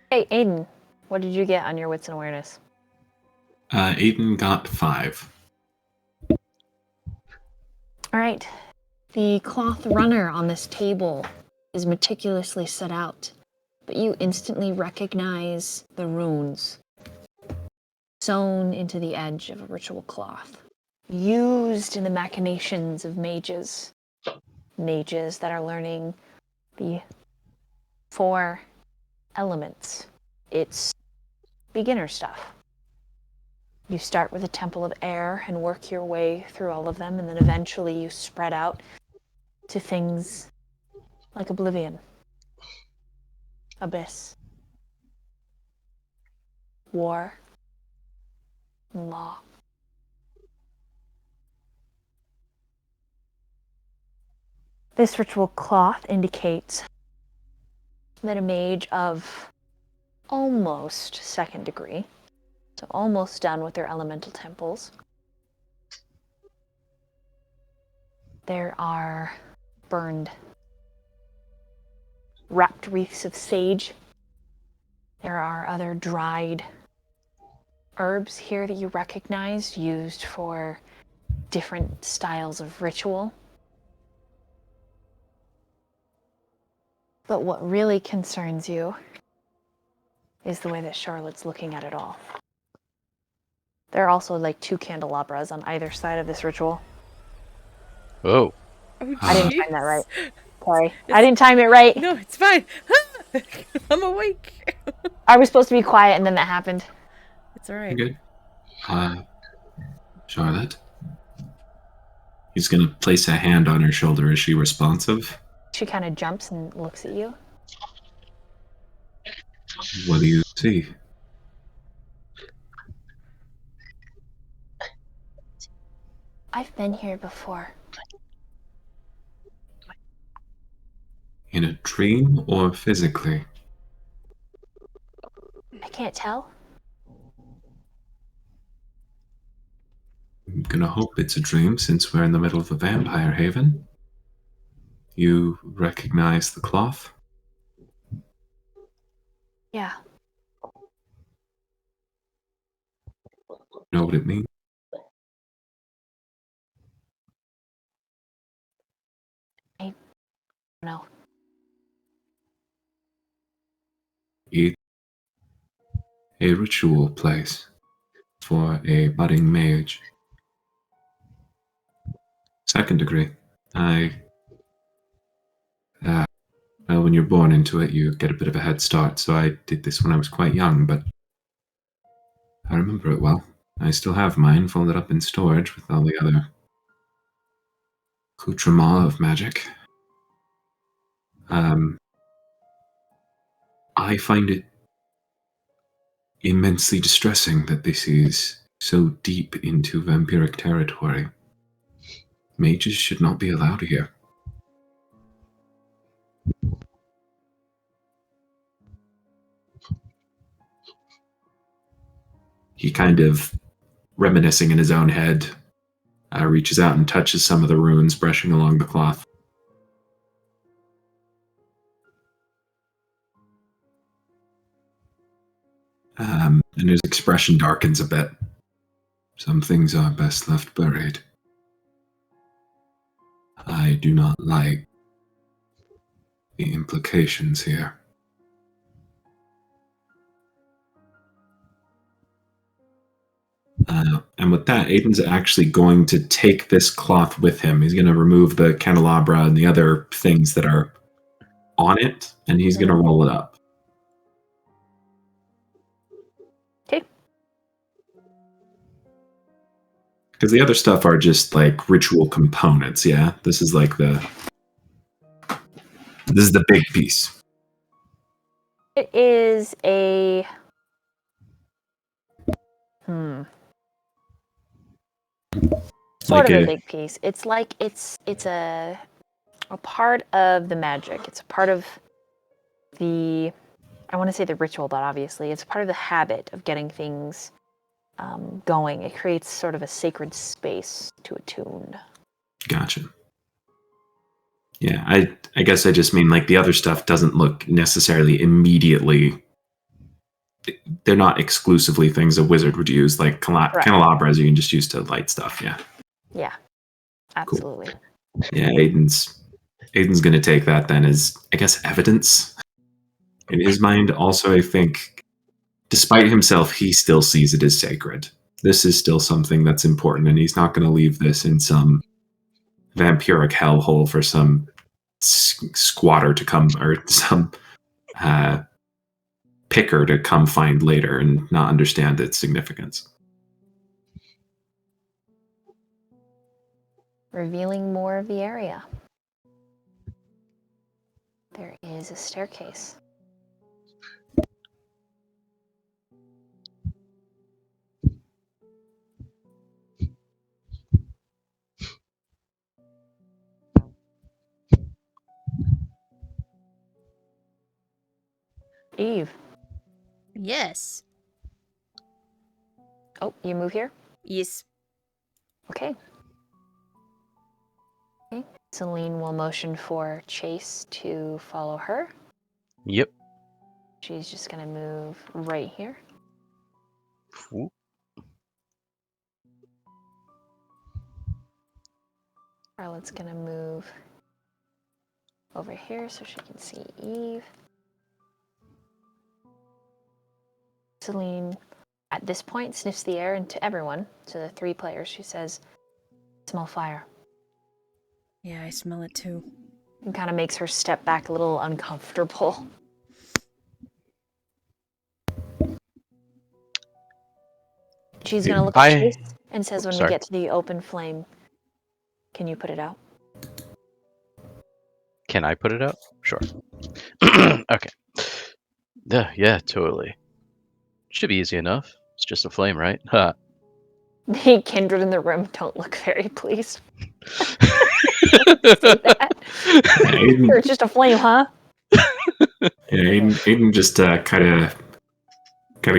Hey, Aiden, what did you get on your wits and awareness? Aiden got 5. All right. The cloth runner on this table is meticulously set out, but you instantly recognize the runes sewn into the edge of a ritual cloth, used in the machinations of mages. Mages that are learning the 4 elements. It's beginner stuff. You start with a temple of air and work your way through all of them, and then eventually you spread out to things like oblivion, abyss, war, and law. This ritual cloth indicates that a mage of almost 2nd degree, so almost done with their elemental temples, there are burned, wrapped wreaths of sage. There are other dried herbs here that you recognize, used for different styles of ritual. But what really concerns you is the way that Charlotte's looking at it all. There are also like 2 candelabras on either side of this ritual. Oh. Oh, I didn't jeez. time that right. Sorry. I didn't time it right. No, it's fine. I'm awake. I was supposed to be quiet and then that happened. It's alright. Good. Charlotte? He's gonna place a hand on her shoulder. Is she responsive? She kind of jumps and looks at you. What do you see? I've been here before. In a dream or physically? I can't tell. I'm gonna hope it's a dream since we're in the middle of a vampire haven. You recognize the cloth? Yeah. Know what it means? No. It's a ritual place for a budding mage. 2nd degree. Well, when you're born into it, you get a bit of a head start, so I did this when I was quite young, but I remember it well. I still have mine folded up in storage with all the other accoutrements of magic. I find it immensely distressing that this is so deep into vampiric territory. Mages should not be allowed here. he kind of, reminiscing in his own head, reaches out and touches some of the runes brushing along the cloth. And his expression darkens a bit. Some things are best left buried. I do not like the implications here. And with that, Aiden's actually going to take this cloth with him. He's going to remove the candelabra and the other things that are on it, and he's going to roll it up. Okay. Because the other stuff are just like ritual components, yeah? This is like the big piece. It is a... Sort Like of a big piece. It's like it's a part of the magic. It's a part of the, I want to say the ritual, but obviously it's part of the habit of getting things going. It creates sort of a sacred space to attune. Gotcha. Yeah, I guess I just mean like the other stuff doesn't look necessarily immediately. They're not exclusively things a wizard would use, like candelabras you can just use to light stuff, yeah. Yeah, absolutely. Cool. Yeah, Aiden's going to take that then as, I guess, evidence. In his mind, also, I think, despite himself, he still sees it as sacred. This is still something that's important, and he's not going to leave this in some vampiric hellhole for some squatter to come, or some picker to come find later and not understand its significance. Revealing more of the area. There is a staircase. Eve. Yes. Oh, you move here? Yes. Okay. Celine will motion for Chase to follow her. Yep. She's just going to move right here. Ooh. Charlotte's going to move over here so she can see Eve. Celine, at this point, sniffs the air into everyone, to the three players. She says, "Smell fire." Yeah, I smell it too. And kind of makes her step back a little uncomfortable. She's going to look at Chase and says, when we get to the open flame, can you put it out? Can I put it out? Sure. Okay. Yeah, totally. Should be easy enough. It's just a flame, right? Huh. The kindred in the room don't look very pleased. Say that. Aiden, Or it's just a flame, huh? yeah, Aiden just kind of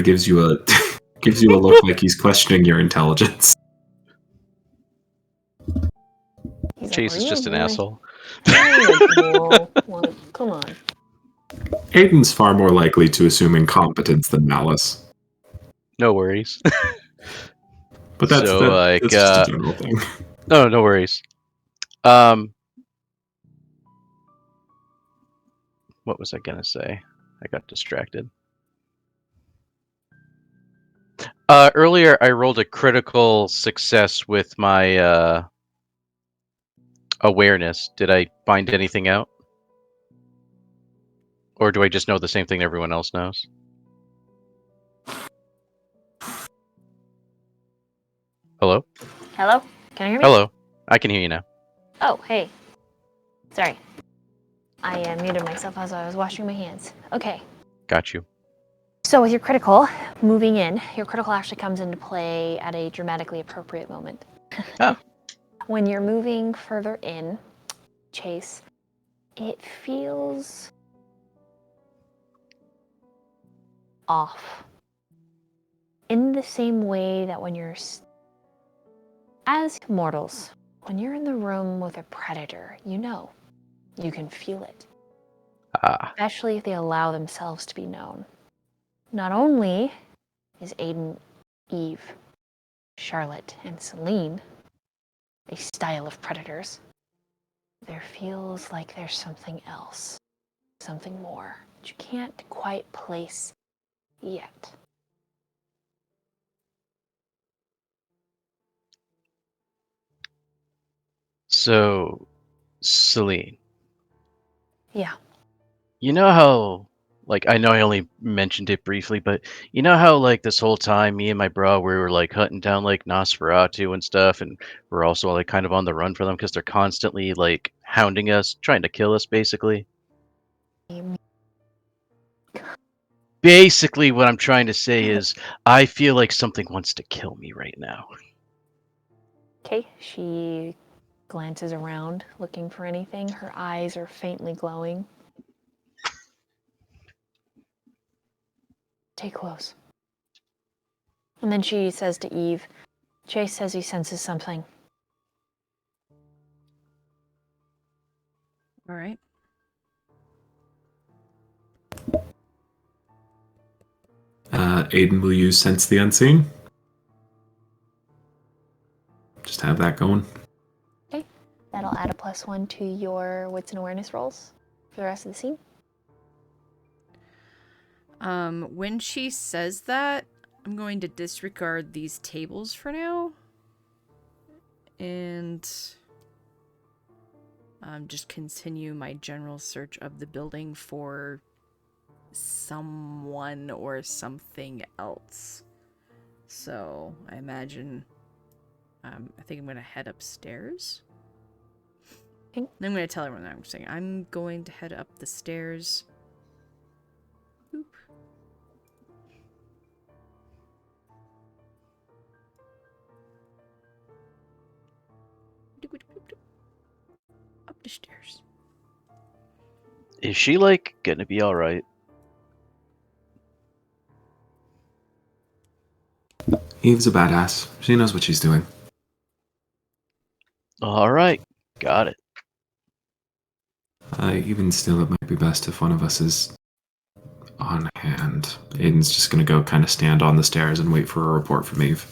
gives you a gives you a look like he's questioning your intelligence. He's Chase like, is just an asshole. Whoa, like, come on. Aiden's far more likely to assume incompetence than malice. No worries. But that's, So, like, that's just a general thing. No worries. What was I gonna say? I got distracted. Earlier, I rolled a critical success with my awareness. Did I find anything out? Or do I just know the same thing everyone else knows? Hello? Hello? Can you hear me? Hello. I can hear you now. Oh, hey. Sorry. I muted myself as I was washing my hands. Okay. Got you. So with your critical, moving in, your critical actually comes into play at a dramatically appropriate moment. Oh. When you're moving further in, Chase, it feels off. in the same way that when you're, as mortals, when you're in the room with a predator, you know, you can feel it, Ah. especially if they allow themselves to be known. Not only is Aiden, Eve, Charlotte, and Celine a style of predators, there feels like there's something else, something more that you can't quite place yet. So, Celine, Yeah. you know how, like, I know I only mentioned it briefly, but you know how, like, this whole time, me and my bro, we were, like, hunting down, like, Nosferatu and stuff, and we're also, like, kind of on the run for them because they're constantly, like, hounding us, trying to kill us, basically. Basically, what I'm trying to say is, I feel like something wants to kill me right now. Okay, she glances around looking for anything. Her eyes are faintly glowing. Stay close. And then she says to Eve, Chase says he senses something. All right. Aiden will use Sense the Unseen. Just have that going. Okay, that'll add a +1 to your wits and awareness rolls for the rest of the scene. When she says that, I'm going to disregard these tables for now. And just continue my general search of the building for someone or something else. So I imagine, I think I'm going to head upstairs. Okay. I'm going to tell everyone that I'm saying I'm going to head up the stairs. Boop. Up the stairs. Is she, like, gonna be alright? Eve's a badass. She knows what she's doing. Alright, got it. Even still, it might be best if one of us is on hand. Aiden's just gonna go kind of stand on the stairs and wait for a report from Eve.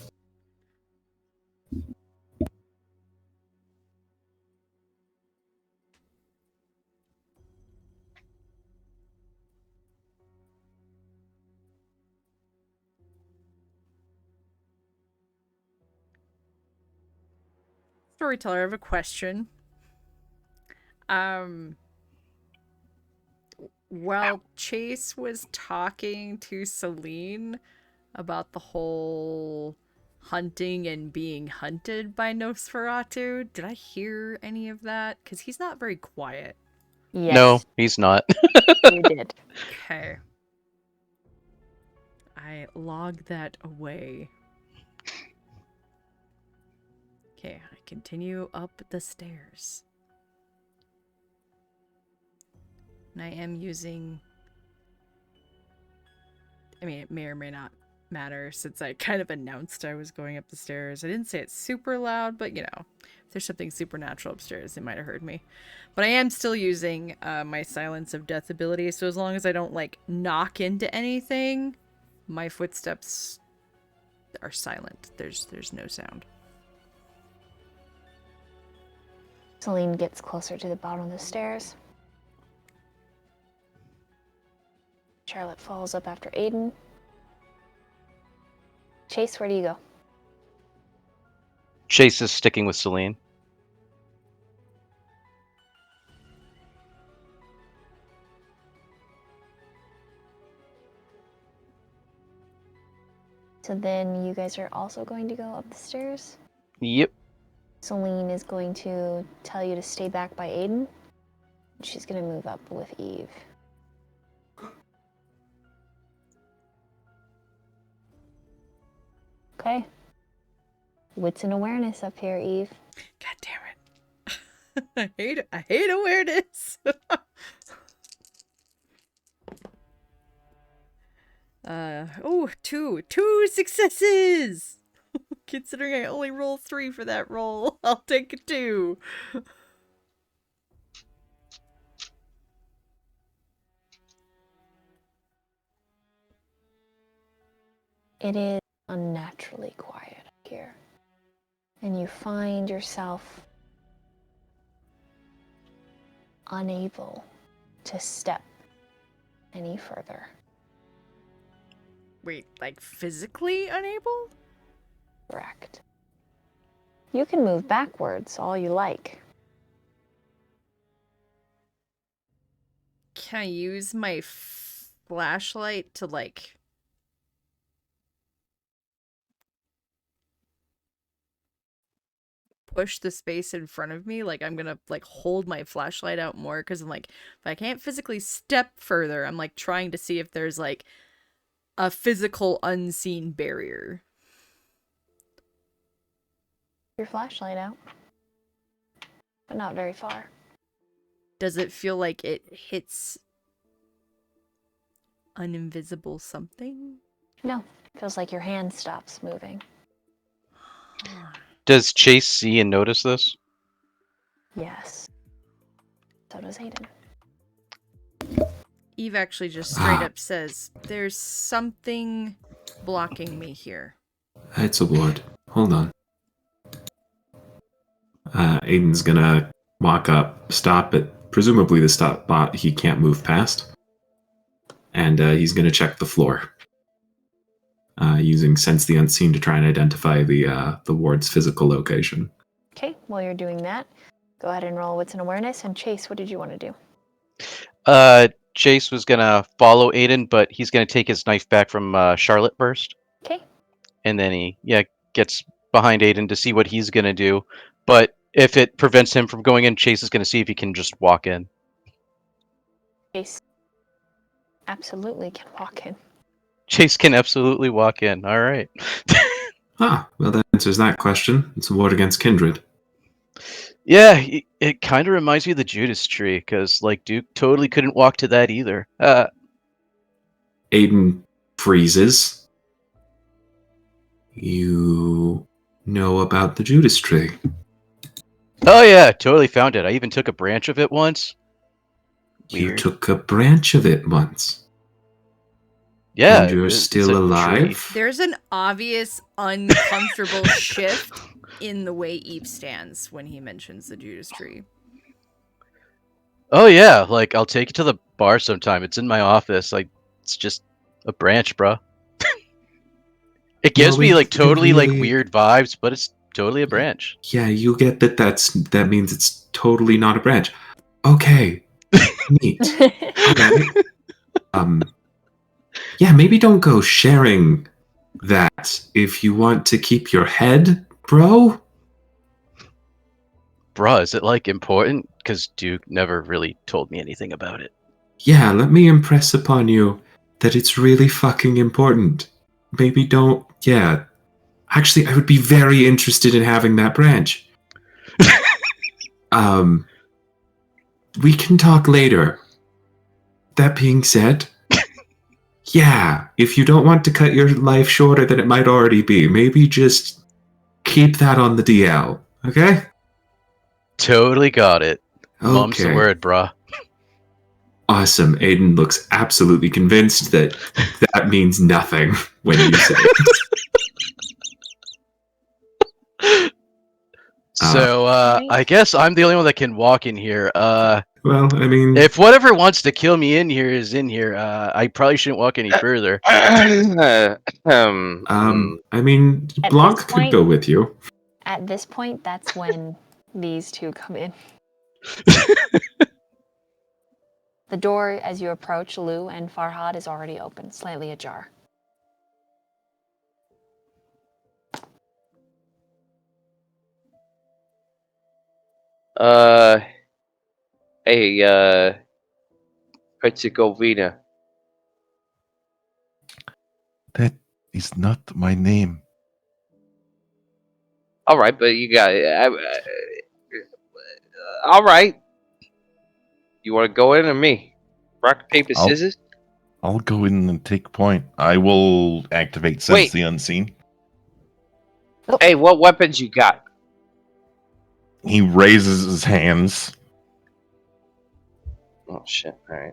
Storyteller, I have a question. While Chase was talking to Celine about the whole hunting and being hunted by Nosferatu, did I hear any of that? Because he's not very quiet. Yes, No, he's not. you did. Okay. I log that away. Okay, I continue up the stairs. And I am using... I mean, it may or may not matter since I kind of announced I was going up the stairs. I didn't say it super loud, but you know, if there's something supernatural upstairs, they might have heard me. But I am still using my Silence of Death ability, so as long as I don't, like, knock into anything, my footsteps are silent. There's no sound. Celine gets closer to the bottom of the stairs. Charlotte follows up after Aiden. Chase, where do you go? Chase is sticking with Celine. So then you guys are also going to go up the stairs? Yep. Celine is going to tell you to stay back by Aiden. She's going to move up with Eve. Okay. Wits and awareness up here, Eve. God damn it. I hate awareness. Two successes! Considering I only roll 3 for that roll, I'll take a 2. It is unnaturally quiet here, and you find yourself unable to step any further. Wait, like physically unable? Correct. You can move backwards all you like. Can I use my flashlight to, like, push the space in front of me? Like, I'm gonna, like, hold my flashlight out more, because I'm like, if I can't physically step further, I'm, like, trying to see if there's, like, a physical unseen barrier. Your flashlight out, but not very far. Does it feel like it hits an invisible something? No, feels like your hand stops moving. Does Chase see and notice this? Yes. So does Aiden. Eve actually just straight up says, there's something blocking me here. It's a ward. Hold on. Aiden's gonna walk up, stop at presumably the spot he can't move past, and he's gonna check the floor, using Sense the Unseen to try and identify the ward's physical location. Okay, while you're doing that, go ahead and roll Wits and Awareness. And Chase, what did you want to do? Chase was gonna follow Aiden, but he's gonna take his knife back from Charlotte first. Okay. And then he gets behind Aiden to see what he's gonna do. But if it prevents him from going in, Chase is gonna see if he can just walk in. Chase absolutely can walk in. Chase can absolutely walk in. All right. Well, that answers that question. It's a ward against kindred. Yeah, it kind of reminds me of the Judas tree, because like Duke totally couldn't walk to that either. Aiden freezes. You know about the Judas tree? Oh yeah, totally found it. I even took a branch of it once. You Weird. took a branch of it once. Yeah, And you're it's still a tree. alive? There's an obvious uncomfortable shift in the way Eve stands when he mentions the Judas tree. Oh yeah, like I'll take it to the bar sometime. It's in my office. Like it's just a branch, bro. It gives me like totally like weird vibes, but it's totally a branch. Yeah, you get that means it's totally not a branch. Okay. Neat. Alright. Yeah, maybe don't go sharing that if you want to keep your head, bro. Bruh, is it like important? Because Duke never really told me anything about it. Yeah, let me impress upon you that it's really fucking important. Maybe don't. Yeah. Actually, I would be very interested in having that branch. We can talk later. That being said, yeah, if you don't want to cut your life shorter than it might already be, maybe just keep that on the DL, okay? Totally got it. Mum's the Okay. word, bruh. Awesome. Aiden looks absolutely convinced that that means nothing when you say it. So, I guess I'm the only one that can walk in here. Well, I mean, If whatever wants to kill me in here is in here, I probably shouldn't walk any further. I mean, At Blanc this could point- go with you. At this point, that's when these two come in. The door, as you approach Lou and Farhad, is already open, slightly ajar. Hey, Herzegovina. That is not my name. All right, but you got it. All right. You want to go in or me? Rock, paper, I'll- scissors? I'll go in and take point. I will activate Sense Wait. the Unseen. Hey, what weapons you got? He raises his hands. Oh shit! All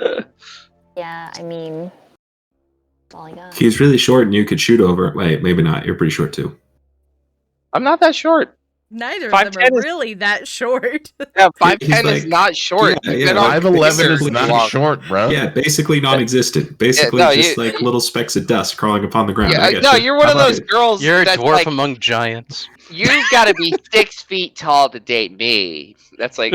right. Yeah, I mean, that's all I got. He's really short, and you could shoot over. Wait, maybe not. You're pretty short too. I'm not that short. Neither of 5'10" them are is- really that short. Yeah, He's 5'10" is like- not short. Yeah, You've yeah, been on 5'11 Twitter is too not long. short, bro. Yeah, basically non-existent. Basically, no, just you- like little specks of dust crawling upon the ground. I Yeah, get no, you. you're one How of about those it? girls. You're a that's dwarf like, among giants. You've got to be 6 feet tall to date me. That's like.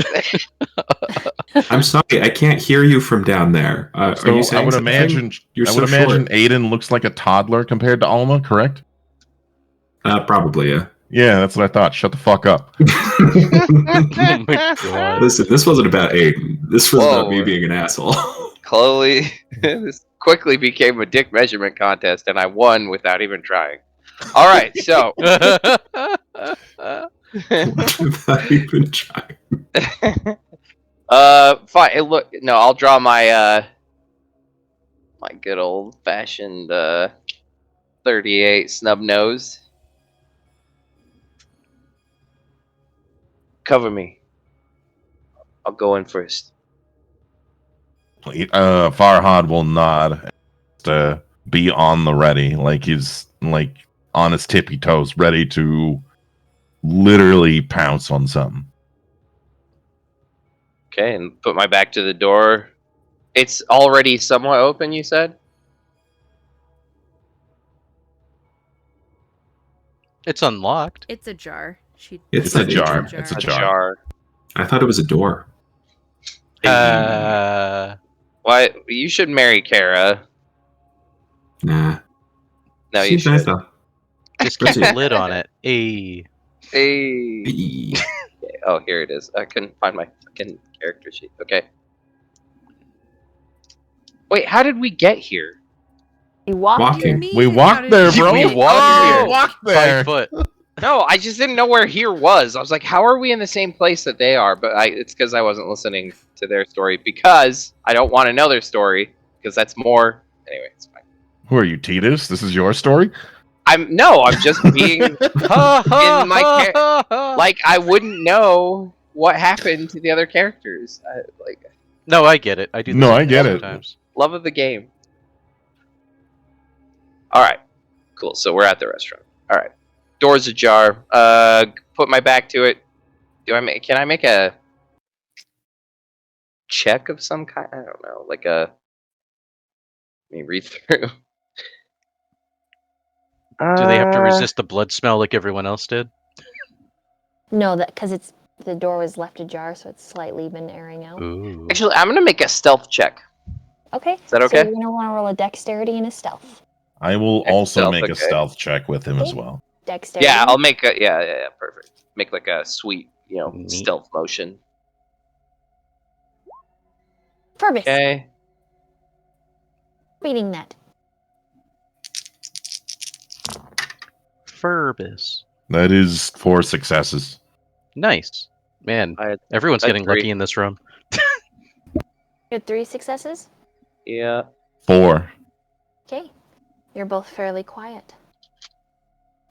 I'm sorry, I can't hear you from down there. Are So you saying I would something? imagine. You're I so would imagine short. Aiden looks like a toddler compared to Alma. Correct? Probably, yeah. Yeah, that's what I thought. Shut the fuck up. Oh my god. Listen, this wasn't about Aiden. This was about me Whoa. being an asshole. Chloe, this quickly became a dick measurement contest, and I won without even trying. All right, so. Without even trying. Fine. Look, no, I'll draw my my good old fashioned 38 snub nose. Cover me. I'll go in first. Farhad will nod to be on the ready, like he's like on his tippy toes, ready to literally pounce on something. Okay, and put my back to the door. It's already somewhat open, you said? It's unlocked. It's a jar. It's a a jar. jar. It's a A jar. jar. I thought it was a door. Why? You should marry Kara. Nah. No, you Seems nice should. though. Just keep a lid on it. Hey. Hey. Eee. Oh, here it is. I couldn't find my fucking character sheet. Okay. Wait, how did we get here? You walked Walking. here. We walked there, bro. We walked Oh! here. We walked there. 5 foot. No, I just didn't know where here was. I was like, how are we in the same place that they are? But it's because I wasn't listening to their story because I don't want to know their story because that's more. Anyway, it's fine. Who are you, Titus? This is your story? I'm just being in my like I wouldn't know what happened to the other characters. No, I get it. I do. No, I get it. Sometimes. Love of the game. All right, cool. So we're at the restaurant. All right, doors ajar. Put my back to it. Can I make a check of some kind? I don't know, like a. Let me read through. Do they have to resist the blood smell like everyone else did? No, that because the door was left ajar, so it's slightly been airing out. Ooh. Actually, I'm gonna make a stealth check. Okay. Is that So okay? you're gonna want to roll a dexterity and a stealth. I will Make a also stealth, make a okay. stealth check with him as well. Dexterity. Yeah, I'll make a perfect. Make like a sweet, Neat. stealth motion. Purvis. Okay. Beating that. Furbus. That is 4 successes. Nice. Man, I had- everyone's That's getting great. lucky in this room. You had 3 successes. Yeah. 4. Okay. You're both fairly quiet.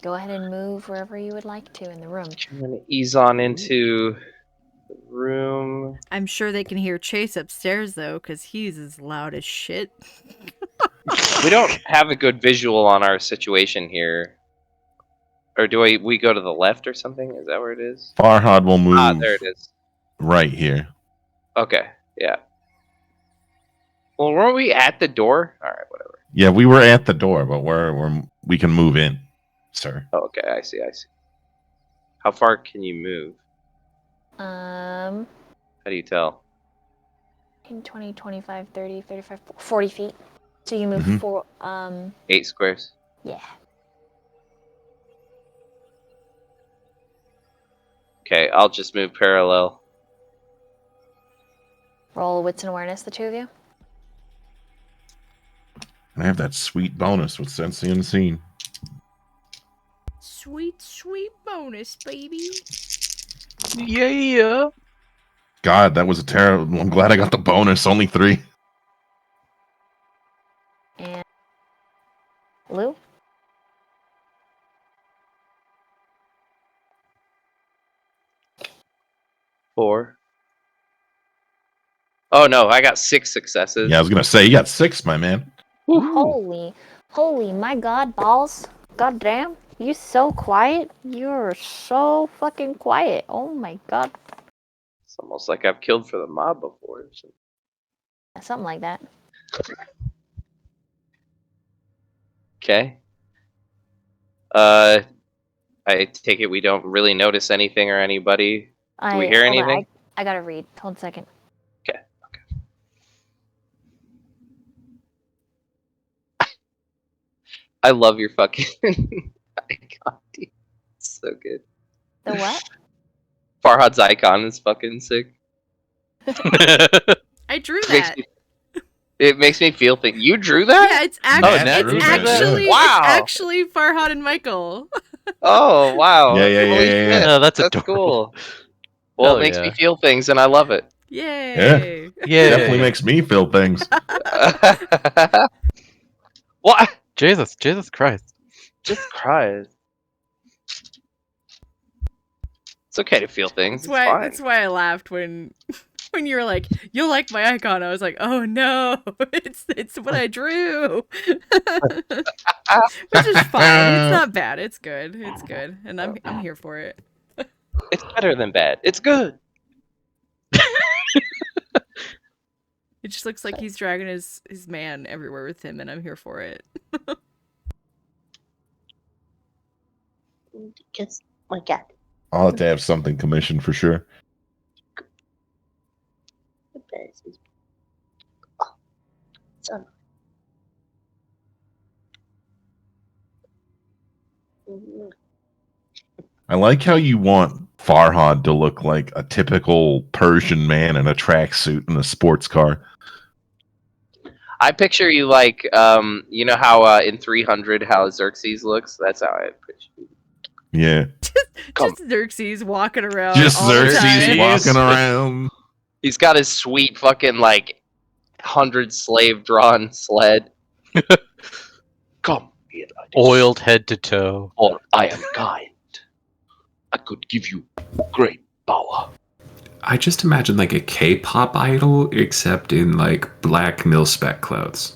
Go ahead and move wherever you would like to in the room. I'm gonna ease on into the room. I'm sure they can hear Chase upstairs though, because he's as loud as shit. We don't have a good visual on our situation here. Or do we go to the left or something? Is that where it is? Farhad will move Ah, there it is. right here. Okay, yeah. Well, weren't we at the door? All right, whatever. Yeah, we were at the door, but we can move in, sir. Oh, okay, I see. How far can you move? Um, How do you tell? 20, 25, 30, 35, 40 feet. So you move Mhm. 8 squares. yeah. Okay, I'll just move parallel. Roll wits and awareness, the two of you. And I have that sweet bonus with Sense the Unseen. Sweet, sweet bonus, baby. Yeah. God, that was a terrible. I'm glad I got the bonus. Only 3. Lou? Four. Oh no, I got 6 successes. Yeah, I was gonna say you got 6, my man. Holy, my God, balls. God damn, you so quiet. You're so fucking quiet. Oh my God. It's almost like I've killed for the mob before. So. Something like that. Okay. I take it we don't really notice anything or anybody. Do we hear Hold on, anything? I gotta read. Hold a second. Okay. I love your fucking icon, dude. It's so good. The what? Farhad's icon is fucking sick. I drew Makes that. me, it makes me feel things. You drew that? Yeah, it's Matt drew that, actually Wow. it's actually Farhad and Michael. Oh wow. Yeah. Holy shit. Oh, that's That's adorable. cool. Well, Hell it makes yeah. me feel things, and I love it. Yay! Yeah. Definitely makes me feel things. What? Jesus Christ. Just cries. It's okay to feel things. It's fine. That's why I laughed when you were like, "You'll like my icon." I was like, "Oh no, it's what I drew," which is fine. It's not bad. It's good. It's good, and I'm here for it. It's better than bad. It's good. It just looks like he's dragging his man everywhere with him, and I'm here for it. Because my cat. I'll have to have something commissioned for sure. I like how you want Farhad to look like a typical Persian man in a tracksuit in a sports car. I picture you like, you know how in 300 how Xerxes looks? That's how I picture you. Yeah. Come. Just Xerxes walking around. Just all the Xerxes time. walking around. He's got his sweet fucking like 100 slave drawn sled. Come here, Oiled head to toe. or I am kind. I could give you great power. I just imagine like a K-pop idol, except in like black mil-spec clothes.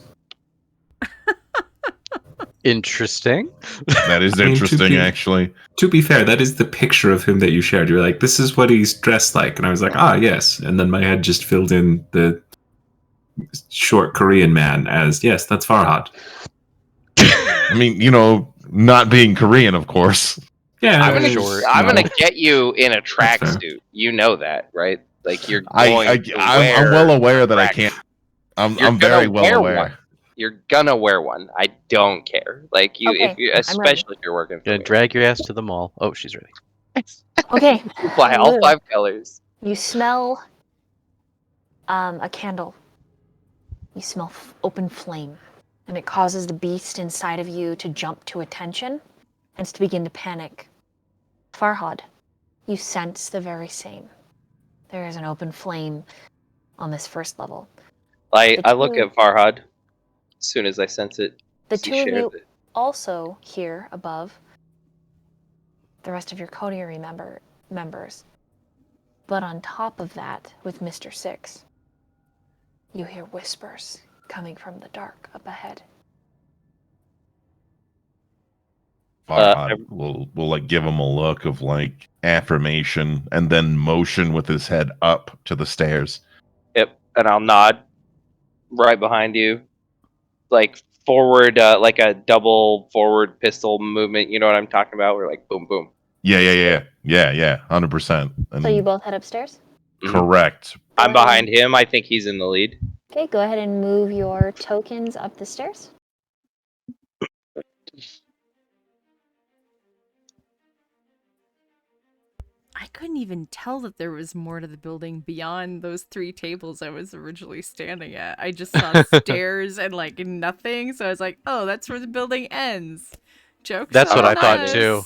Interesting. That is I mean, interesting, actually. To be fair, that is the picture of him that you shared. You were like, this is what he's dressed like. And I was like, ah, yes. And then my head just filled in the short Korean man as, yes, that's Farhad. I mean, not being Korean, of course. Yeah, I'm gonna no. get you in a That's fair. tracksuit. You know that, right? Like you're I'm going to I'm wear well aware that I track- can't. You're I'm very gonna well wear aware. one. You're gonna wear one. I don't care. Like you, Okay, if you, I'm especially if you're working for Gonna me. drag your ass to the mall. Oh, she's ready. Okay. You fly all Lou, 5 colors. You smell a candle. You smell open flame. And it causes the beast inside of you to jump to attention and to begin to panic. Farhad, you sense the very same. There is an open flame on this first level. I The look two- at Farhad as soon as I sense it. The He two of shares you it. also hear above the rest of your coterie members. But on top of that, with Mr. Six, you hear whispers coming from the dark up ahead. Farhad will like give him a look of like affirmation and then motion with his head up to the stairs. Yep, and I'll nod right behind you, like forward, like a double forward pistol movement. You know what I'm talking about? We're like boom, boom. Yeah, 100%. So you both head upstairs? Correct. I'm behind him. I think he's in the lead. Okay, go ahead and move your tokens up the stairs. I couldn't even tell that there was more to the building beyond those 3 tables I was originally standing at. I just saw stairs and like nothing, so I was like, "Oh, that's where the building ends." Jokes. That's what on I thought us. too.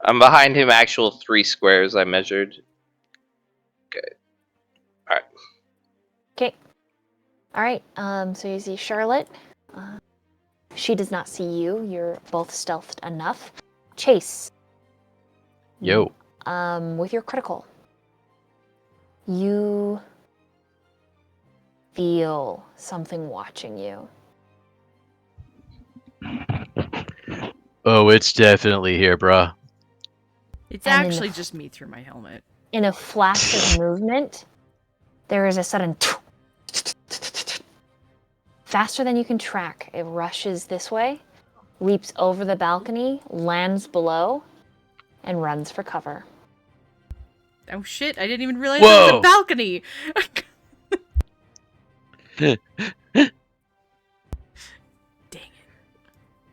I'm behind him. Actual 3 squares I measured. Okay. All right. Okay. All right. So you see Charlotte. She does not see you. You're both stealthed enough. Chase. Yo. With your critical, you feel something watching you. Oh, it's definitely here, bruh. It's And in actually the- just me through my helmet. In a flash of movement, there is a sudden faster than you can track. It rushes this way, leaps over the balcony, lands below, and runs for cover. Oh shit, I didn't even realize there was a Whoa. balcony! Dang it.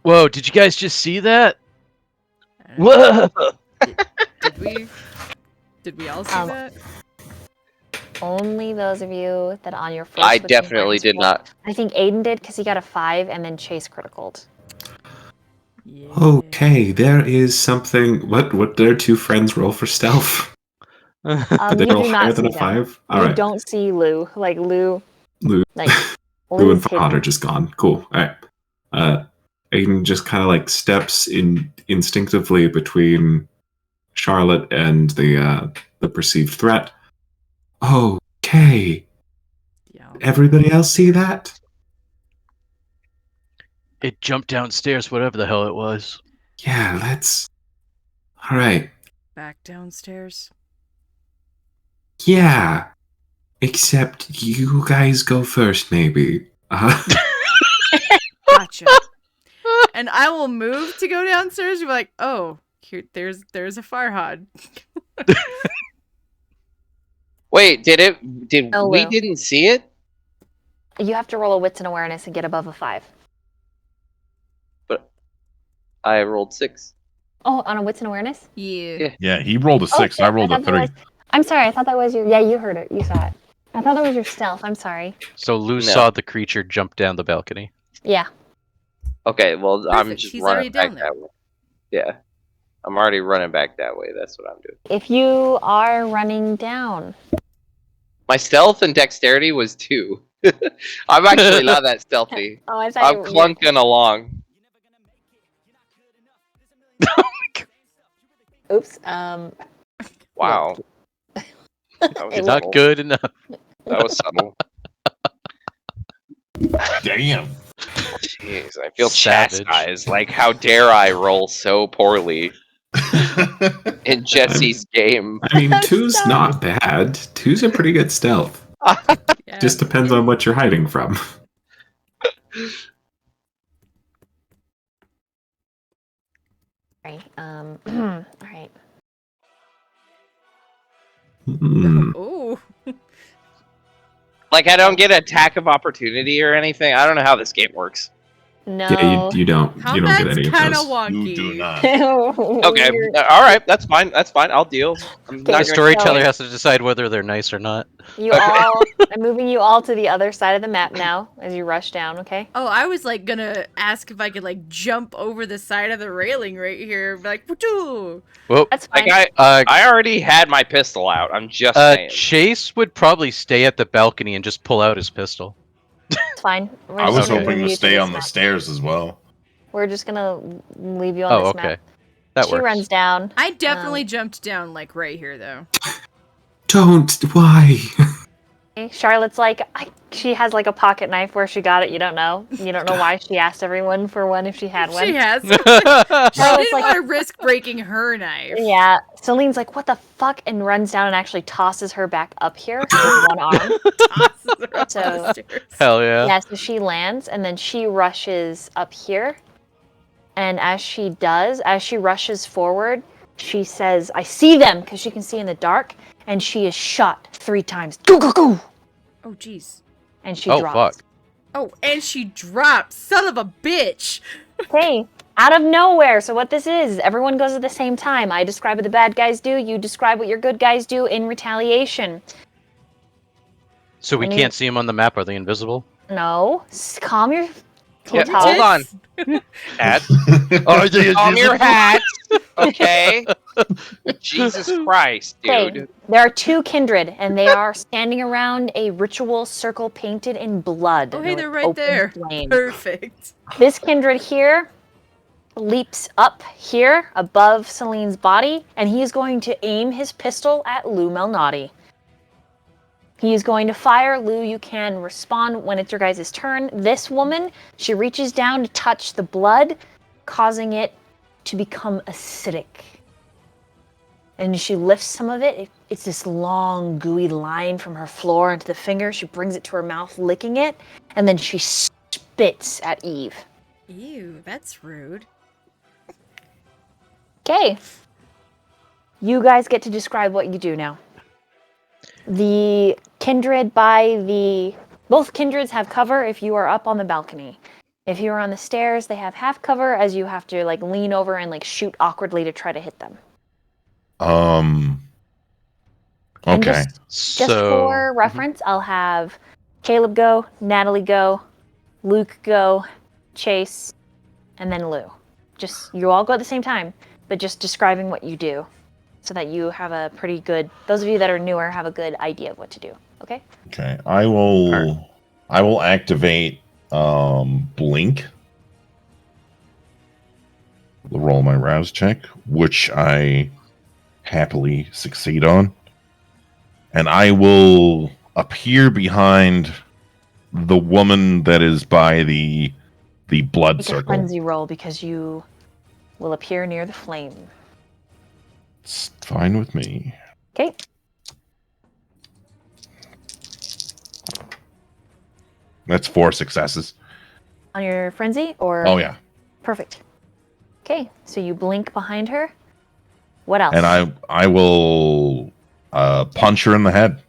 Whoa, did you guys just see that? I don't know. Whoa! Did we? Did we all see that? Only those of you that on your first. I with the definitely awareness did roll- not. I think Aiden did because he got a 5 and then Chase criticaled. Yeah. Okay, there is something. What? Their two friends roll for stealth. Did they You roll do higher not than see a them. 5? All You right. don't see Lou. Like Lou. Lou, Like Lou and Lou's Fahad are hidden. just gone. Cool. All right. Aiden just kind of like steps in instinctively between Charlotte and the perceived threat. Okay. Yeah. Everybody else see that? It jumped downstairs, whatever the hell it was. Yeah, let's. All right. Back downstairs. Yeah. Except you guys go first, maybe. Gotcha. And I will move to go downstairs and be like, oh, here, there's a Farhad. Wait, did No, we Lou. didn't see it? You have to roll a wits and awareness and get above a 5. But I rolled 6. Oh, on a wits and awareness? Yeah. Yeah, he rolled a 6. shit, I rolled a thought that 3. was- I'm sorry. I thought that was your. Yeah, you heard it. You saw it. I thought that was your stealth. I'm sorry. So Lou No. saw the creature jump down the balcony. Yeah. Okay, well, I'm Perfect, just he's already running back down there. that way. Yeah. I'm already running back that way. That's what I'm doing. If you are running down, My stealth and dexterity was 2. I'm actually not that stealthy. oh, I thought I'm clunking along. Oops. Wow. That was, It Not was- good enough. that was subtle. Damn. Jeez, I feel Savage. chastised. Like, how dare I roll so poorly in Jesse's game? I mean, I'm two's sorry. not bad. Two's a pretty good stealth. Yeah. Just depends on what you're hiding from. Right. All right. Hmm. Oh. Like, I don't get attack of opportunity or anything. I don't know how this game works. No. Yeah, you don't. You don't get Combat's any of kind of those. wonky. You do not. Okay, all right, that's fine. That's fine. I'll deal. I'm Okay, The not gonna- storyteller has to decide whether they're nice or not. You all. I'm moving you all to the other side of the map now as you rush down. Okay. Oh, I was like gonna ask if I could like jump over the side of the railing right here, be like, wachoo! Well, That's fine. Like, I already had my pistol out. I'm just saying. Chase would probably stay at the balcony and just pull out his pistol. It's fine. We're I just was gonna hoping move to you stay this on the map. stairs as well. We're just gonna leave you on Oh, this okay. map. That She works. runs down. I definitely jumped down like right here though. Don't. Why? Charlotte's like, she has like a pocket knife where she got it. You don't know. You don't know why she asked everyone for one if she had one. She has. She Charlotte's didn't like- want to risk breaking her knife. Yeah. Celine's like, what the fuck? And runs down and actually tosses her back up here with one arm. Tosses her up So- the stairs. Hell yeah. Yeah, so she lands and then she rushes up here. And as she rushes forward, she says, I see them, because she can see in the dark. And she is shot 3 times. Goo, goo, goo. Oh jeez. And she Oh, drops. fuck. Oh, and she dropped. Son of a bitch. Okay, out of nowhere. So what this is, everyone goes at the same time. I describe what the bad guys do. You describe what your good guys do in retaliation. So we I mean- can't see them on the map. Are they invisible? No, calm your Yeah, top. hold on. Tits. Hat. Are they On your hats. Okay. Jesus Christ, Okay, dude. there are 2 kindred, and they are standing around a ritual circle painted in blood. Oh, hey, they're with right open there. flame. Perfect. This kindred here leaps up here above Celine's body, and he is going to aim his pistol at Lou Malnati. He is going to fire. Lou, you can respond when it's your guys' turn. This woman, she reaches down to touch the blood, causing it to become acidic. And she lifts some of it. It's this long, gooey line from her floor into the finger. She brings it to her mouth, licking it, and then she spits at Eve. Ew, that's rude. Okay. You guys get to describe what you do now. The kindred both kindreds have cover if you are up on the balcony. If you are on the stairs, they have half cover as you have to like lean over and like shoot awkwardly to try to hit them. And Okay. just for reference, I'll have Caleb go, Natalie go, Luke go, Chase, and then Lou. Just you all go at the same time, but just describing what you do so that you have a pretty good, those of you that are newer have a good idea of what to do. Okay? Okay. I will activate blink. Roll my rouse check, which I happily succeed on. And I will appear behind the woman that is by the blood Make a circle. frenzy roll because you will appear near the flame. It's fine with me. Okay. That's 4 successes. On your frenzy or? Oh yeah. Perfect. Okay, so you blink behind her. What else? And I will punch her in the head.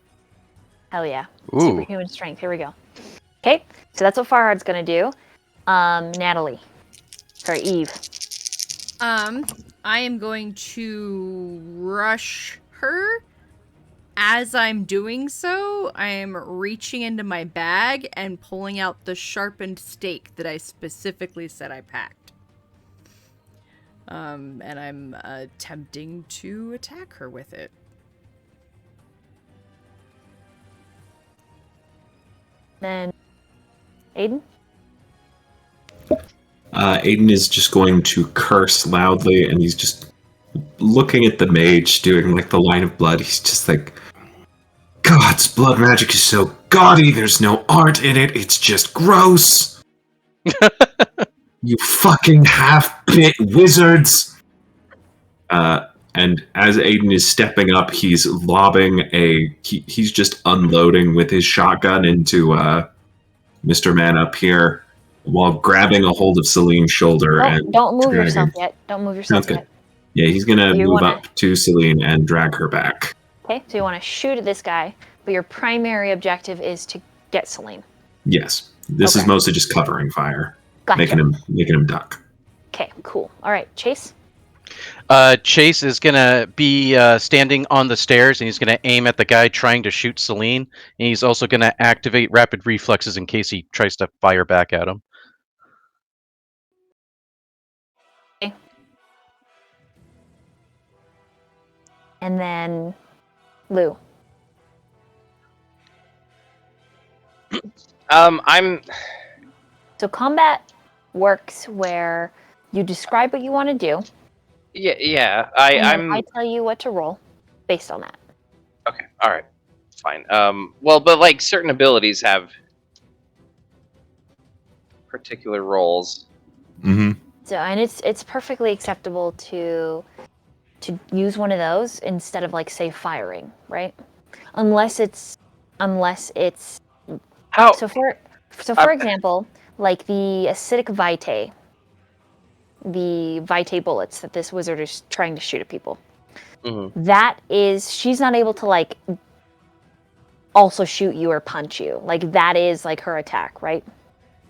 Hell yeah. Ooh. Superhuman strength. Here we go. Okay, so that's what Farhad's gonna do. Natalie. Sorry, Eve. I am going to rush her. As I'm doing so, I am reaching into my bag and pulling out the sharpened stake that I specifically said I packed. And I'm attempting to attack her with it. Then, Aiden? Aiden is just going to curse loudly, and he's just looking at the mage doing like the line of blood. He's just like, God's blood magic is so gaudy, there's no art in it, it's just gross. You fucking half-bit wizards. And as Aiden is stepping up, he's lobbing he's just unloading with his shotgun into Mr. Man up here while grabbing a hold of Celine's shoulder. Don't move dragging. yourself yet. Don't move yourself Sounds yet. good. Yeah, he's gonna You move wanna- up to Celine and drag her back. Okay, so you want to shoot at this guy, but your primary objective is to get Celine. Yes, this is Okay. mostly just covering fire, Gotcha. making him duck. Okay, cool. All right, Chase. Chase is gonna be standing on the stairs, and he's gonna aim at the guy trying to shoot Celine. And he's also gonna activate rapid reflexes in case he tries to fire back at him. And then Lou. I'm So combat works where you describe what you want to do, yeah. and then I'm I tell you what to roll based on that. okay. All right, fine. Well, but like certain abilities have particular roles. Mm-hmm. So, and it's perfectly acceptable to use one of those instead of like say firing, right? Unless it's How? so for example, like the acidic vitae, the vitae bullets that this wizard is trying to shoot at people. Mhm. That is, she's not able to like also shoot you or punch you. Like that is like her attack, right?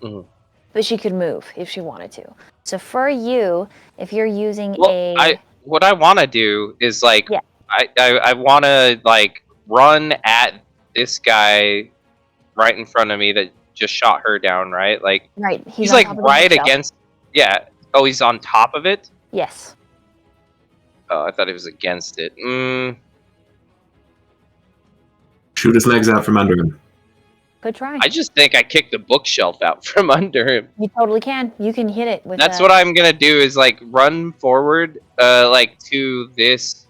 Mhm. But she could move if she wanted to. So for you, if you're using Well, what I want to do is like Yeah. I want to like run at this guy right in front of me that just shot her down, right? Like right, he's on like top of the right bookshelf. against. Yeah. Oh, he's on top of it. Yes. Oh, I thought he was against it. Shoot his legs out from under him. Good try. I just think I kicked the bookshelf out from under him. You totally can. You can hit it with. That's what I'm gonna do. Is like run forward, like to this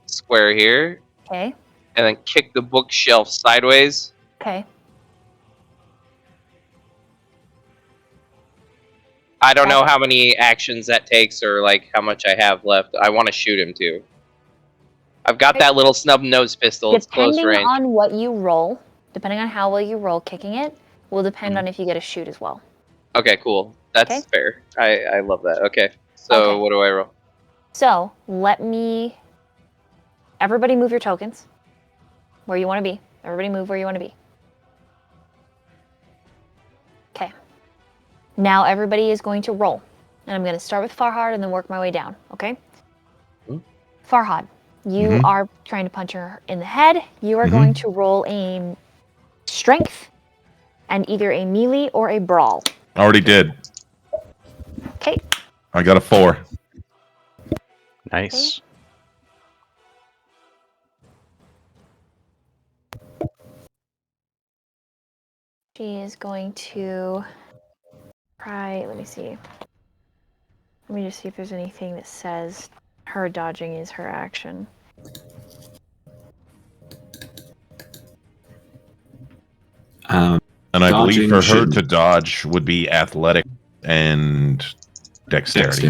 square here, Okay. and then kick the bookshelf sideways. Okay. I don't know how many actions that takes or like how much I have left. I want to shoot him too. I've got that little snub nose pistol. It's close Depending range. on what you roll, depending on how well you roll kicking it, will depend on if you get a shoot as well. Okay, cool. That's Okay. fair. I love that. Okay. So Okay. what do I roll? So let me. Everybody move your tokens where you want to be. Everybody move where you want to be. Okay. Now everybody is going to roll. And I'm going to start with Farhad and then work my way down, okay? Farhad, you are trying to punch her in the head. You are going to roll a strength and either a melee or a brawl. Already did. Okay. I got a 4. Nice. She is going to try, let me see. Let me just see if there's anything that says her dodging is her action. And I believe Dodging for her shouldn't- to dodge would be athletic and dexterity.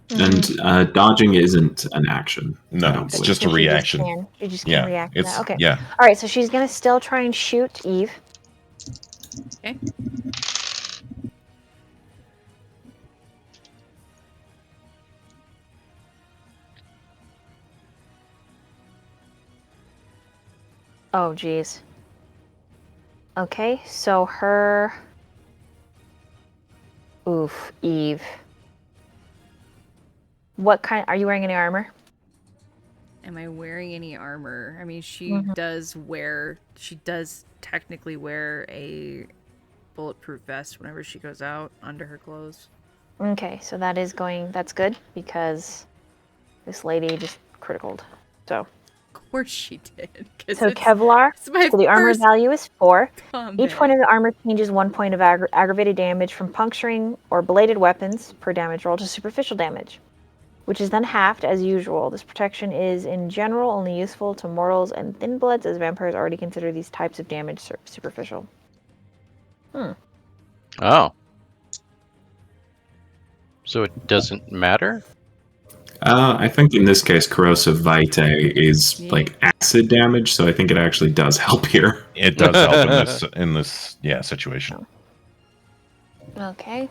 And dodging isn't an action. I No, don't it's believe. just a So she reaction. She just can react to It's that. Okay. yeah. All right, so she's going to still try and shoot Eve. Okay. Oh, geez. Okay, so her... Oof, Eve. What kind... Are you wearing any armor? Am I wearing any armor? I mean, she does wear... She does technically wear a bulletproof vest whenever she goes out under her clothes. Okay, so that is going... That's good, because this lady just criticaled. So... Of course she did. So Kevlar, it's my so the armor first value is 4. combat. Each point of the armor changes 1 point of aggravated damage from puncturing or bladed weapons per damage roll to superficial damage, which is then halved as usual. This protection is, in general, only useful to mortals and thin bloods, as vampires already consider these types of damage superficial. Oh. So it doesn't matter? I think in this case, corrosive vitae is like acid damage, so I think it actually does help here. It does help in this situation. Okay.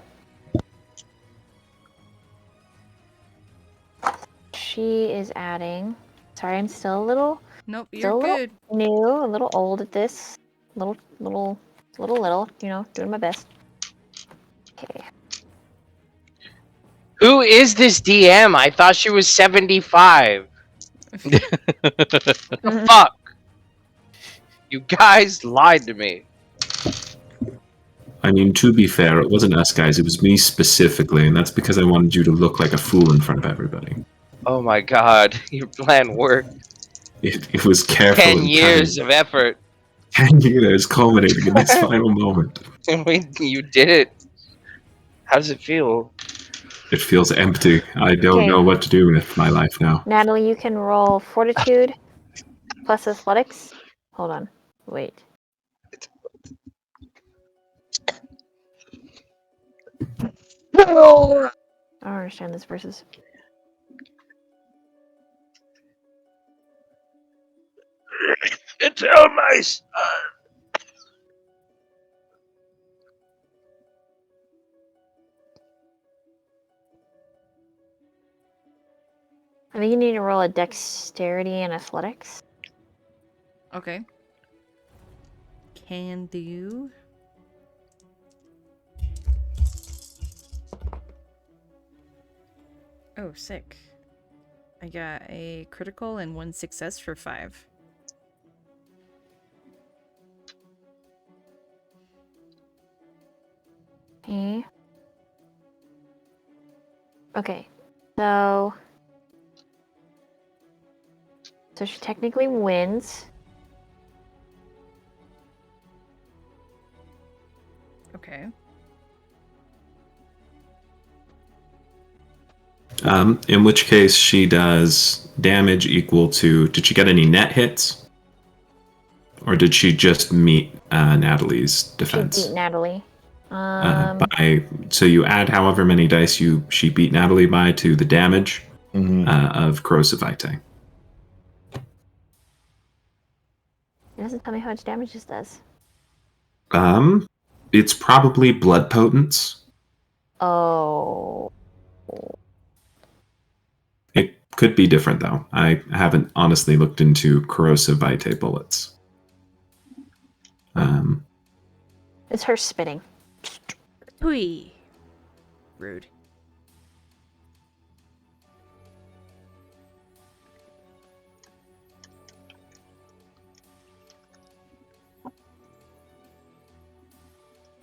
She is adding... Sorry, I'm still a little... Nope, Still you're a little good. new, a little old at this. Little, you know, doing my best. Okay. Who is this DM? I thought she was 75. The fuck? You guys lied to me. I mean, to be fair, it wasn't us guys, it was me specifically, and that's because I wanted you to look like a fool in front of everybody. Oh my god, your plan worked. It was careful 10 and years cunning. of effort. 10 years culminating in this final moment. You did it. How does it feel? It feels empty. I don't Okay. know what to do with my life now. Natalie, you can roll Fortitude plus Athletics. Hold on. Wait. I don't understand this versus. It's on my son. I think you need to roll a Dexterity and Athletics. Okay. Can do. Oh, sick. I got a critical and 1 success for 5. Okay. Okay. So So she technically wins. Okay. In which case she does damage equal to. Did she get any net hits? Or did she just meet Natalie's defense? She beat Natalie. So you add however many dice she beat Natalie by to the damage of corrosive vitae. It doesn't tell me how much damage this does. It's probably blood potence. Oh. It could be different though. I haven't honestly looked into corrosive vitae bullets. It's her spitting. Hui. Rude.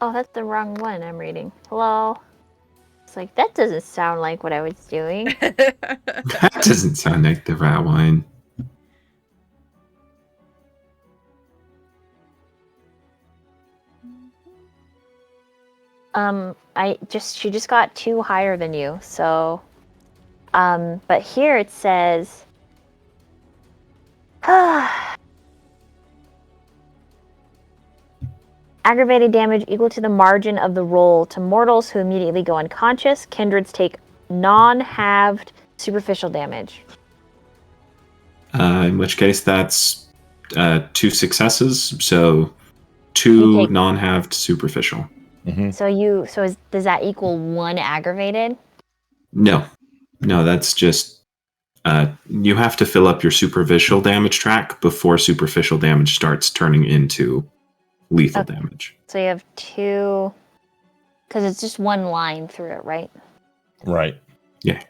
Oh, that's the wrong one I'm reading. Hello? It's like, that doesn't sound like what I was doing. That doesn't sound like the right one. She just got 2 higher than you, so but here it says aggravated damage equal to the margin of the roll to mortals who immediately go unconscious. Kindreds take non-halved superficial damage. In which case that's 2 successes, so 2 non-halved superficial. Does that equal 1 aggravated? No, that's just you have to fill up your superficial damage track before superficial damage starts turning into lethal damage. So you have 2, because it's just 1 line through it, right? Right. Yeah.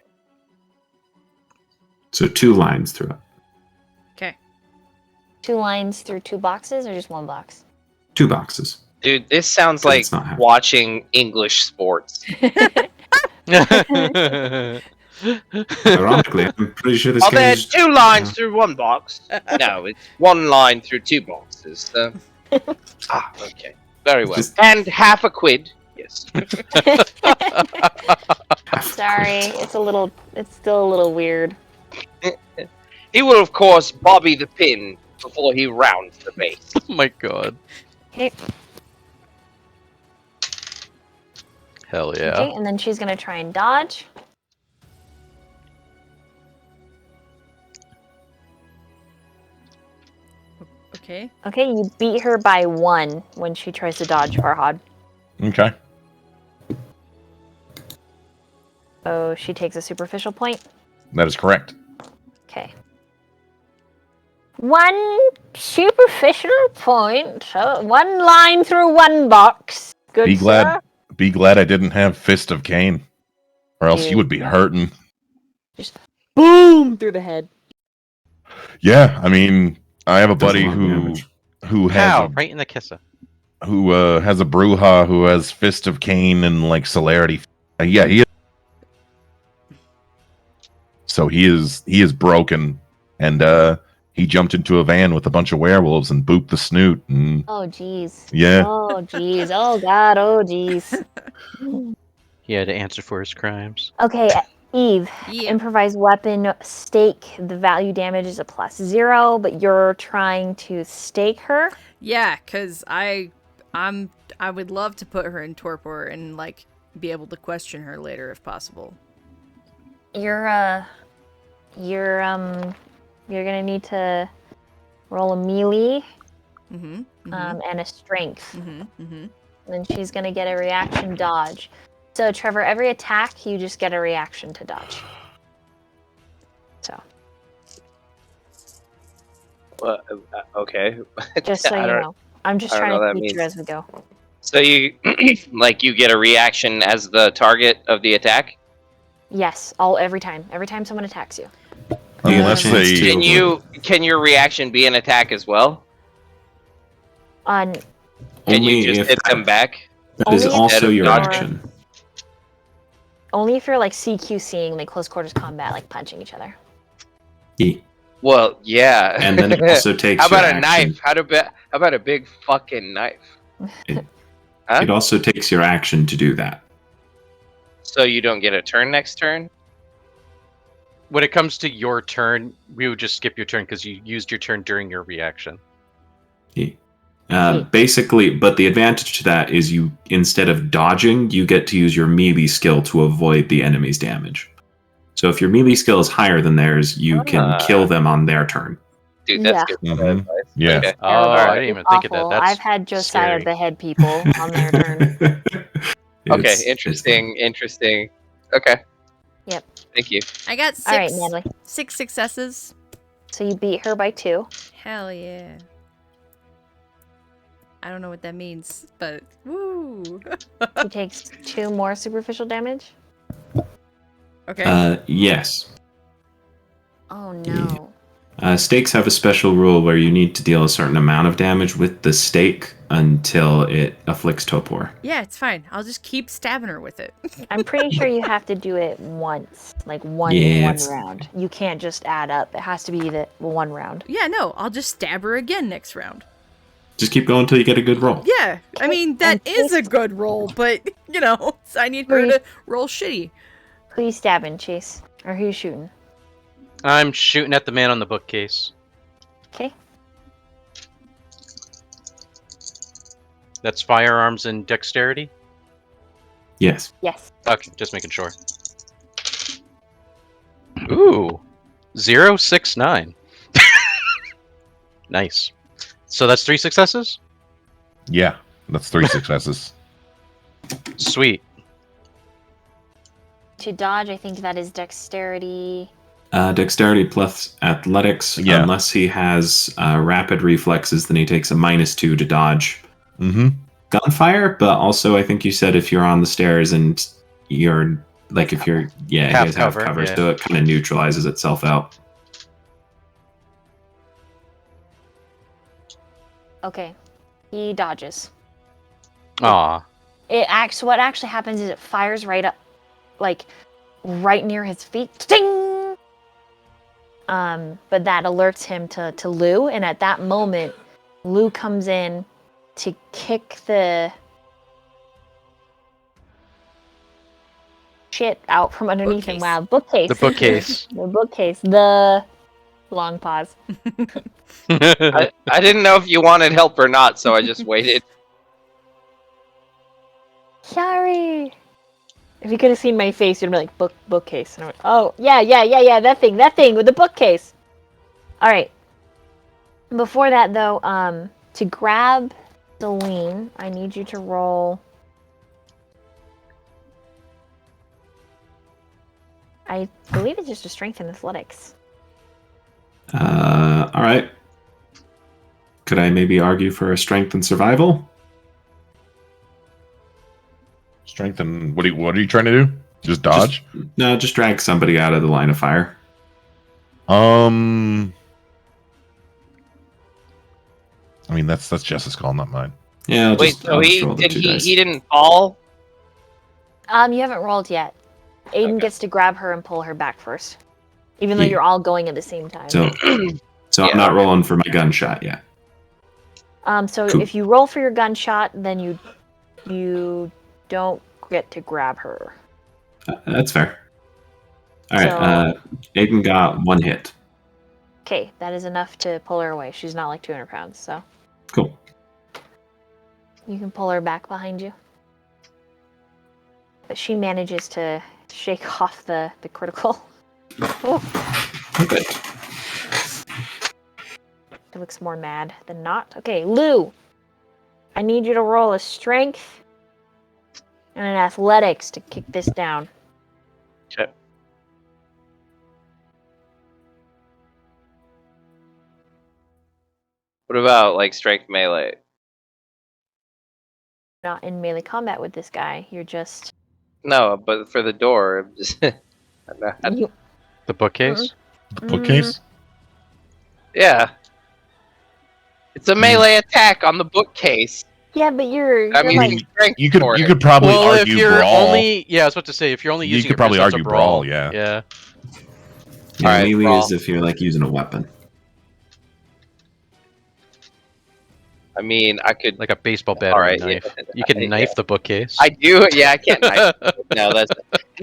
So 2 lines through it. Okay. 2 lines through 2 boxes, or just 1 box? 2 boxes. Dude, this sounds like watching English sports. Ironically, I'm pretty sure this game there's is 2 lines through 1 box. No, it's 1 line through 2 boxes. Okay. Very well. And half a quid. Yes. Sorry, it's still a little weird. He will, of course, bobby the pin before he rounds the base. Oh my god. Okay. Hell yeah. Okay, and then she's gonna try and dodge. Okay. Okay, you beat her by 1 when she tries to dodge, Farhad. Okay. So she takes a superficial point. That is correct. Okay. 1 superficial point. 1 line through 1 box. Good Be glad. sir. Be glad I didn't have Fist of Cain, or else Dude. you would be hurting. Just boom through the head. Yeah, I mean, I have a Does a buddy lot of damage. who has Pow, a, right in the kisser. who has a Bruja who has Fist of Cain and like Celerity. Yeah, he is. So he is broken, and he jumped into a van with a bunch of werewolves and booped the snoot. And Oh jeez. yeah, Oh jeez. Oh god. Oh jeez. He had to answer for his crimes. Okay, Eve. Yeah. Improvised weapon stake. The value damage is a +0, but you're trying to stake her. Yeah, because I would love to put her in torpor and like be able to question her later if possible. You're gonna need to roll a melee and a strength. And then she's gonna get a reaction dodge. So Trevor, every attack you just get a reaction to dodge. So Okay. just so I you don't- know, I'm just I don't trying know to what that teach you means. as we go. So you you get a reaction as the target of the attack? Yes, every time someone attacks you. You have a Unless chance they- to Can your reaction be an attack as well? On Can Only you just if hit them back? that is Only if also your you're- action. only if you're like CQCing, like close quarters combat, like punching each other. Yeah. Well, yeah. And then it also takes How about your a action. knife? How about a big fucking knife? It, Huh? it also takes your action to do that. So you don't get a turn next turn? When it comes to your turn, we would just skip your turn because you used your turn during your reaction. Basically, but the advantage to that is you, instead of dodging, you get to use your melee skill to avoid the enemy's damage. So if your melee skill is higher than theirs, you can kill them on their turn. Dude, that's Yeah. good Mhm. advice. Yeah. Okay. Oh, Terrible. I didn't It's even think of that. awful. That's I've had Josiah scary. behead people on their turn. Okay, It's fun. interesting. Okay. Yep. Thank you. I got All right, 6 Natalie. 6 successes. So you beat her by 2. Hell yeah. I don't know what that means, but woo. She takes 2 more superficial damage. Okay. Yes. Oh no. Stakes have a special rule where you need to deal a certain amount of damage with the stake until it afflicts Topor. Yeah, it's fine. I'll just keep stabbing her with it. I'm pretty sure you have to do it once, like one Yes. round. You can't just add up. It has to be the one round. Yeah, no, I'll just stab her again next round. Just keep going until you get a good roll. Yeah, I mean, that is a good roll, but, you know, I need her to roll shitty. Who you stabbing, Chase? Or who you shooting? I'm shooting at the man on the bookcase. Okay. That's firearms and dexterity? Yes. Yes. Okay, just making sure. Ooh. 069. Nice. So that's 3 successes? Yeah. That's 3 successes. Sweet. To dodge, I think that is dexterity. Dexterity plus athletics. Yeah. Unless he has rapid reflexes, then he takes a -2 to dodge Mm-hmm. gunfire. But also, I think you said if you're on the stairs and you're like, if you're, yeah, Half you guys have cover, cover, yeah. so it kind of neutralizes itself out. Okay. He dodges. Aw. So what actually happens is it fires right up, like, right near his feet. Ding! But that alerts him to Lou, and at that moment, Lou comes in to kick the shit out from underneath him. Bookcase. Wow, bookcase. The bookcase. The bookcase. The long pause. I didn't know if you wanted help or not, so I just waited. Sorry. If you could have seen my face, you'd be like, bookcase. And I'm like, oh, yeah, that thing with the bookcase. All right. Before that, though, to grab Celine, I need you to roll. I believe it's just a strength and athletics. All right. Could I maybe argue for a strength and survival? Strength and what are you trying to do? Just dodge? No, just drag somebody out of the line of fire. I mean that's Jess's call, not mine. Yeah, I'll Wait, just, so I'll just roll the two he dice. didn't fall? You haven't rolled yet. Aiden Okay. gets to grab her and pull her back first. Even though Yeah. you're all going at the same time. So Yeah, I'm not okay. rolling for my gunshot yet. So Cool. if you roll for your gunshot, then you don't get to grab her. That's fair. All right. So- Aiden got 1 hit. Okay, that is enough to pull her away. She's not like 200 pounds, so Cool. you can pull her back behind you. But she manages to shake off the critical. Oh, Good. it looks more mad than not. Okay, Lou, I need you to roll a strength and an athletics to kick this down. Okay. What about like strength melee? Not in melee combat with this guy. You're just No, but for the door, I'm just you, The bookcase? The bookcase? yeah. It's a melee attack on the bookcase. yeah, but you're That means like you strength You could for you it. could probably Well, if argue you're brawl. only... Yeah, I was about to say, if you're only You using could your probably pistols, argue a brawl. brawl, yeah. Yeah. Yeah, Alright, melee brawl. is if you're like using a weapon. I mean, I could. Like a baseball bat All or a right, knife. yeah. You can Yeah. knife the bookcase. I do. Yeah, I can't knife. No, that's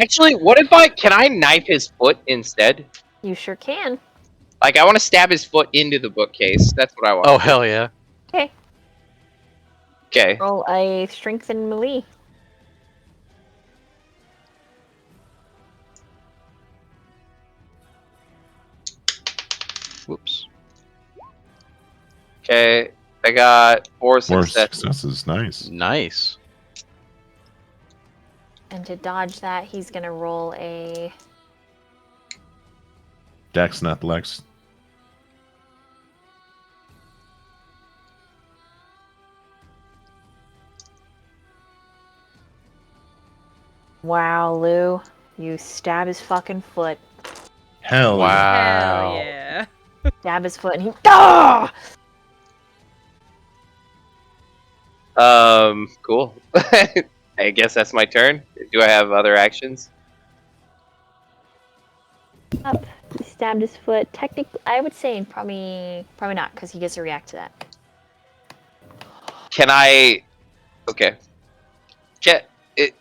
actually. What if can I knife his foot instead? You sure can. Like, I want to stab his foot into the bookcase. That's what I want. Oh, hell yeah. Okay. Okay. Roll a strength and melee. Whoops. Okay. I got 4 More successes. successes. Nice. Nice. And to dodge that, he's gonna roll a. Dex, not Lex. Wow, Lou. You stab his fucking foot. Hell yeah. Wow. Hell yeah. Stab his foot and he. Ah! Cool. I guess that's my turn. Do I have other actions? Up. He stabbed his foot. Technically, I would say probably not, because he gets to react to that. Can I? Okay.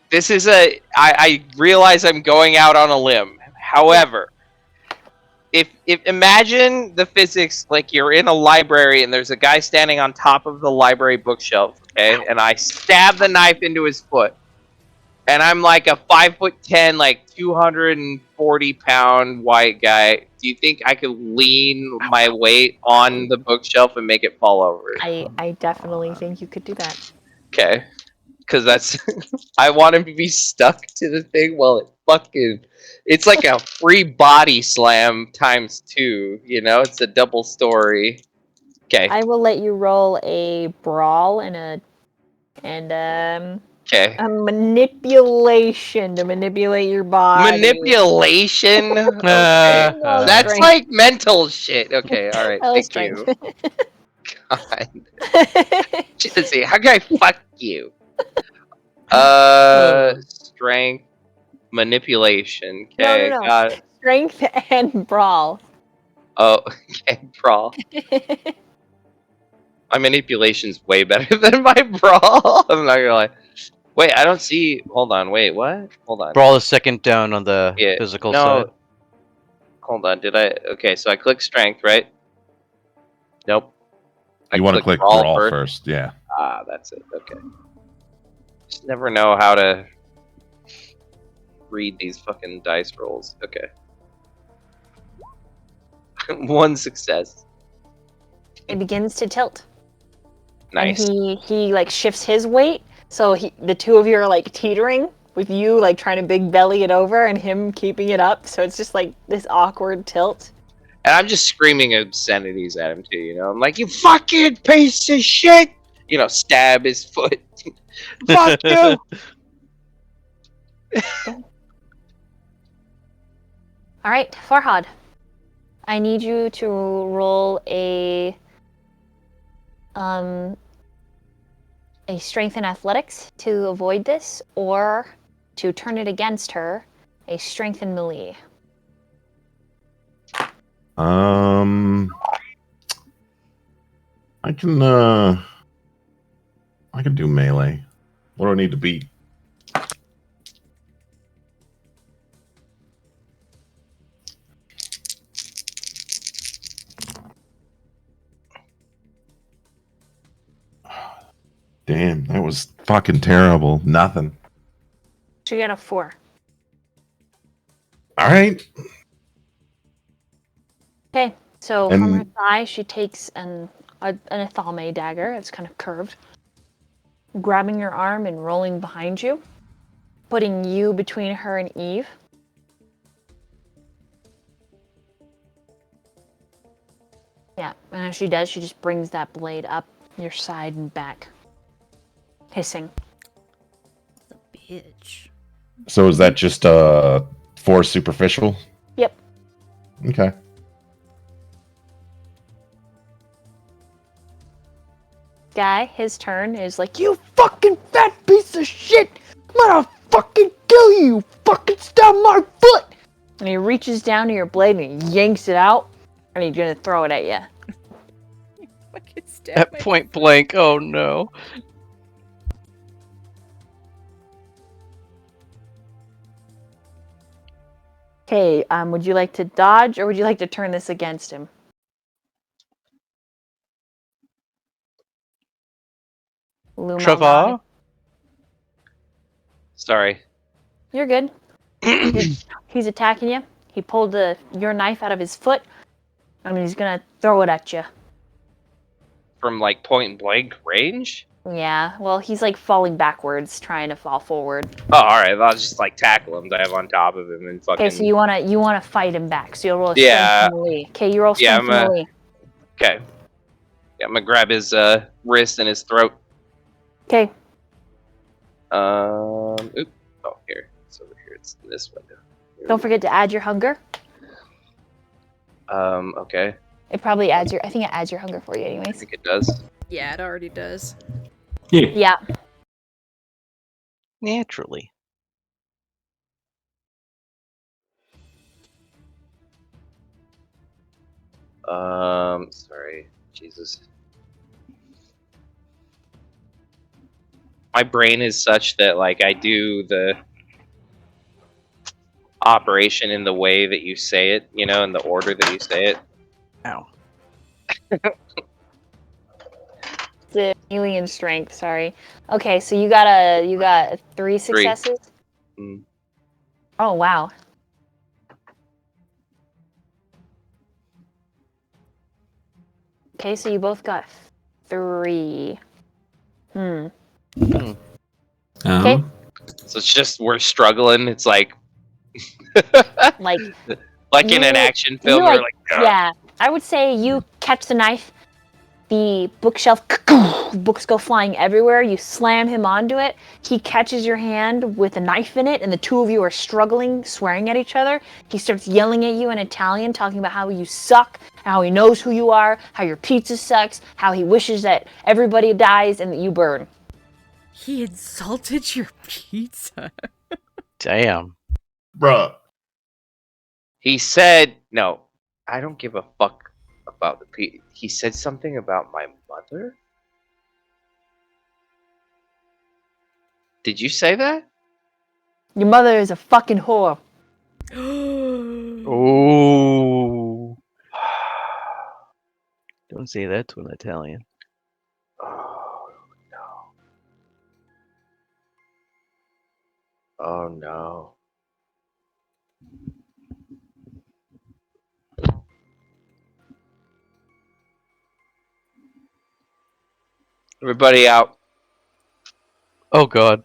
This is I realize I'm going out on a limb. However, if imagine the physics, like you're in a library and there's a guy standing on top of the library bookshelf, okay, and I stab the knife into his foot, and I'm like a 5'10", like 240-pound white guy. Do you think I could lean my weight on the bookshelf and make it fall over? I definitely think you could do that. Okay. Because that's I want him to be stuck to the thing while it's like a free body slam ×2, you know? It's a double story. Okay. I will let you roll a brawl and Okay. a manipulation to manipulate your body. Manipulation? Uh, Okay. Well, That's strength. like mental shit. Okay, alright. Oh, Thank strength. you. God. Let's see, how can I fuck you? Strength, manipulation. Okay, No. got it. Strength and brawl. Oh, okay, brawl. My manipulation's way better than my brawl. I'm not gonna lie. Wait, I don't see. Hold on. Wait, what? Hold on. Brawl is second down on the Yeah, physical no. side. Hold on. Did I? Okay, so I click strength, right? Nope. You want to click brawl first. Yeah. Ah, that's it. Okay. Just never know how to read these fucking dice rolls. Okay. 1 success. It begins to tilt. Nice. And he like shifts his weight, so the two of you are like teetering, with you like trying to big belly it over and him keeping it up. So it's just like this awkward tilt. And I'm just screaming obscenities at him too, you know? I'm like, you fucking piece of shit! You know, stab his foot. Fuck you! Alright, Farhad. I need you to roll a strength and athletics to avoid this, or to turn it against her, a strength and melee. I can do melee. What do I need to beat? Damn, that was fucking terrible. Nothing. So you got a 4. All right. Okay, so from her And- thigh, she takes an athame dagger. It's kind of curved, grabbing your arm and rolling behind you, putting you between her and Eve. Yeah, and as she does, she just brings that blade up your side and back, hissing. The bitch. So is that just for superficial? Yep. Okay. Guy, his turn is like, you fucking fat piece of shit! I'm gonna fucking kill you! Fucking stab my foot! And he reaches down to your blade and he yanks it out, and he's gonna throw it at you. Fucking stab At my point blank. Oh no. Okay, would you like to dodge or would you like to turn this against him? Lou Trevor? Malnati. Sorry. You're good. He's attacking you. He pulled your knife out of his foot, and he's gonna throw it at you. From like point blank range? Yeah, well, he's like falling backwards, trying to fall forward. Oh, alright. I'll just like tackle him, dive on top of him, and fucking. Okay, so you wanna fight him back. So you'll roll a Yeah. strength and melee. Okay, you roll Yeah, strength and melee. Okay. Yeah, I'm gonna grab his wrist and his throat. Okay. Oop. Oh, here. It's over here. It's in this window. Here Don't we forget to add your hunger. go. Okay. It probably adds I think it adds your hunger for you I anyways. think it does. Yeah, it already does. Yeah. Yeah. Naturally. Sorry. Jesus. My brain is such that like I do the operation in the way that you say it, you know, in the order that you say it. Ow. The alien strength, sorry. Okay, so you got 3 successes? Mm. Oh wow. Okay, so you both got 3. Um, Okay. So it's just we're struggling. It's like Like like in an You- action film. you We're like, like, yeah, I would say you catch the knife, the bookshelf, books go flying everywhere, you slam him onto it, he catches your hand with a knife in it, and the two of you are struggling, swearing at each other. He starts yelling at you in Italian, talking about how you suck, how he knows who you are, how your pizza sucks, how he wishes that everybody dies and that you burn. He insulted your pizza. Damn. Bruh. He said, no, I don't give a fuck about the he said something about my mother? Did you say that? Your mother is a fucking whore. Oh. Don't say that to an Italian. Oh, no. Oh, no. Everybody out. Oh god.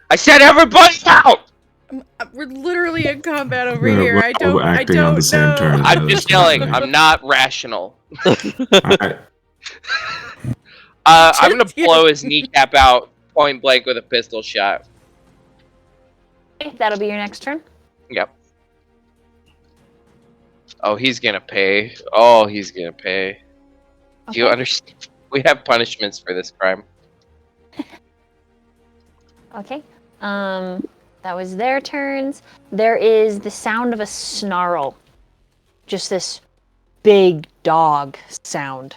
I said everybody out! We're literally in combat over We're- here. we're I all don't acting on the same know. turn. I'm just yelling. I'm not rational. I, I'm gonna blow his kneecap out point blank with a pistol shot. Okay, that'll be your next turn. Yep. Oh, he's gonna pay. Oh, he's gonna pay. Do you Okay. understand? We have punishments for this crime. Okay. That was their turns. There is the sound of a snarl. Just this big dog sound.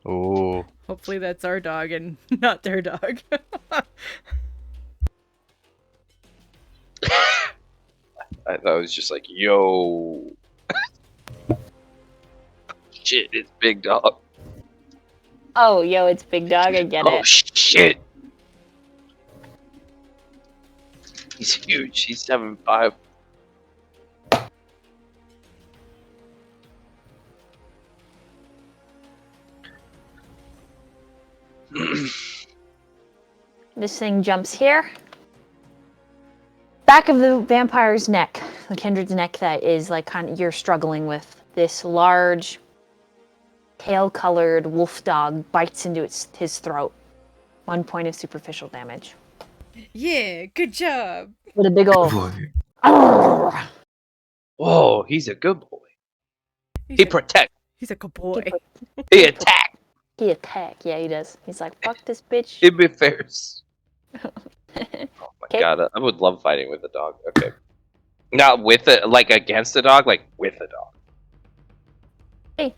Oh. Hopefully that's our dog and not their dog. I thought it was just like, yo. Shit, it's big dog. Oh, yo, it's big dog. I get Oh, it. shit. He's huge. He's 7'5". This thing jumps here. Back of the vampire's neck, the kindred's neck that is like kind of you're struggling with. This large, pale-colored wolf dog bites into his throat. 1 point of superficial damage. Yeah, good job. With a big ol' boy. "Arrgh." Whoa, he's a good boy. He's He a, protects. he's a good boy. He attacks. He attack. Yeah, he does. He's like, fuck this bitch. It'd be fierce. Oh my 'Kay. god, I would love fighting with a dog. Okay. Not with it, like against a dog, like with a dog.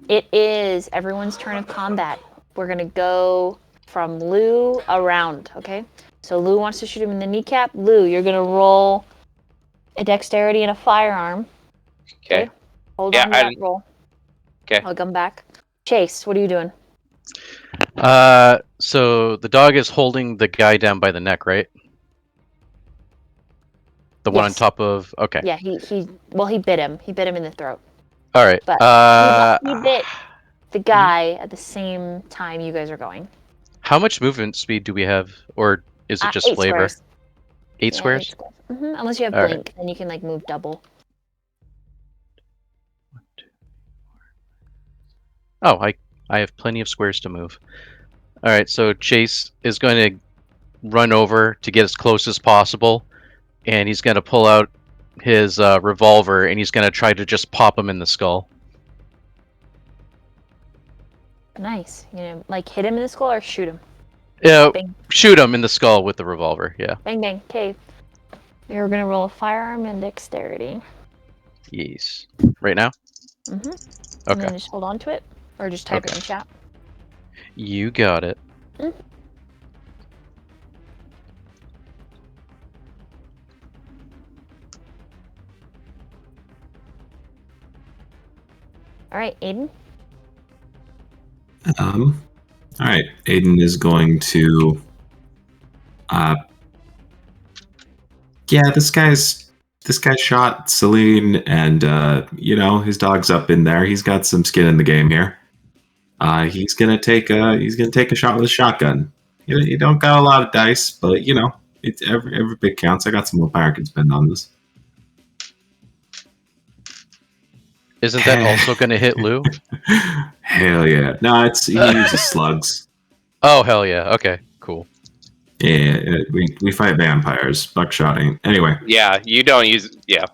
It is everyone's turn of combat. We're gonna go from Lou around, okay? So Lou wants to shoot him in the kneecap. Lou, you're gonna roll a dexterity and a firearm. Okay. Hold Yeah, on to that roll. 'Kay. I'll come back. Chase, what are you doing? So the dog is holding the guy down by the neck, right? The one on Yes. top of. Okay. Yeah, he bit him. He bit him in the throat. All right. But he bit the guy at the same time you guys are going. How much movement speed do we have, or is it just 8 flavor? squares. 8 Yeah, squares. Unless you have All right. blink, then you can like move double. Oh, I have plenty of squares to move. All right, so Chase is going to run over to get as close as possible, and he's going to pull out his revolver, and he's going to try to just pop him in the skull. Nice. You know, like hit him in the skull or shoot him. Yeah, Bang, shoot him in the skull with the revolver. Yeah. bang, bang. Okay. You're gonna roll a firearm and dexterity. Yes. Right now. Mm-hmm. And Okay. then just hold on to it, or just type it Okay. in chat. You got it. All right, Aiden. All right. Aiden is going to. Yeah, this guy shot Celine, and his dog's up in there. He's got some skin in the game here. He's gonna take a shot with a shotgun. You don't got a lot of dice, but it's every bit counts. I got some willpower I can spend on this. Isn't that also going to hit Lou? Hell yeah! No, he uses slugs. Oh hell yeah. Okay. Cool. Yeah, we fight vampires. Buckshot ain't. Anyway. Yeah, you don't use. Yeah.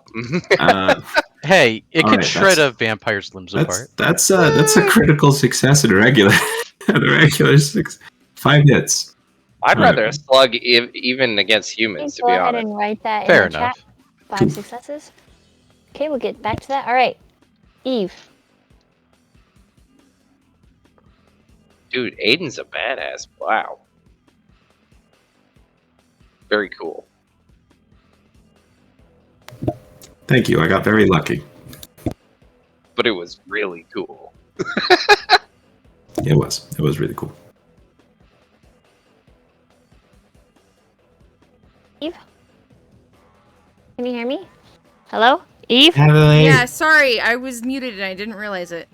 Hey, it All can right, shred a vampire's limbs apart. That's a critical success at a regular. At a regular 5 hits. I'd All right. rather a slug even against humans, to Go be ahead honest. and write that Fair in the enough. chat. 5 successes. Okay, we'll get back to that. All right, Eve. Dude, Aiden's a badass. Wow. Very cool. Thank you. I got very lucky. But it was really cool. It was. It was really cool. Eve. Can you hear me? Hello, Eve. Yeah, sorry, I was muted and I didn't realize it.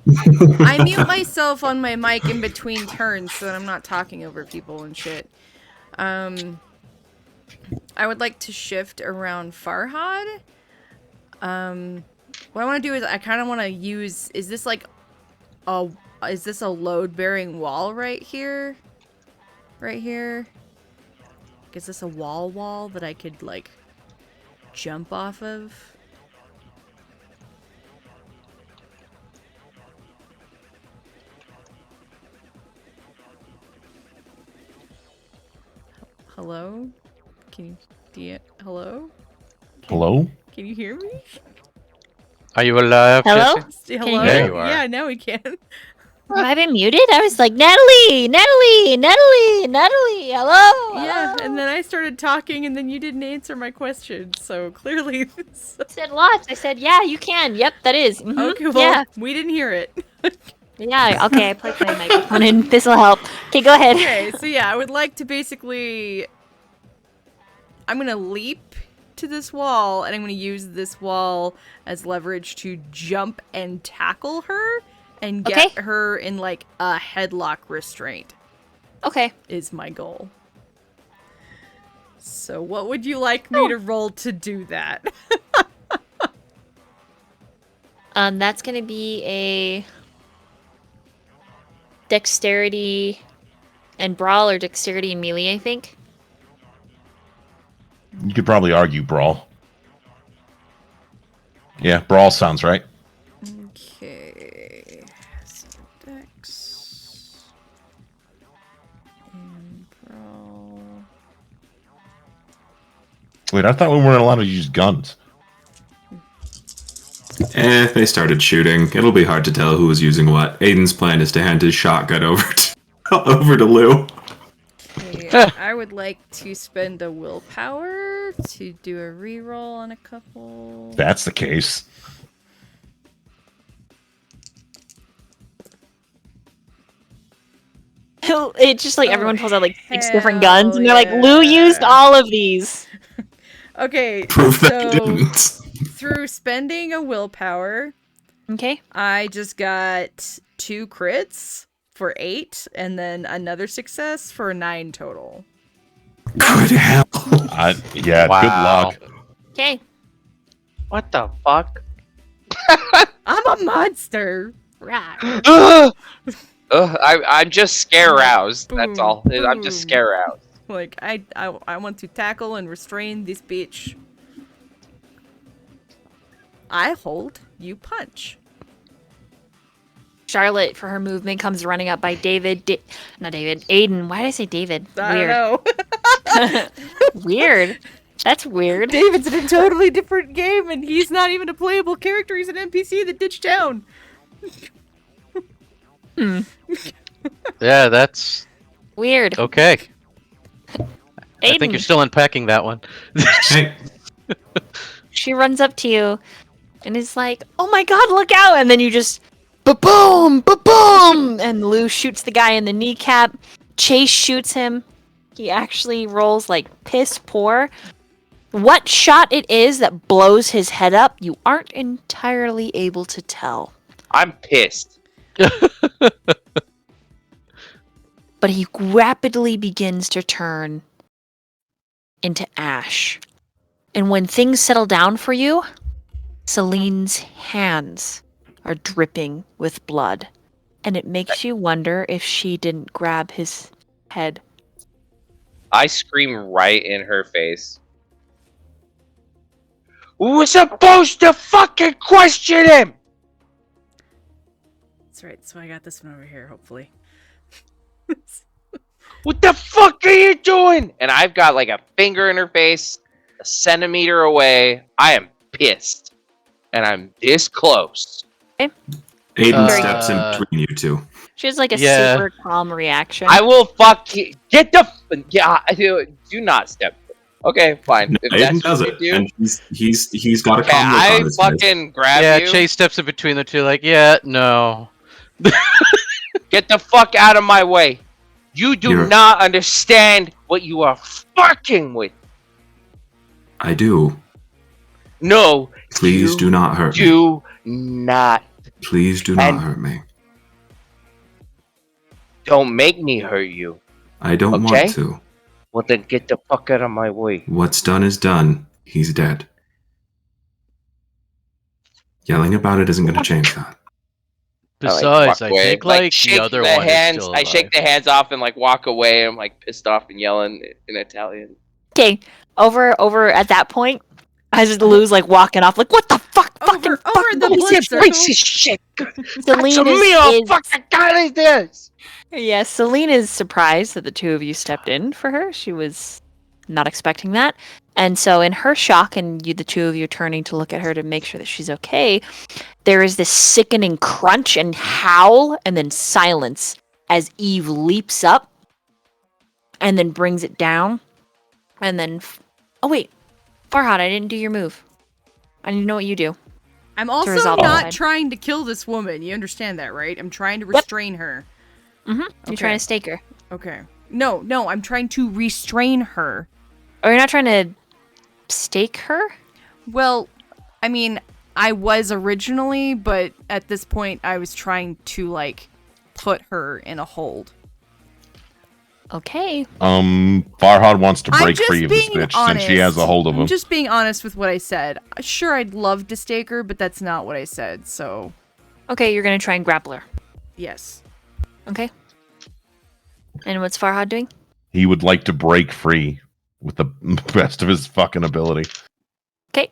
I mute myself on my mic in between turns so that I'm not talking over people and shit. I would like to shift around Farhad. What I want to do is I kind of want to use. Is this a load-bearing wall right here? Right here. Is this a wall that I could like jump off of? Hello? Hello? Hello? Can you hear me? Are you alive? Hello? Jesse? Hello? There you are. Yeah, now we can. Have I been muted? I was like, Natalie, hello. Yeah, hello. and then I started talking and then you didn't answer my question, so clearly this... I said lots. I said, yeah, you can. Yep, that is. Mhm. Okay, well, Yeah. we didn't hear it. Yeah, okay, I plugged my microphone in. This will help. Okay, go ahead. Okay, so yeah, I would like to basically... I'm gonna leap to this wall, and I'm gonna use this wall as leverage to jump and tackle her, and get Okay. her in, like, a headlock restraint, Okay. is my goal. So what would you like me to roll to do that? That's gonna be a dexterity and brawl, or dexterity and melee, I think. You could probably argue brawl. Yeah, brawl sounds right. Okay. So Dex. Wait, I thought we weren't allowed to use guns. If they started shooting, it'll be hard to tell who was using what. Aiden's plan is to hand his shotgun over to Lou. Okay, I would like to spend a willpower to do a reroll on a couple. If that's the case. It's just like everyone pulls out like 6 different hell guns, and they're like, Lou used yeah. all of these. Okay, Prove that you so didn't. through spending a willpower, Okay. I just got 2 crits for 8, and then another success for 9 total. Good hell. Yeah, Wow. good luck. Okay. What the fuck? I'm a monster. Right. I'm just scare roused. That's Boom, all. I'm just boom. scare roused. Like I want to tackle and restrain this bitch. I hold, you punch. Charlotte, for her movement, comes running up by not David, Aiden. Why did I say David? I Weird. don't know. Weird. That's weird. David's in a totally different game, and he's not even a playable character. He's an NPC that ditched town. Yeah, that's Weird. okay. Aiden. I think you're still unpacking that one. Hey, She runs up to you and is like, "Oh my god, look out!" And then you just ba-boom, ba-boom, and Lou shoots the guy in the kneecap. Chase shoots him. He actually rolls like piss poor. What shot it is that blows his head up, you aren't entirely able to tell. I'm pissed. But he rapidly begins to turn into ash. And when things settle down for you, Celine's hands are dripping with blood. And it makes you wonder if she didn't grab his head. I scream right in her face. We're supposed to fucking question him! That's right. So I got this one over here, hopefully. What the fuck are you doing? And I've got like a finger in her face, a centimeter away. I am pissed. And I'm this close. Aiden Very steps in between you two. She has like a Yeah. super calm reaction. I will fuck you. Get the do not step. Okay, fine. No, If Aiden that's does what it, you do. and he's got a Okay, calm look I on his face. fucking grab Yeah, you. Chase steps in between the two, like, yeah, no. Get the fuck out of my way. You do You're- not understand what you are fucking with. I do. No, Please you do not hurt me. do not. Please do not And- hurt me. Don't make me hurt you. I don't Okay. want to. Well, then get the fuck out of my way. What's done is done. He's dead. Yelling about it isn't going to change that. Besides, walk I away. think, like, shake the other the one hands, is still I shake alive. the hands off and like walk away. I'm like pissed off and yelling in Italian. Okay, over at that point, as Lou's like walking off, like, what the fuck? Fucking Over fuck, the what is blood this? circle. Piece of shit. Celine Cazzo mio, is fucking god is this? yeah, Celine is surprised that the two of you stepped in for her. She was not expecting that. And so in her shock and the two of you turning to look at her to make sure that she's okay, there is this sickening crunch and howl and then silence as Eve leaps up and then brings it down. And then oh wait, Farhad, I didn't do your move. I didn't know what you do. I'm also resolve not it. trying to kill this woman. You understand that, right? I'm trying to restrain her. You're Okay. trying to stake her. Okay. No, I'm trying to restrain her. Or you're not trying to stake her? Well, I mean, I was originally, but at this point I was trying to like put her in a hold. Okay. Farhad wants to I'm break just free of this being bitch since she has a honest. hold of I'm him. just being honest with what I said. Sure, I'd love to stake her, but that's not what I said. So, Okay, you're gonna try and grapple her. yes. Okay. And what's Farhad doing? He would like to break free with the best of his fucking ability. Okay.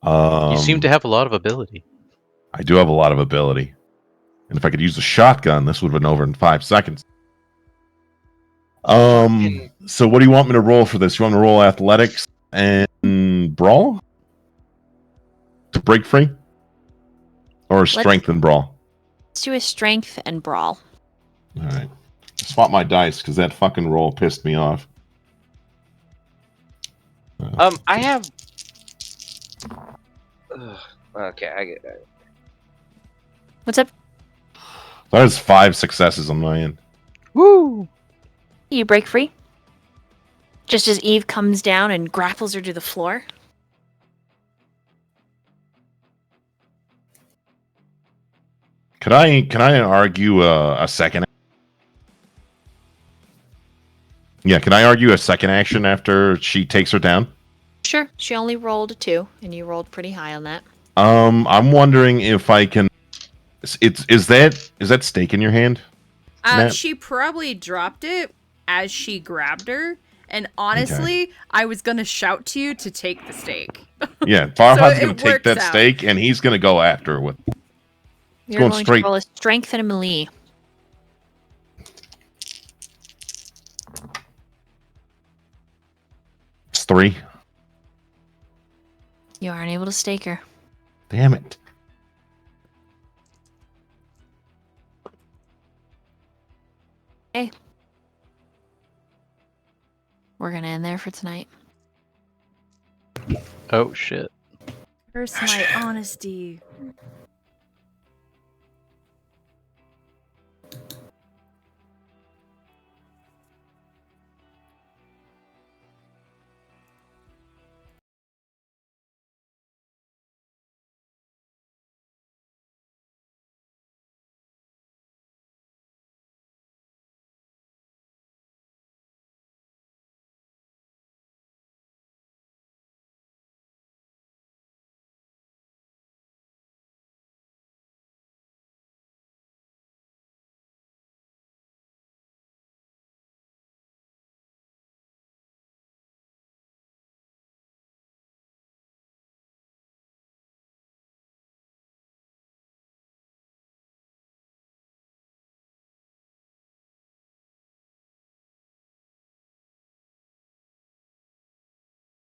You seem to have a lot of ability. I do have a lot of ability. And if I could use a shotgun, this would have been over in 5 seconds. So what do you want me to roll for this? You want me to roll athletics and brawl to break free, or strength and brawl? Let's do a strength and brawl. All right. Swap my dice because that fucking roll pissed me off. I have. Okay, I get that. What's up? That is 5 successes on my end. Woo! You break free. Just as Eve comes down and grapples her to the floor. Can I argue a second? Yeah, can I argue a second action after she takes her down? Sure. She only rolled a 2, and you rolled pretty high on that. I'm wondering if I can. Is that steak in your hand? Matt? She probably dropped it as she grabbed her, and honestly, I was gonna shout to you to take the steak. Yeah, Farhad's So gonna it take that works out. steak and he's gonna go after her with. You're going going straight. to roll a strength and a melee. It's 3. You aren't able to stake her. Damn it. Hey. We're gonna end there for tonight. Oh shit. Curse my honesty.